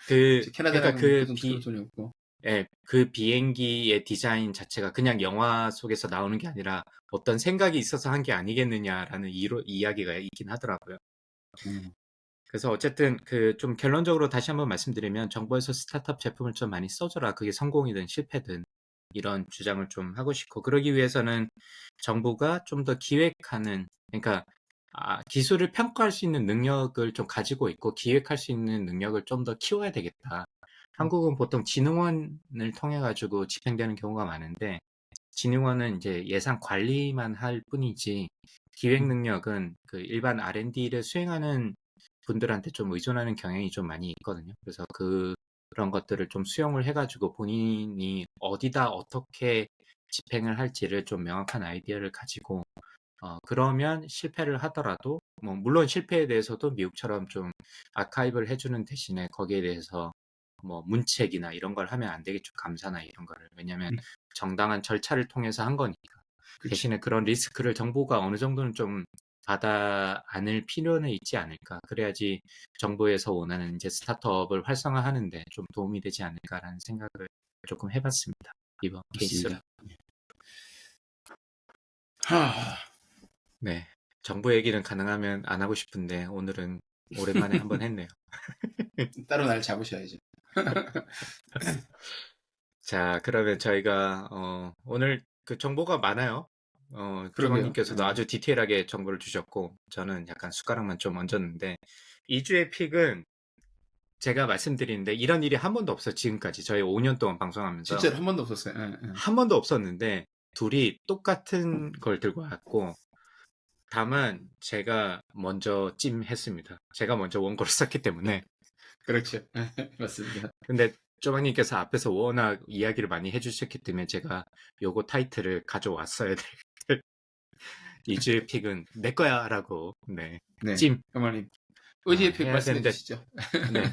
그러니까 캐나다랑은 무슨 그런 돈이 없고. 예, 그 비행기의 디자인 자체가 그냥 영화 속에서 나오는 게 아니라 어떤 생각이 있어서 한 게 아니겠느냐라는 이야기가 있긴 하더라고요. 그래서 어쨌든 좀 결론적으로 다시 한번 말씀드리면 정부에서 스타트업 제품을 좀 많이 써줘라. 그게 성공이든 실패든 이런 주장을 좀 하고 싶고 그러기 위해서는 정부가 좀 더 기획하는 그러니까 기술을 평가할 수 있는 능력을 좀 가지고 있고 기획할 수 있는 능력을 좀 더 키워야 되겠다. 한국은 보통 진흥원을 통해 가지고 집행되는 경우가 많은데 진흥원은 이제 예산 관리만 할 뿐이지 기획 능력은 그 일반 R&D를 수행하는 분들한테 좀 의존하는 경향이 좀 많이 있거든요. 그래서 그런 것들을 좀 수용을 해가지고 본인이 어디다 어떻게 집행을 할지를 좀 명확한 아이디어를 가지고 그러면 실패를 하더라도 뭐 물론 실패에 대해서도 미국처럼 좀 아카이브를 해주는 대신에 거기에 대해서 뭐 문책이나 이런 걸 하면 안 되겠죠. 감사나 이런 거를. 왜냐면 정당한 절차를 통해서 한 거니까. 그치. 대신에 그런 리스크를 정부가 어느 정도는 좀 받아 안을 필요는 있지 않을까. 그래야지 정부에서 원하는 이제 스타트업을 활성화하는데 좀 도움이 되지 않을까라는 생각을 조금 해봤습니다. 이번 케이스로. 맞습니다. 하, 네. 정부 얘기는 가능하면 안 하고 싶은데 오늘은 오랜만에 한번 했네요. 따로 날 잡으셔야죠. 자, 그러면 저희가 오늘 그 정보가 많아요. 그러게요. 조망님께서도 아주 디테일하게 정보를 주셨고 저는 약간 숟가락만 좀 얹었는데 2주의 픽은 제가 말씀드리는데 이런 일이 한 번도 없어요. 지금까지 저희 5년 동안 방송하면서 실제로 한 번도 없었어요. 한 번도 없었는데 둘이 똑같은 걸 들고 왔고 다만 제가 먼저 찜했습니다. 제가 먼저 원고를 썼기 때문에. 그렇죠. 맞습니다. 근데 조방님께서 앞에서 워낙 이야기를 많이 해주셨기 때문에 제가 요거 타이틀을 가져왔어야 될 2주의 픽은 내 거야 라고 네. 네. 찜 형님 의지의 픽 해야 말씀해 되는데 주시죠. 네.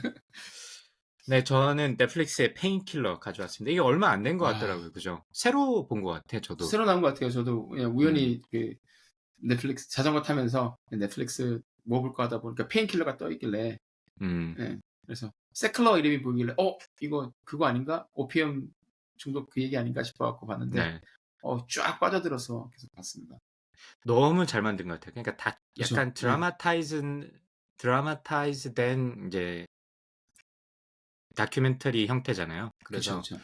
네, 저는 넷플릭스의 페인킬러 가져왔습니다. 이게 얼마 안 된 것 같더라고요. 그죠? 새로 본 것 같아요, 저도. 새로 나온 것 같아요. 저도 그냥 우연히 그 넷플릭스 자전거 타면서 넷플릭스 뭐 볼까 하다 보니까 페인킬러가 떠 있길래 예, 그래서 세클러 이름이 보이길래 이거 그거 아닌가? 오피엄 중독 그 얘기 아닌가 싶어갖고 봤는데 네. 쫙 빠져들어서 계속 봤습니다. 너무 잘 만든 것 같아요. 그러니까 그쵸? 약간 드라마타이즈된 이제 다큐멘터리 형태잖아요. 그래서 그쵸.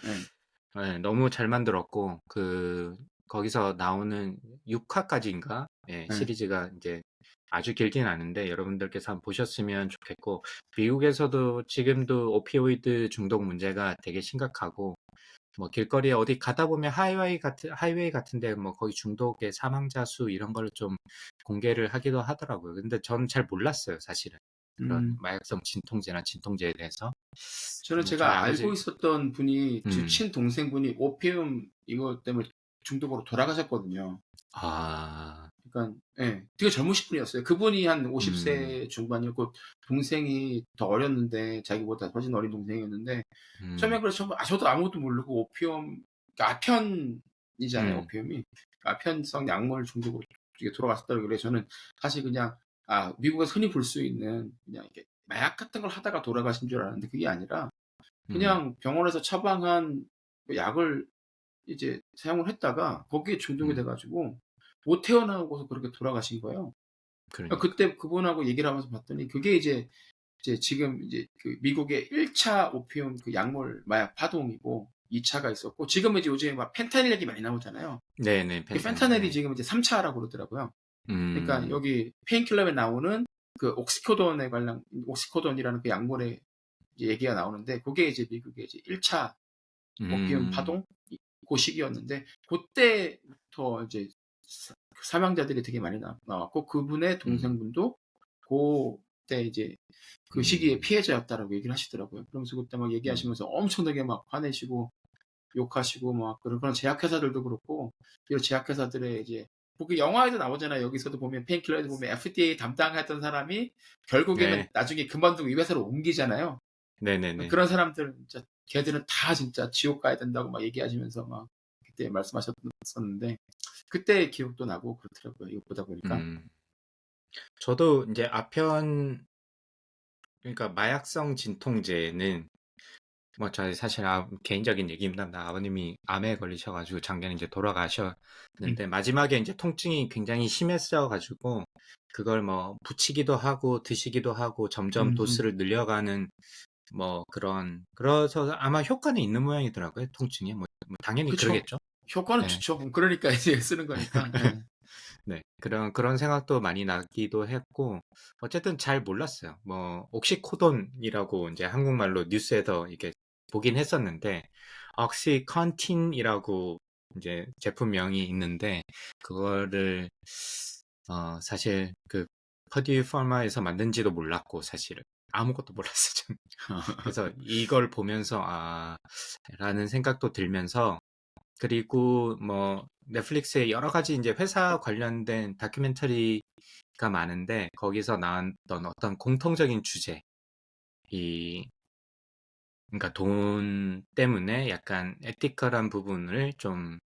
네, 너무 잘 만들었고 거기서 나오는 6화까지인가 시리즈가 이제 아주 길진 않은데 여러분들께서 한번 보셨으면 좋겠고 미국에서도 지금도 오피오이드 중독 문제가 되게 심각하고 뭐 길거리에 어디 가다 보면 하이웨이 같은데 뭐 거기 중독의 사망자 수 이런 걸 좀 공개를 하기도 하더라고요. 근데 저는 잘 몰랐어요, 사실은. 그런 마약성 진통제나 진통제에 대해서. 저는 저희 제가 아버지 알고 있었던 분이 친동생분이 오피움 이거 때문에 중독으로 돌아가셨거든요. 그러니까 되게 젊으신 분이었어요. 그분이 한 50세 중반이었고 동생이 더 어렸는데 자기보다 훨씬 어린 동생이었는데 처음에 그래서 저도 아무것도 모르고 오피움 그러니까 아편이잖아요. 오피움이 아편성 약물 중독으로 돌아갔었다고 그래서 저는 사실 그냥 미국에서 흔히 볼 수 있는 그냥 이렇게 마약 같은 걸 하다가 돌아가신 줄 알았는데 그게 아니라 그냥 병원에서 처방한 약을 이제 사용을 했다가 거기에 중독이 돼가지고 못 태어나고서 그렇게 돌아가신 거예요. 그러니까. 그때 그분하고 얘기를 하면서 봤더니 그게 이제 지금 이제 그 미국의 1차 오피움 그 약물 마약 파동이고 2차가 있었고 지금은 이제 요즘에 막 펜타닐 얘기 많이 나오잖아요. 네네. 펜타닐이 지금 이제 3차라고 그러더라고요. 그러니까 여기 페인킬러에 나오는 그 옥시코돈이라는 그 약물의 이제 얘기가 나오는데 그게 이제 미국의 이제 1차 오피움 파동 그 시기였는데 그때부터 이제 사망자들이 되게 많이 나왔고 그분의 동생분도 그때 이제 그 시기에 피해자였다라고 얘기를 하시더라고요. 그러면서 그때 막 얘기하시면서 엄청나게 막 화내시고 욕하시고 막 그런 제약회사들도 그렇고 이런 제약회사들의 이제 그 영화에도 나오잖아요. 여기서도 보면 페인킬러에도 보면 FDA 담당했던 사람이 결국에는 네. 나중에 그만두고 이 회사로 옮기잖아요. 네네네. 그런 사람들은 진짜 걔들은 다 진짜 지옥 가야 된다고 막 얘기하시면서 막 그때 말씀하셨었는데 그때 기억도 나고 그렇더라고요. 이거 보다 보니까. 저도 이제 아편, 그러니까 마약성 진통제는 뭐 저희 사실 개인적인 얘기입니다. 아버님이 암에 걸리셔가지고 작년에 이제 돌아가셨는데 마지막에 이제 통증이 굉장히 심했어가지고 그걸 뭐 붙이기도 하고 드시기도 하고 점점 도수를 늘려가는 뭐 그래서 아마 효과는 있는 모양이더라고요. 통증이 뭐 당연히 그쵸. 그러겠죠. 효과는 네. 좋죠. 그러니까 이제 쓰는 거니까. 네. 네, 그런 생각도 많이 나기도 했고, 어쨌든 잘 몰랐어요. 뭐, 옥시코돈이라고 이제 한국말로 뉴스에서 이게 보긴 했었는데, 옥시컨틴이라고 이제 제품명이 있는데, 그거를, 사실 퍼듀 파마에서 만든지도 몰랐고, 사실은. 아무것도 몰랐어요, 저는. 그래서 이걸 보면서, 라는 생각도 들면서, 그리고 뭐 넷플릭스에 여러 가지 이제 회사 관련된 다큐멘터리가 많은데 거기서 나왔던 어떤 공통적인 주제, 이 그러니까 돈 때문에 약간 에티컬한 부분을 좀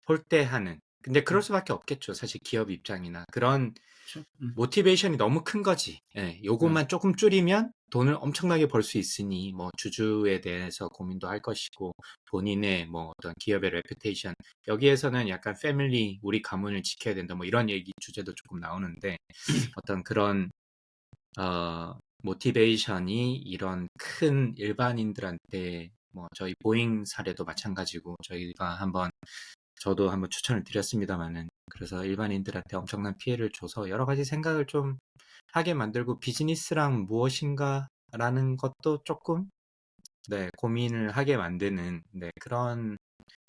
홀대하는. 근데 그럴 수밖에 없겠죠. 사실 기업 입장이나 그런 그쵸. 모티베이션이 너무 큰 거지. 예, 요것만 조금 줄이면 돈을 엄청나게 벌 수 있으니 뭐 주주에 대해서 고민도 할 것이고 본인의 뭐 어떤 기업의 레퓨테이션 여기에서는 약간 패밀리 우리 가문을 지켜야 된다 뭐 이런 얘기 주제도 조금 나오는데 어떤 그런 모티베이션이 이런 큰 일반인들한테 뭐 저희 보잉 사례도 마찬가지고 저희가 저도 한번 추천을 드렸습니다만은 그래서 일반인들한테 엄청난 피해를 줘서 여러 가지 생각을 좀 하게 만들고 비즈니스랑 무엇인가라는 것도 조금 고민을 하게 만드는 그런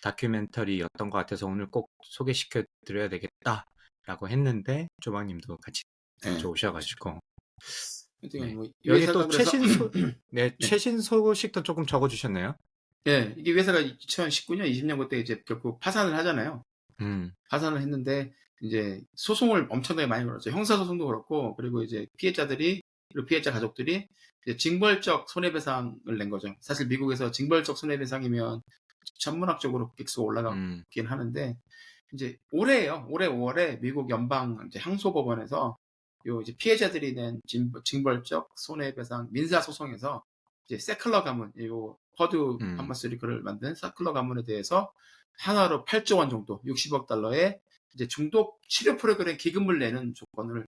다큐멘터리였던 것 같아서 오늘 꼭 소개시켜 드려야 되겠다라고 했는데 조방님도 같이 네. 오셔가지고 뭐 여기 또 그래서 네. 최신 소식도 조금 적어주셨네요. 네, 이게 회사가 2019년, 20년 그때 이제 결국 파산을 하잖아요. 파산을 했는데 이제 소송을 엄청나게 많이 걸었죠. 형사 소송도 그렇고 그리고 이제 그리고 피해자 가족들이 이제 징벌적 손해배상을 낸 거죠. 사실 미국에서 징벌적 손해배상이면 천문학적으로 빅스가 올라가긴 하는데 이제 올해예요. 올해 5월에 미국 연방 이제 항소법원에서 요 이제 피해자들이 낸 징벌적 손해배상 민사 소송에서 이제 세클러 가문, 요 퍼듀 파마스리컬을 만든 세클러 가문에 대해서 하나로 8조 원 정도, 60억 달러의 이제 중독 치료 프로그램 기금을 내는 조건을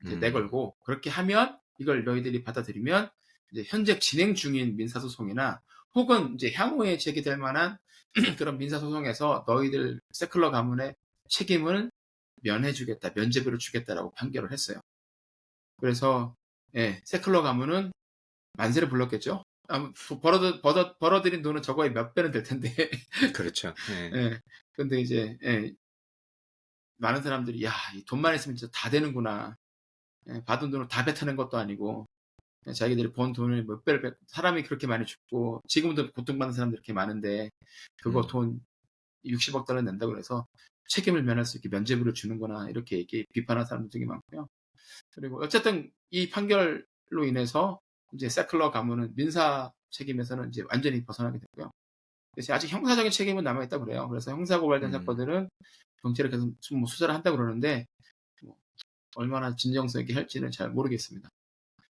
이제 내걸고 그렇게 하면 이걸 너희들이 받아들이면 이제 현재 진행 중인 민사소송이나 혹은 이제 향후에 제기될 만한 그런 민사소송에서 너희들 세클러 가문의 책임을 면해주겠다, 면죄부를 주겠다라고 판결을 했어요. 그래서 세클러 가문은 만세를 불렀겠죠. 벌어들인 돈은 저거의 몇 배는 될 텐데. 그렇죠. 근데 이제 많은 사람들이 돈만 있으면 진짜 다 되는구나. 받은 돈을 다 뱉어낸 것도 아니고 자기들이 번 돈을 몇 배를 사람이 그렇게 많이 죽고 지금도 고통받는 사람들이 이렇게 많은데 그거 돈 60억 달러 낸다고 그래서 책임을 면할 수 있게 면죄부를 주는구나 이렇게 비판하는 사람들 되게 많고요. 그리고 어쨌든 이 판결로 인해서 이제 세클러 가문은 민사 책임에서는 이제 완전히 벗어나게 됐고요. 그래서 아직 형사적인 책임은 남아있다고 그래요. 그래서 형사 고발된 사건들은 경찰에 계속 수사를 한다고 그러는데 뭐 얼마나 진정성 있게 할지는 잘 모르겠습니다.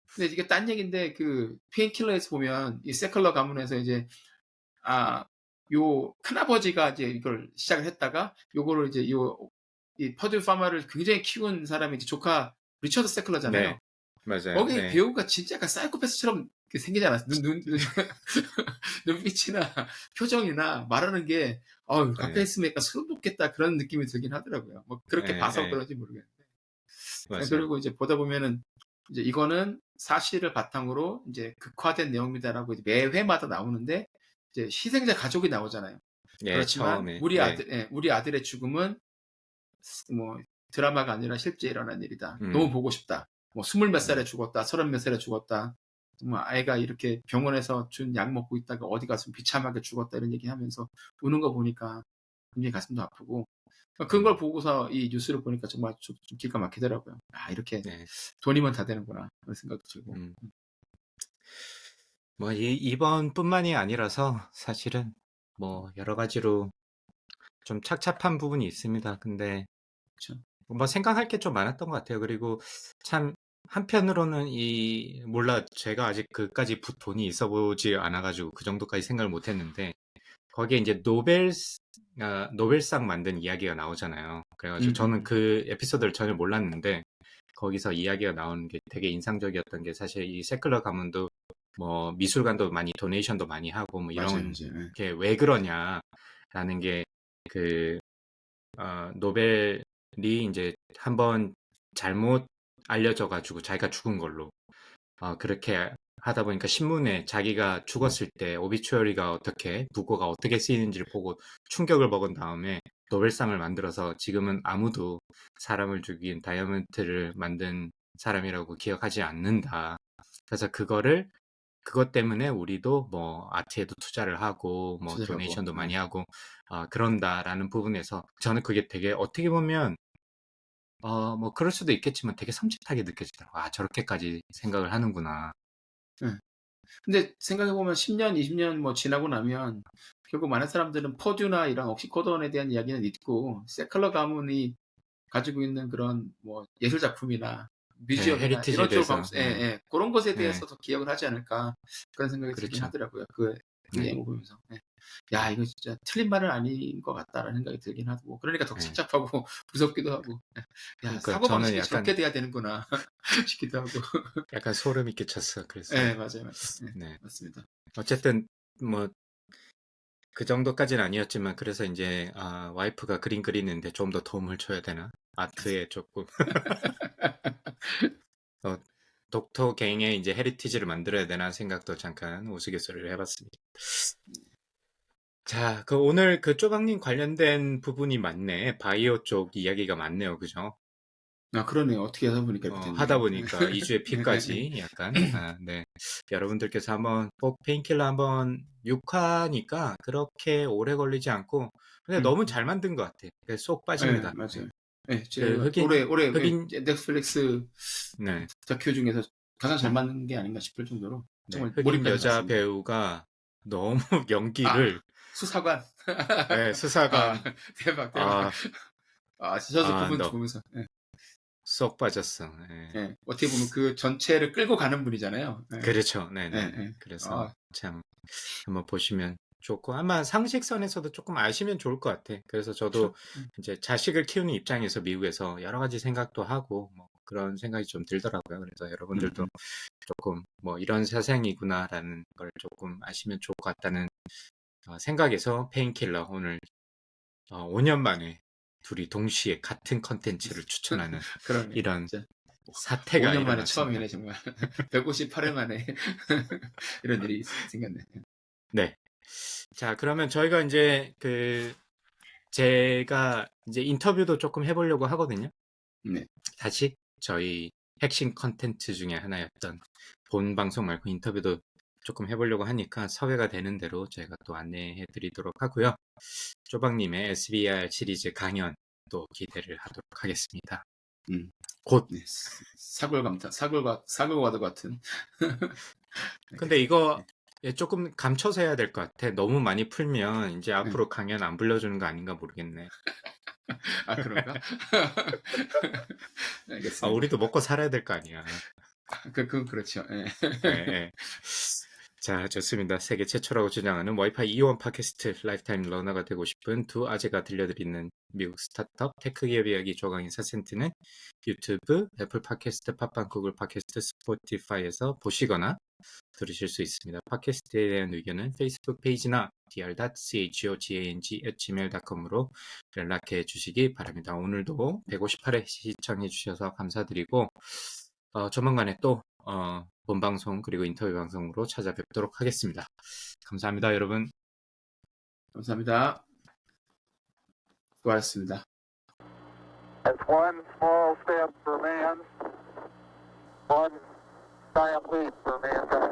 근데 이게 딴 얘기인데 그 페인킬러에서 보면 이 세클러 가문에서 이제 요 큰아버지가 이제 이걸 시작을 했다가 요거를 이제 이 퍼듀 파마를 굉장히 키운 사람이 이제 조카 리처드 세클러잖아요. 네, 맞아요. 거기 배우가 진짜 약간 사이코패스처럼 생기지 않았어요. 눈빛이나 표정이나 말하는 게, 가까이 네. 있으면 약간 소름 돋겠다 그런 느낌이 들긴 하더라고요. 뭐 그렇게 네, 봐서 네. 그런지 모르겠는데. 맞아요. 그리고 이제 보다 보면은 이제 이거는 사실을 바탕으로 이제 극화된 내용입니다라고 이제 매 회마다 나오는데 이제 희생자 가족이 나오잖아요. 네, 그렇지만 처음에. 우리 네. 우리 아들의 죽음은 뭐 드라마가 아니라 실제 일어난 일이다. 너무 음, 보고 싶다. 뭐 20몇 살에 음, 죽었다. 30몇 살에 죽었다. 정말 아이가 이렇게 병원에서 준 약 먹고 있다가 어디 가서 비참하게 죽었다 이런 얘기하면서 우는 거 보니까 굉장히 가슴도 아프고 그런 걸 보고서 이 뉴스를 보니까 정말 좀 기가 막히더라고요. 아, 이렇게 네. 돈이면 다 되는구나 그런 생각도 들고. 음. 뭐, 이번뿐만이 아니라서 사실은 뭐, 여러 가지로 좀 착잡한 부분이 있습니다. 근데 그렇죠. 뭐 생각할 게 좀 많았던 것 같아요. 그리고 참 한편으로는 몰라 제가 아직 그까지 돈이 있어 보지 않아가지고 그 정도까지 생각을 못 했는데 거기에 이제 노벨상 만든 이야기가 나오잖아요. 그래가지고 저는 그 에피소드를 전혀 몰랐는데 거기서 이야기가 나오는 게 되게 인상적이었던 게 사실 이 세클러 가문도 뭐 미술관도 많이 도네이션도 많이 하고 뭐 맞아요, 이런 맞아요. 게 왜 그러냐라는 게 그 노벨이 이제 한번 잘못 알려져가지고 자기가 죽은 걸로 그렇게 하다 보니까 신문에 자기가 죽었을 때 오비추어리가 어떻게 부고가 어떻게 쓰이는지를 보고 충격을 먹은 다음에 노벨상을 만들어서 지금은 아무도 사람을 죽인 다이아몬드를 만든 사람이라고 기억하지 않는다. 그래서 그것 때문에 우리도 뭐 아트에도 투자를 하고 뭐 투자하고. 도네이션도 많이 하고 그런다라는 부분에서 저는 그게 되게 어떻게 보면 뭐 그럴 수도 있겠지만 되게 섬찟하게 느껴지더라고요. 아, 저렇게까지 생각을 하는구나. 네. 근데 생각해보면 10년, 20년 뭐 지나고 나면 결국 많은 사람들은 퍼듀나 이런 옥시코돈에 대한 이야기는 잊고 세클러 가문이 가지고 있는 그런 뭐 예술 작품이나 네, 뮤지엄이나 헤리티지에 이런 쪽으로 대해서. 네, 그런 것에 네, 대해서 더 기억을 하지 않을까 그런 생각이 들긴 그렇죠. 하더라고요. 그 네, 내용을 보면서. 야, 이거 진짜 틀린 말은 아닌 것 같다라는 생각이 들긴 하고 그러니까 더 네. 착잡하고 무섭기도 하고 야, 그러니까 사고 저는 방식이 약간 저렇게 돼야 되는구나 싶기도 하고. 소름이 끼쳤어. 그래서 맞아요, 맞아요. 네, 맞습니다. 어쨌든 뭐 그 정도까지는 아니었지만 그래서 이제 와이프가 그림 그리는데 좀 더 도움을 줘야 되나? 아트에 조금 어, 독토 갱의 이제 헤리티지를 만들어야 되나 생각도 잠깐 우스갯소리를 해봤습니다. 자, 오늘 그 쪼박님 관련된 부분이 많네. 바이오 쪽 이야기가 많네요. 그죠? 아, 그러네요. 어떻게 하다 보니까 이렇게 하다 됐네요. 보니까 2주의 피까지 약간, 네. 여러분들께서 한번 꼭 페인킬러 한번 6화니까 그렇게 오래 걸리지 않고, 근데 너무 잘 만든 것 같아. 쏙 빠집니다. 네. 맞아요. 그 제가 올해 흑인, 넷플릭스 네. 다큐 중에서 가장 잘 맞는 게 아닌가 싶을 정도로 네. 정말 흑인 몰입해서 여자 봤습니다. 배우가 너무 아, 연기를, 수사관. 네, 수사관, 대박, 대박. 아, 저도 그분 너 보면서, 쏙 빠졌어. 네. 어떻게 보면 그 전체를 끌고 가는 분이잖아요. 그렇죠. 네네네. 예. 그래서 참 한번 보시면 좋고 아마 상식선에서도 조금 아시면 좋을 것 같아. 그래서 저도 그렇죠. 이제 자식을 키우는 입장에서 미국에서 여러 가지 생각도 하고 뭐 그런 생각이 좀 들더라고요. 그래서 여러분들도 조금 뭐 이런 세상이구나라는 걸 조금 아시면 좋을 것 같다는 생각에서 페인킬러 오늘 5년 만에 둘이 동시에 같은 컨텐츠를 추천하는 그러네요. 이런 진짜 사태가 5년 만에 일어났습니다. 처음이네, 정말. 158회 만에 이런 일이 생겼네. 네. 자, 그러면 저희가 이제 제가 이제 인터뷰도 조금 해보려고 하거든요. 네. 다시 저희 핵심 컨텐츠 중에 하나였던 본 방송 말고 인터뷰도 조금 해보려고 하니까 섭외가 되는 대로 저희가 또 안내해 드리도록 하고요. 쪼박님의 SBR 시리즈 강연 또 기대를 하도록 하겠습니다. 곧. 네. 사골과도 같은. 근데 이거 조금 감춰서 해야 될 것 같아. 너무 많이 풀면 이제 네. 앞으로 강연 안 불러주는 거 아닌가 모르겠네. 아, 그런가? 알겠습니다. 우리도 먹고 살아야 될 거 아니야. 그건 그렇죠. 네, 네. 자, 좋습니다. 세계 최초라고 주장하는 와이파이 이용 팟캐스트 라이프타임 러너가 되고 싶은 두 아재가 들려드리는 미국 스타트업 테크 기업 이야기 조강인 4센트는 유튜브, 애플 팟캐스트, 팟빵, 구글 팟캐스트, 스포티파이에서 보시거나 들으실 수 있습니다. 팟캐스트에 대한 의견은 페이스북 페이지나 dr.chogang@gmail.com으로 연락해 주시기 바랍니다. 오늘도 158회 시청해 주셔서 감사드리고 조만간에 또 본방송 그리고 인터뷰 방송으로 찾아뵙도록 하겠습니다. 감사합니다, 여러분. 감사합니다. 수고하셨습니다. That's one small step for man, one giant leap for mankind.